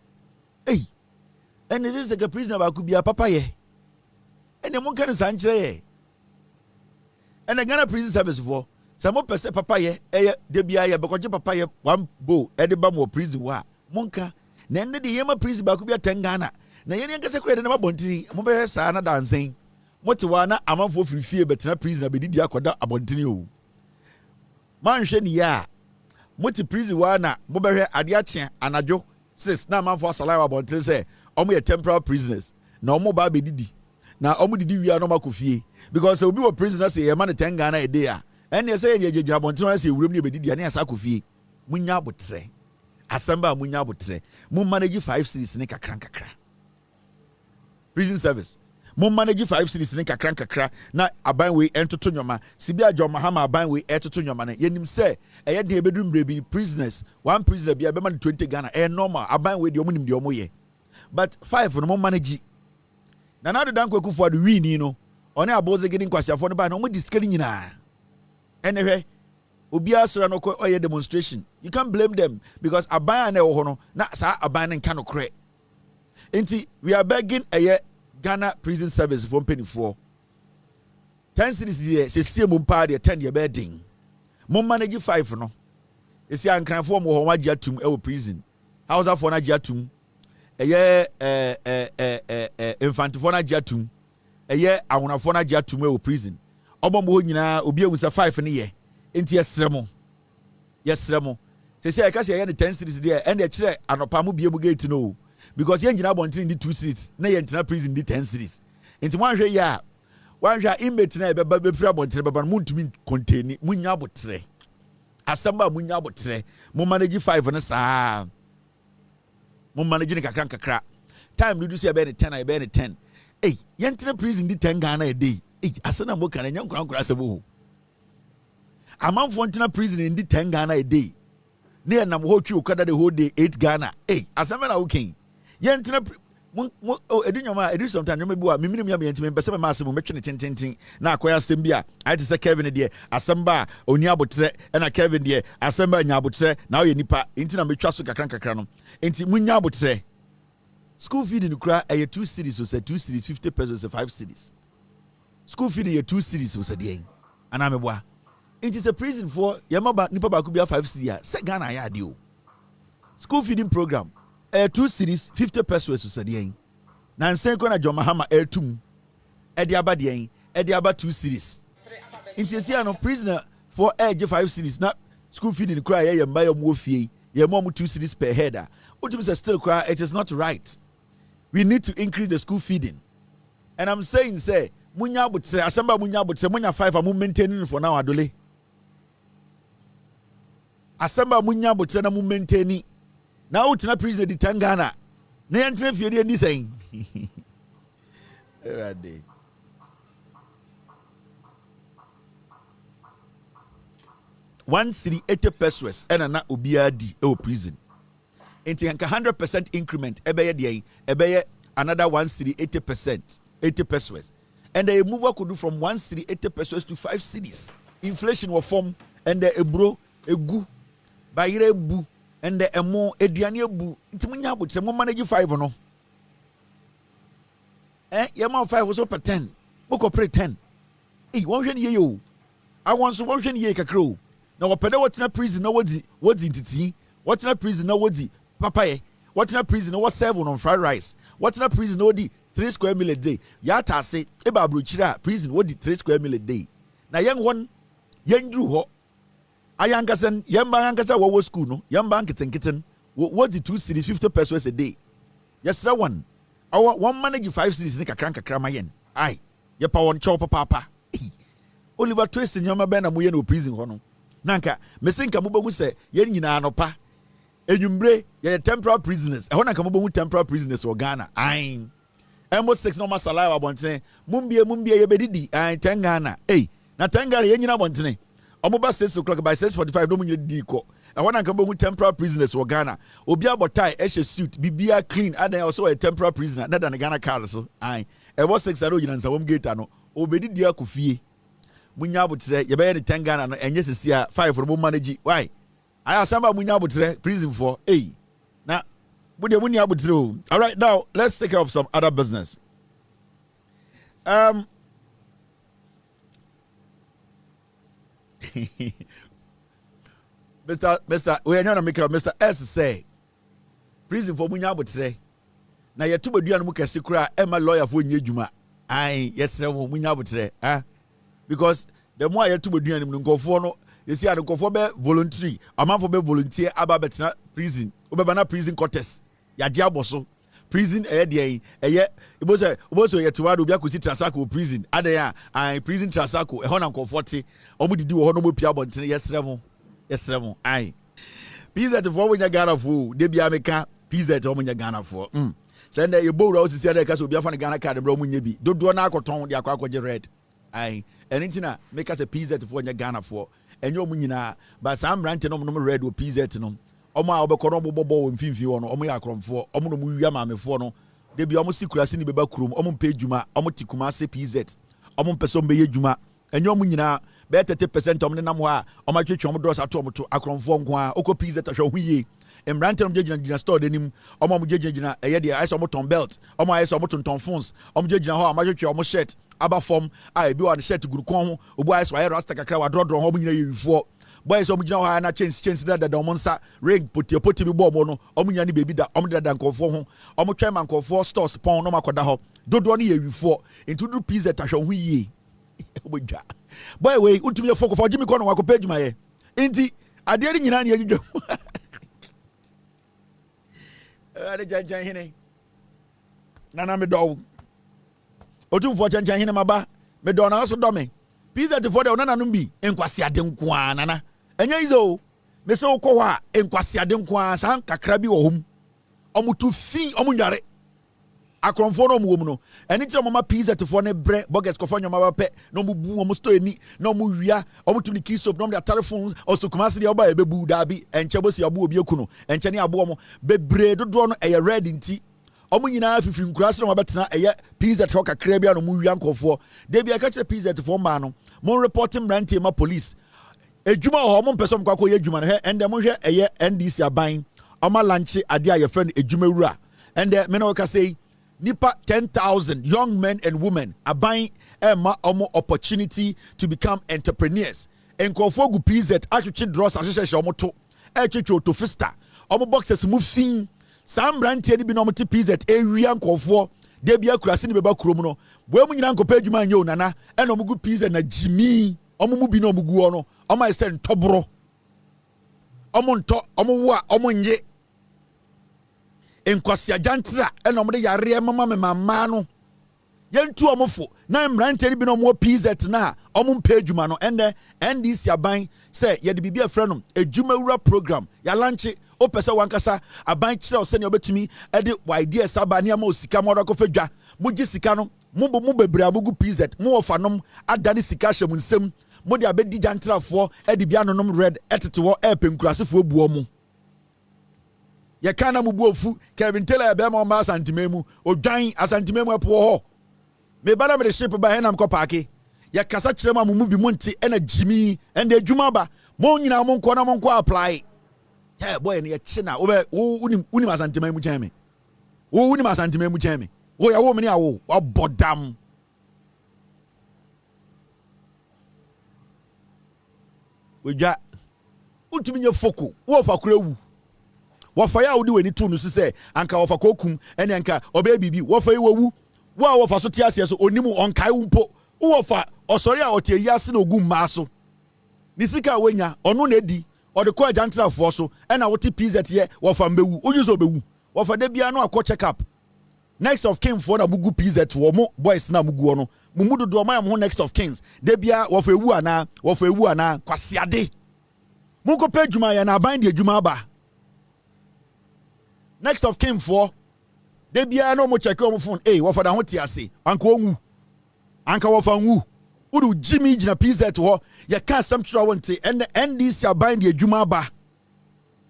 Hey, and this is like a prisoner ba could be a papa ye. And the monka is anchre. And the Ghana Prison Service for some more per papa ye, debia because papa ye 1 bow, Edibamo prison wa. Monka, Nende the Yama prison ba could be a 10 Ghana. Na yen kasa credit na bontini, mo sana dancing. Motiwana among for free fear, but na prisoner be dia kwada abontini. Man shen ya. Moti prison wana mobere adiache anajo 6 na man for salary about say omo ye temporary prisoners na omo ba be didi na omo didi wi anoma kofie because obi wo prisoners say e man 10 Ghana a day a and ye say ye jejira bontin say wuram ne be didi na asa kofie munya abotre asamba munya abotre mun manage 5 cities ne kakra prison service mun manage 5 cities ne kakra na aban we entoto nyoma sibia John Mahama aban we entoto nyoma na yenim se eye de ebedum brebi prisoners 1 prisoner bia be man 20 Ghana normal aban we de omunim de omoye but 5 no mun manage na na do dan kwakufu adu wi ni no one aboze gidi nkwasiafo no ba na omo diskari nyina enehwe obi asra no ko oye demonstration you can't blame them because aban na e wo ho no na sa aban ne nka no kre enti we are begging Ghana Prison Service from penny for 10 cities here. She see mum party 10 year bedding. Mum manage 5 no. You see, I'm crying for more Wajatum our prison. How's that for Najatum? A year infantifona jatum. A year I want to phone Jatum our prison. Obambo Nina Ubia was a 5 in a year. Into yes, Remo. Yes, Remo. They say I can't say 10 cities there and the chair and a pamu be able to know. Because you ain't in the 2 seats, nay, enter prison the 10 cities. Into one year, one year inmate never be free about moon to mean contain Munyabotre. Asamba Munyabotre, Mo manage 5 on a sa. Mo managing a crank. Time do you see about 10, I bear 10. Hey, you enter prison the 10 Ghana a day. Hey, Asana Mokan and young crown grassable. A month for prison in the 10 Ghana a day. Near Namhochu, Kada the whole day 8 Ghana. Hey, Asama okay. Yentina edu sometimes remember mimini mi enti me pese me masem me twene tintintin na akoya asem bia I say Kevin de asamba oni abotre na Kevin de asamba nya abotre na o ye nipa enti na metwa so kakra no enti munya abotre school feeding kura 2 cities so say 2 cities 50 pesos 5 cities school feeding 2 cities so say dey ana me boa enti say prison for yamaba nipa ba ku bia 5 cities say Ghana ya de o school feeding program 2 cities 50 pesos so say na nsenko na John Mahama etum aba de aba 2 cities inti sia no prisoner for age 5 cities na school feeding cry ye mba ye mo fie ye mo 2 cities per header. What say still cry it is not right. We need to increase the school feeding. And I'm saying, say, munya butre, asamba munya butre, munya 5 amu maintaining for now adole. Asamba munya butre na mu maintaining. Now utina prison di Tangana. Na yantre fie di saying. Erade. $180 pesos and na obiadi e prison. Enti hanka 100% increment ebeye dey ebeye another 180%, 80 pesos. And the mover could do from 180 pesos to 5 cedis. Inflation will form and the ebro egu bayire bu and the emo eduane bu. Nti munya bu mo manage 5 no. Yama 5 was up 10. Boko pre 10. Won hwe ye yo. I want so won hwe ye kakro. Na wopede wotina prison na wodi ntiti. Wotina prison na wodi papaye. Wotina prison na what 7 on fried rice. Wotina prison na wodi 3 square meal a day. Ya ta say eba abrochira prison wodi 3 square meal a day. Na yen won yen dru ho. Ayankasen yemba yankasa wo school no. Yemba nkiten wodi 2 cedis 50 pesos a day. Yesra one. Our one manage 5 cedis ni kakra mayen. Ai. Ye pa won chow papa. Oliver Twist in yama ben na muye no prison ho no. Nanka mesinka mubogu se yen nyina anopa. Enyumbre ye temporary prisoners. E ho nanka mubogu temporary prisoners wo Ghana. Ai. Emo 6 no masala wa bonten. Mumbie ye bedidi. Ai 10 Ghana. Na 10 Ghana ye nyina bonten. Omo ba 6 o'clock by 6:45 no munye di ko. E ho nanka mubogu temporary prisoners wo Ghana. Obi abotai e hye suit bibia clean and also a temporary prisoner na than Ghana car so. Ai. E wo 6 aro nyina nsawom gate ano. Obedidi akofie. Munya butre ye be 10 Ghana no enye sesia 5 for manage why I asamba munya butre prison for na bude munya butre. All right, now let's take care of some other business. Mr. we are not make Mr. S say prison for munya butre na ye tubadua no mu kase kura Emma lawyer for nyedwuma ai yesre wo munya butre because the more you to be doing him go for no, you see, I don't go for be voluntary. A man for be volunteer about better prison. Obana prison quarters. Ya diaboso prison ye it was a to wadu bia kusi transako prison. Adaya prison transako e ho na comforti. Omo didi wo ho no mo pia bonten yesremo. Ai. PZ for when you Ghana for de bia meka PZ omo nya Ghana for. Send e bo ro osisi ade ka so bia fa na Ghana card bro mo nya bi. Dodo na akoton de akwaje red. Ai anything na make us a PZ for Ghana for enyo mu nyina but some rant no red with PZ no omo a obekoro bobo mfimfi wo no omo ya akromfo omo no mu wia maamefo no de bi omo sikurase ni beba kurom omo mpa adwuma omo tikuma se PZ omo mpeso mbe yedwuma enyo mu nyina be 30% omo nam ho a omo atwetwe omo dos ato omo to akromfo nko a okọ PZ ahwe ho yie emrante no gyegina store denim omo gyegina eye de ice omo ton belt omo ice omo ton phones omo gyegina ho amatwetwe omo shirt aba form ai bi wa the shirt guru kon ho obu ice wa rasta kakra wa drodro ho omo nyina yefo boys omo gyina ho na chance da omo nsa ring poti bi bo no omo nyina ni baby da omo da nkofo ho omo twa man nkofo stores pon no makoda ho dodo no yefo intudu PZ ahwe ho yie obo dwa boy we utumi ye foko for jimi kon no wakopa adwuma ye enti ade ri nyina na yedwum ade janjan hene nana me do otumfo janjan hene maba me do na so do me PZ for de nana no bi enkwase ade nko a nana enya izo me se ukọ ho a enkwase ade nko a san kakra bi wo hom omutu fi omunyare akromfo no mu no eni tire mama PZ for ne bre bucket ko fanyo ma pe no mu bu omu sto eni no mu wia omutu ni keysop no the telephones also kumase de oba ebebu da bi enche bosi abu obi eku no enche ne abo mo bebre dodo no eye red nti omu nyina afifiri nkurase no mabetena eye PZ ho kakra bia no mu wia nkofo de bia ka kire PZ for ma no mo reporting rantie ma police ejuma ho mo pesom kwakọ ye ejuma no he ende mo hwe eye NDC aban oma lanche ade a ye friend ejuma wura ende me no ka say nipa 10,000 young men and women are buying a opportunity to become entrepreneurs. Enkofo gu PZ atwetwe dross ahyehyehye omo to atwetwe otofista omo boxes move sin sam brantie ni bi no omo PZ ewia nkofo de bia kurase ni beba kurom no bo mu nyina nkopa adwuma anye onana e no omo gu PZ na jimi omo mu bi no omo gu ono omo ese ntobro omo nto omo wo a omo nye enkwasi ajantra ena omde yare mama me mama no yentu omofo na mrante bi no mo PZ na omum pay adwuma no ende NDC aban say ye de bibia frɛ no adwuma wura program ya lanche opese wankasa aban kyerɛ o sɛ ne obetumi e de idea saba ne ama osika mo dɔkɔ fadwa mo gi sika no mo bebre abugu PZ mo ofanom adane sika hye mo nsem mo de abedi jantrafoɔ e de bia nonom red etete wo e penkurasefo buo mu ye kana mu buofu Kevin Taylor be ma ma santimemu odwan asantimemu epo ho me bana me de ship ba henam ko paake ye kasa kyerɛ ma mu bi mu nte na jimi ende adwuma ba mo nyina mo nkɔ na mo nkɔ apply hey boy ne ye kye na unim asantimemu kyɛn me unim asantimemu kyɛn me wo ya wo me ne awo abodam wodwa utimi nye foko wo fa kura wu wofa ya wodi weni tu no se anka wofa kokum ene anka oba bibi wofa yiwu wo wofa so tiase so onimu onkai wumpo wofa osori a otie yase na ogum maaso ni sika wenya ono na edi ode ko ajantrafo so ena wote PZ ye wofa mbewu ojuso bewu wofa da bia no akọ check up next of kin for na mugu PZ wo mo boys na mugu no mumudu do ma mo next of kings da bia wofa ewu ana kwasiade munko pe djuma ya na aban de djuma ba next of kin for de bia no mo check on phone wofa da ho ti ase anka onwu anka wofa nwu udu Jimmy gina PZ ho ya ka asem twira wonte and NDC aban de adwuma ba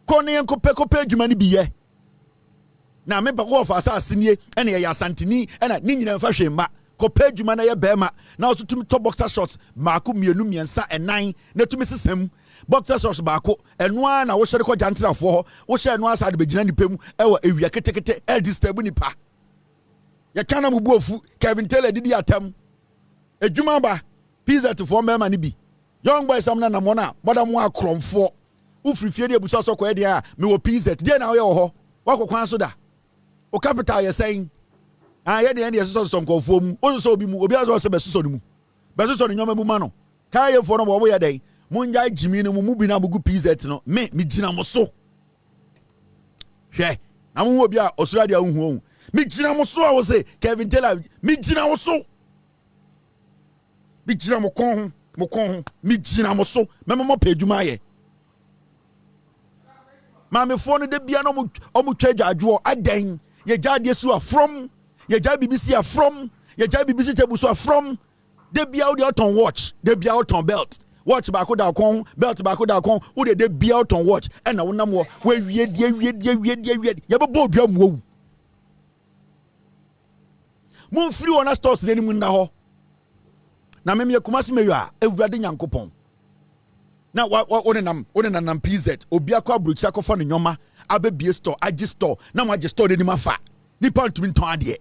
kone enko pekope adwuma ni biye na me ba wofa asase nie ene ya asantini ena ni nyina mfa hwemma kope adwuma na ye bema na osutumi to boxer shorts maako mienu miensa enan na tumi sesam boxer shorts baako enoa na wo hyere ko jantrafo ho wo hye enoa sa de begina nipam ewa ewia ketekete el disturb nipa ya kana mu buofu Kevin Taylor didi atam adwuma ba PZ for mema ni bi young boy sam na namona modam wa kromfo ufrifie de abuso so ko e dia me wo PZ de na wo ye ho wakokwan so da o capital ye saying ye de ye so nkofo mu o so obi mu obi aso se besuso ni mu besuso ni nyoma mu ma no ka ye fo no bo ye den munja jimi no mu bi na mugu PZ no me gina mo so hwe na mu obi a osura de ahu me gina mo so a wo se Kevin Taylor me gina mo so me gina mo kon me gina mo so me mo pedwuma ye ma me fo no de bia no omu twaja adwo adan ye jade su a from ye jade BBC a from ye jade BBC table so a from de bia o de auton watch de bia auton belt watch ba ko da kon belt ba ko da kon wo de bia auton watch e na wonam wo wie ye be bo dua mu wo mun free on stores de ni mu nda ho na me kumasi meyo a ewurade nyankopon na onenam PZ obi akwa abrochi akofo no nyoma abebie store agi store na mo agi store de ni mafa nipa ntumi nton ade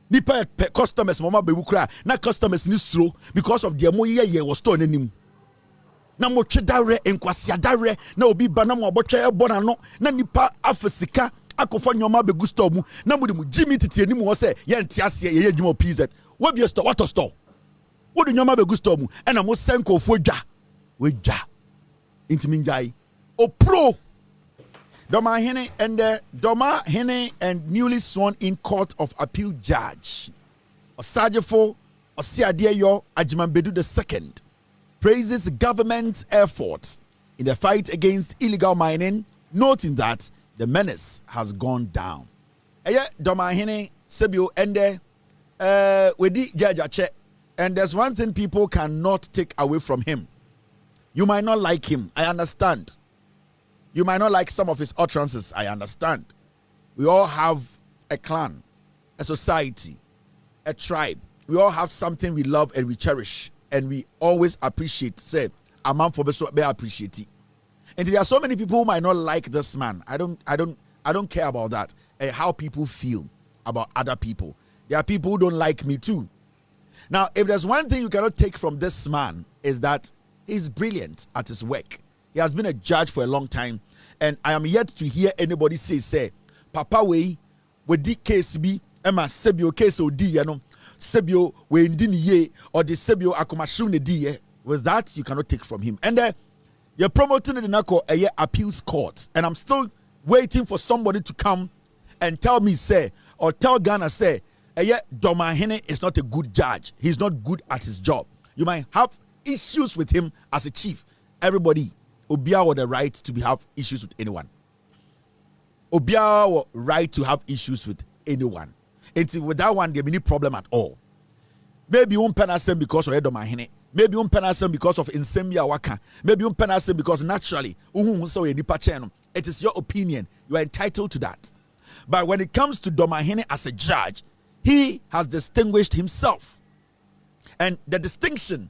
nipa customers mama bewu kra na customers ni suro because of the mo ye was store nanim na mo twedare enkwase adare na obi ba na mo abotwa ebo na no na nipa afasika akofo nyoma begu store mu na mo de mu Jimmy tete anim ho se ye ntiase ye adwuma PZ we be store what store wo de nyoma begu store mu e na mo senko fo dwa weja intiminjai opro Doma Hene and newly sworn in Court of Appeal judge Osajefo Osiadeyo Ajimambedu II praises government's efforts in the fight against illegal mining, noting that the menace has gone down. Doma Hene Sebio Ende wedi judge ache, and there's one thing people cannot take away from him. You might not like him, I understand. You might not like some of his utterances, I understand. We all have a clan, a society, a tribe. We all have something we love and we cherish, and we always appreciate. Say, a man for be appreciate it. And there are so many people who might not like this man. I don't care about that. How people feel about other people. There are people who don't like me too. Now, if there's one thing you cannot take from this man, is that he's brilliant at his work. He has been a judge for a long time, and I am yet to hear anybody say, Papa we di case bi ema sebio case odi ye no sebio we ndi ni ye or the sebio akomashim ne di ye. With that, you cannot take from him. And you're promoting it in a appeals court, and I'm still waiting for somebody to come and tell me or tell Ghana Domahene is not a good judge. He's not good at his job. You might have issues with him as a chief. Everybody, Obia had the right to have issues with anyone. Obia had right to have issues with anyone. It's with that one, there be no problem at all. Maybe penasem because of Domahene. Maybe penasem because of insembia waka. Maybe penasem because naturally, it is your opinion. You are entitled to that. But when it comes to Domahene as a judge, he has distinguished himself. And the distinction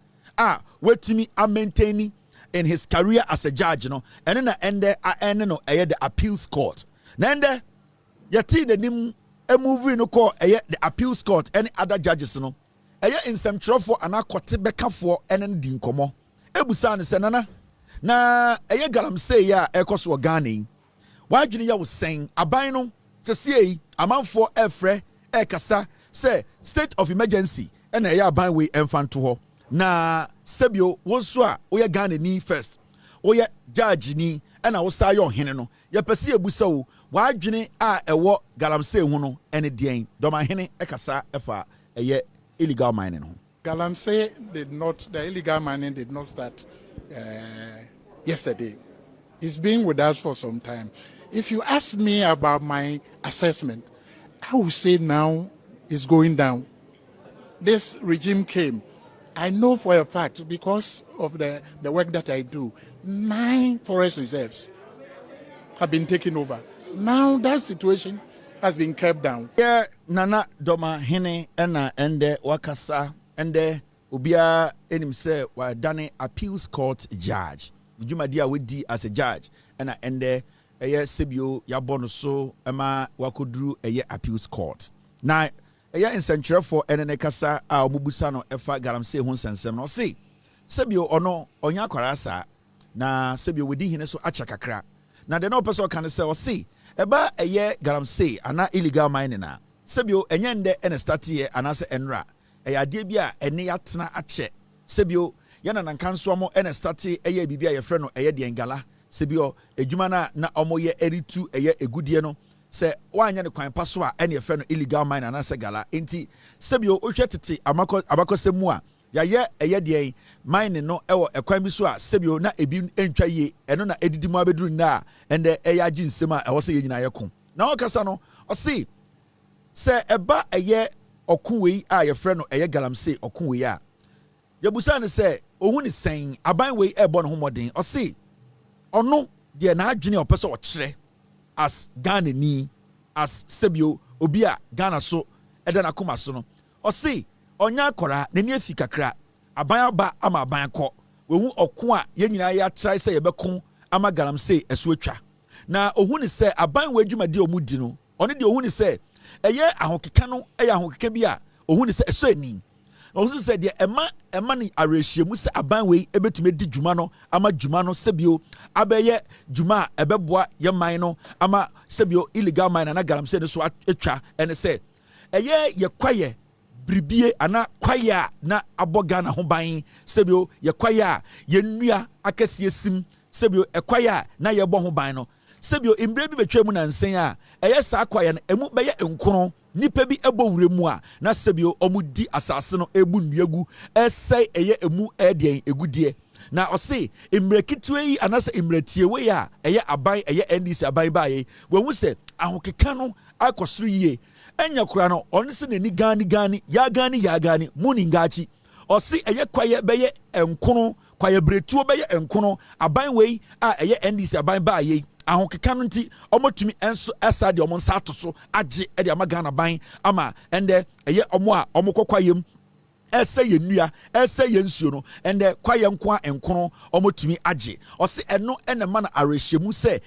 what to me are maintaining in his career as a judge, and then the appeals court. Nende yati the nim a movie no call the appeals court any other judges in some trouble and a court beka for and din komo. Ebusan senana na galam say ya ekos wagani. Why Junior was saying abino se a man for efre ekasa say state of emergency and aban way enfant to her. Na sebio woswa oya Ghana ni first oya judge ni and I was say your hene no ya pese ebusa wo wadwene a ewo galamsey hu no ene dien Domahene ekasa efa illegal mining ho. Galamsey the illegal mining did not start yesterday. It's been with us for some time. If you ask me about my assessment, I would say now it's going down. This regime came. I know for a fact, because of the work that I do, 9 forest reserves have been taken over. Now that situation has been kept down. Yeah, Nana Domahene ende wakasa ende ubia enim say wa dane appeals court judge. Juma dia wedi as a judge ende sebio ya bono so ema wakodru appeals court. Now in central for enekasa omubusa no efa galamsey hu sensem no see sebio ono onya kwarasa na sebio wedi hine so acha kakra na de no person kan say o see eba galamsey ana illegal mining na sebio enyende ene start ye anase enra ade bia ene yatena ache sebio yana nankanso mo ene start bibia ye frɛ no de engala sebio edwuma na omoye eritu egudie no se wanya ne kwan paso a ene efe no illegal mine na se gala enti sebio ohwe tete abakosemu a ya de mine no ewo ekwan bi so a sebio na ebi entwa ye eno na edidimu abeduru na ende eya agi nsem a ewo se ye nyina yeko na okasa no o se eba okunwe a ye frɛ no galamsey okunwe a yabusa ne se ohun ni sen aban we ebo no homoden o se ono de na adwene opese o kyere as Ghana ni as sebio obia Ghana so eda na koma so no o se onya akora na ni afi kakra aban aba ama aban kɔ wehu ɔko a ye nyina ya try sɛ yebɛko ama galamsey ɛso atwa na ohun ni sɛ aban we adwumadi omudi no ɔne de ohun ni sɛ ahokeka no ahokeka bi a ohun ni sɛ ɛso ani ohun sɛ de ɛma ni arehyiemu sɛ aban we ebetumi di dwuma no ama dwuma no sebio abɛyɛ dwuma a ɛbɛboa ye man no ama sebio illegal mine na galamsey no so atwa ɛne sɛ ye kwaye bribie ana kwaye na aboga na ho ban sebio ye kwaye a ye nnua akasie sim sebio ekwaye na ye bɔ ho ban no sebio imbre bi betwa mu na nsen a saa kwaye no emu bɛyɛ nkono nipa bi ebo wuremu a na sebio omudi asase no ebu nnuagu ɛsɛe emu ɛdeɛn egudie na ɔse imrekitwe yi anase imretiewe ya aban NDC aban baaye wehu sɛ ahokeka no akɔsoro yie enya kura no ɔno se nani gani ya gani muni ngachi ɔse kwaye bɛyɛ enkono kwaye bretuo bɛyɛ enkono aban wei a NDC aban baaye ahokeka no nti ɔmotumi enso esa de ɔmo nsa atoso agye de ama Ghana ban ama ende ɔmo a ɔmo kokwayem ese ye nnua ese ye nsuo no ende kwaye nko a enkono omotumi agye ɔse ɛno ene ma na arehyiemu sɛ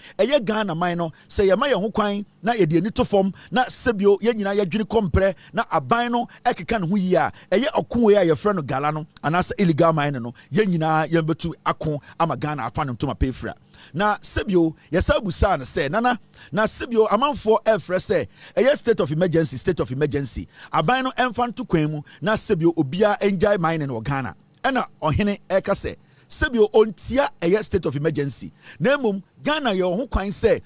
Ghana man no sɛ ye ma ye ho kwan na ye de ani to fam na sebio ye nyina ye dwene kompre na aban no ekeka ne ho yi a ɔkonwe a ye frɛ no gala no anasa illegal mine no ye nyina ye betu ako ama Ghana afa no ntoma pefra na sebio yesabu sa na se nana na sebio amanfo efre se state of emergency aban no emfanto kwan mu na sebio obia enjoy mining no Ghana ena ohene eka se sebio ontia state of emergency na emom Ghana ye ho kwan se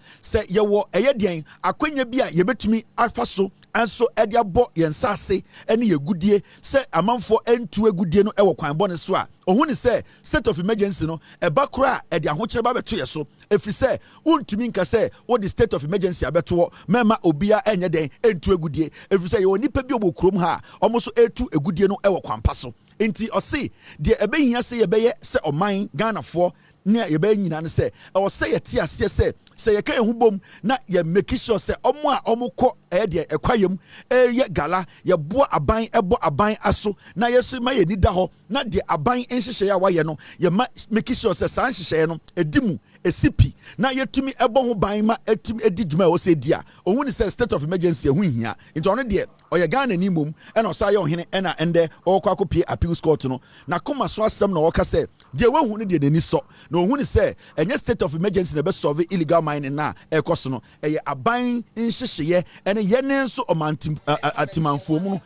ye wo dean akwanya bi a ye betumi afa so anso ede abo yensase ene ye gudie se amanfo entu agudie no ewo kwan bone so a ohun ni se state of emergency no eba kura ede ahokyere ba beto ye so efri se untumi nka se what the state of emergency abeto mema obia enye den entu agudie efri se ye onipa bi obokrom ha omo so etu agudie no ewo kwampa so enti osi de ebehia se ye beye se oman Ghana fo ne ye be nyina ne se o se ye ti ase se ye kan hu bom na ye make sure se omo a omo kɔ de ekwayem ye gala ye bo aban ebo aban aso na ye so ma ye ni da ho na de aban nhyehyɛ ya wa ye no ye make sure se san nhyehyɛ no edimu esipi na ye tumi ebo ho ban ma etumi edi dwuma wo se dia ohun ni se state of emergency hu hia nti ono de oye Ghana ni mom e na osa ye ohene e na ende okwa kopie appeals court no na koma so asem na woka se de we hu ne de nani so na ohun ni se enye state of emergency na be solve illegal mining na ekoso no eye aban nhyehyɛ ene ye ne nso omantim atimanfo mu no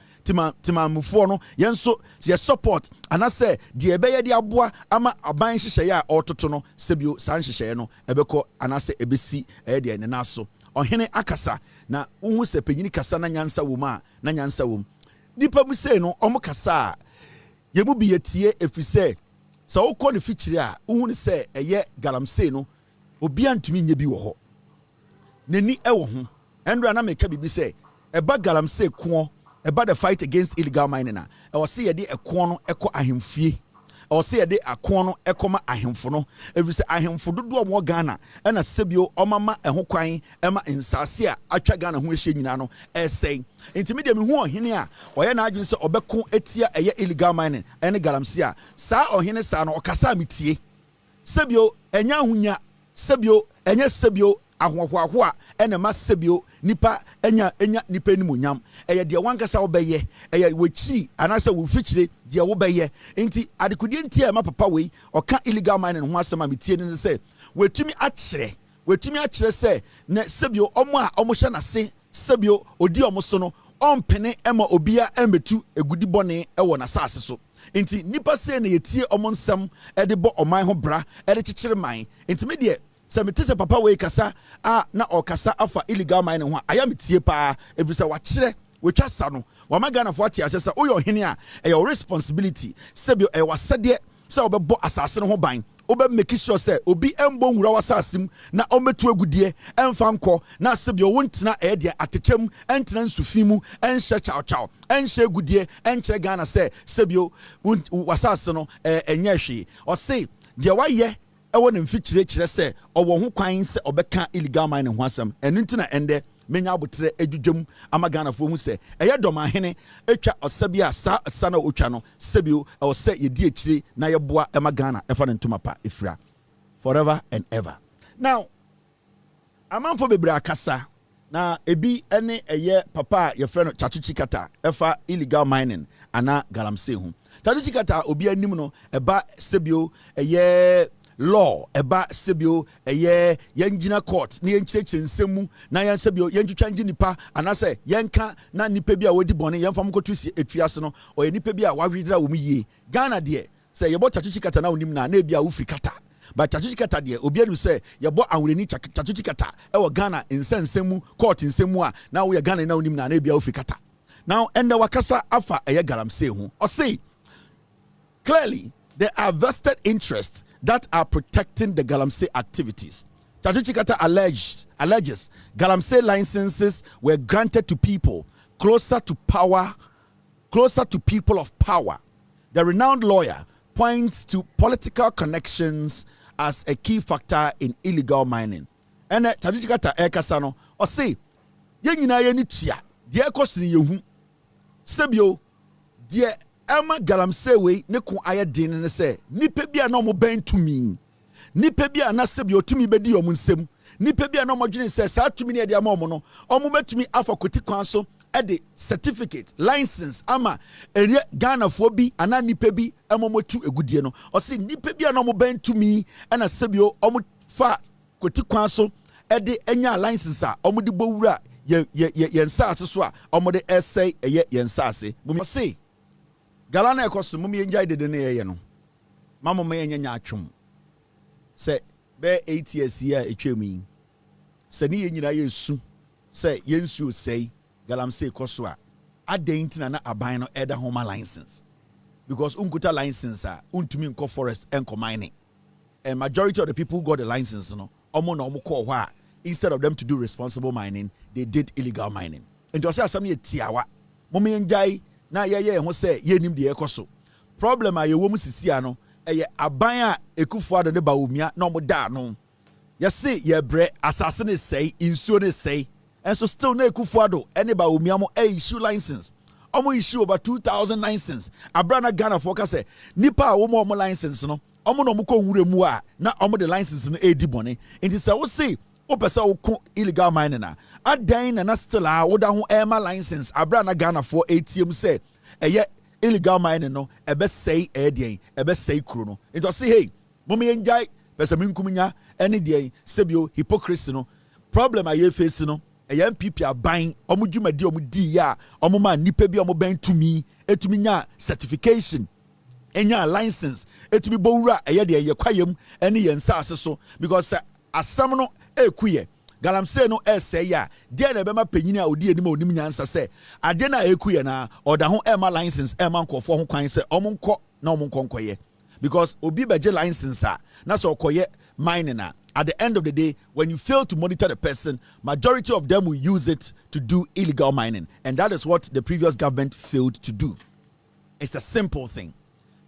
timamufo no yenso ye support anase de ebeye de aboa ama aban hyehyɛ ya ototo no sebio san hyehyɛ no ebekɔ anase ebesi de ne naso ohene akasa na uhu se penyini kasa na nyansa wo ma na nyansa wo nipa mu se no omo kasa ye mu bi yetie efise sa wokɔ ne fikyire a uhu ne se eye galamsey no obi antumi nye bi wo ho nani ewo ho endra na meka bibi se eba galamsey ko about the fight against illegal mining na e wo se ye de ekon no ekɔ ahemfie o se ye de akon no ekɔma ahemfo no every say ahemfo dodo mo Ghana e na sebio omama eho kwan ema nsase a atwa Ghana ho ehye nyina no esɛn intimi de me hu ohene a ɔyɛ na adwene se obɛko etia eye illegal mining ene galamsey a saa ohene saa no ɔkasa metie sebio enya hunya sebio enye sebio ahohoaho a ene ma sebio nipa enya nipa ni munyam eye de wankasa wo beye eye wechi anase wo fikyire de wo beye enti adekudie ntia ma papa wei oka illegal mining ho asema metie ne se wetumi akyere se ne sebio omo a omo hye nase sebio odi omo so no ompene ema obia embetu egudi bone ewo na saase so enti nipa se na yetie omo nsem e de bo oman ho bra e de kyekyere man enti me de se metese papa we kasa na okasa afa illegal mining ho aya metie pa everisa wa kyere wetwa sa no wa magana fo ati asesa oyo hene a e your responsibility sebio e wasede se obebo asase no ho ban obe make sure se obi embo nwura wasasim na ometu agudie emfa nko na sebio wontena e de atechem entena nsufimu enhye chaw enhye agudie enkyere Ghana se sebio wasase no enye hwe o se de waye ewo ne mfikyire kyerɛ sɛ ɔwɔ ho kwan sɛ ɔbɛka illegal mining ho asɛm ɛno nti na ɛndɛ menya abotre adwudwam ama Ghana fo hu sɛ ɛyɛ dɔm ahene etwa ɔsabi a sa na otwa no sebio ɛwɔ sɛ yedi akyire na yɛboa ɛma Ghana ɛfa ne ntoma pa efira forever and ever. Now amanfo bebre akasa na ebi ene ɛyɛ papa a yɛfrɛ no Chachuchi Kata ɛfa illegal mining ana galamsey ho. Chachuchi Kata obi anim no ɛba sebio ɛyɛ law eba sebio eye yenjina court na yenkyekye nsemu na yen sebio yentwitwa ngi nipa anase yenka na nipa bi a wodi bone yemfam kotu si etuase no o nipa bi a wawedra wo mu yie Ghana de se yebo Chachuchi Kata na onim na bi a wo firi kata but Chachuchi Kata de obi anu se yebo awreni Chachuchi Kata e wo Ghana nsensemu court nsemu a na wo ye Ghana na onim na bi a wo firi kata now enda wakasa afa eye galamsey ho o say clearly there are vested interests that are protecting the galamsey activities. Chachuchi Kata alleges galamsey licenses were granted to people closer to people of power. The renowned lawyer points to political connections as a key factor in illegal mining. And Chachuchi Kata ekasano o say ye nyina ye ni tua de ekosini yehu sebio de Emma galamsey we ne ko aye din ne se nipa bia na mo ban tumi nipa bia na sebio tumi bedi omo nsem nipa bia na mo dwene se sa tumi ne de ama omo no omo betumi afa koti kwan so e de certificate license ama ere Ghana fo bi ana nipa bi emomotu egudie no o se nipa bia na mo ban tumi na sebio omo fa koti kwan so e de enya license a omo de bowura ye nsase so a omo de essay eye ye nsase mo se Galana ekoso mum yenjai de ne ye no mamo me yenya atwom se be 8 years here etwemi se ne yenyina yesu se yensu sei galamsey koswa adentina na aban no eda homa license because unkuta license untumi nko forest enko mining and majority of the people who got the license no omo na omo call hwa instead of them to do responsible mining they did illegal mining and just say asam ye tiawa momo yenjai na ye ho say ye nim de ekoso problem a ye wo mu sisi ano eye aban a Ekufuado de Bawumia na omo da no ye say ye bre asase ne say insuo ne say and so still na Ekufuado any Bawumia mo issue license omo issue over 2,000 license abrana Ghana focus say nipa a wo mo license no omo no mo ko nwure mu a na omo the license no edi bone nti say wo say o pesa wo ko illegal mining na adan na still a wo da ho ema license abrana Ghana for ATM say eye illegal mining no ebe say edien ebe say kuro no nti say hey momo yenjai pesa minkumunya ene dien sebio hypocrisy no problem a ye face no eye MPP aban omo dwumadi omo di ya omo ma nipa bi omo ban tumi etumi nya certification enya license etumi bowura eye de eye kwayem ene ye nsase so because asam no ekuye galamsey no say ya de na be ma panyini a odi enim onim nyansa se ade na ekuye na oda ho ema license ema nkofo ho kwan se omo nko na omo nkonkoye because obi beje license na so okoye mining na at the end of the day, when you fail to monitor the person, majority of them will use it to do illegal mining. And that is what the previous government failed to do. It's a simple thing.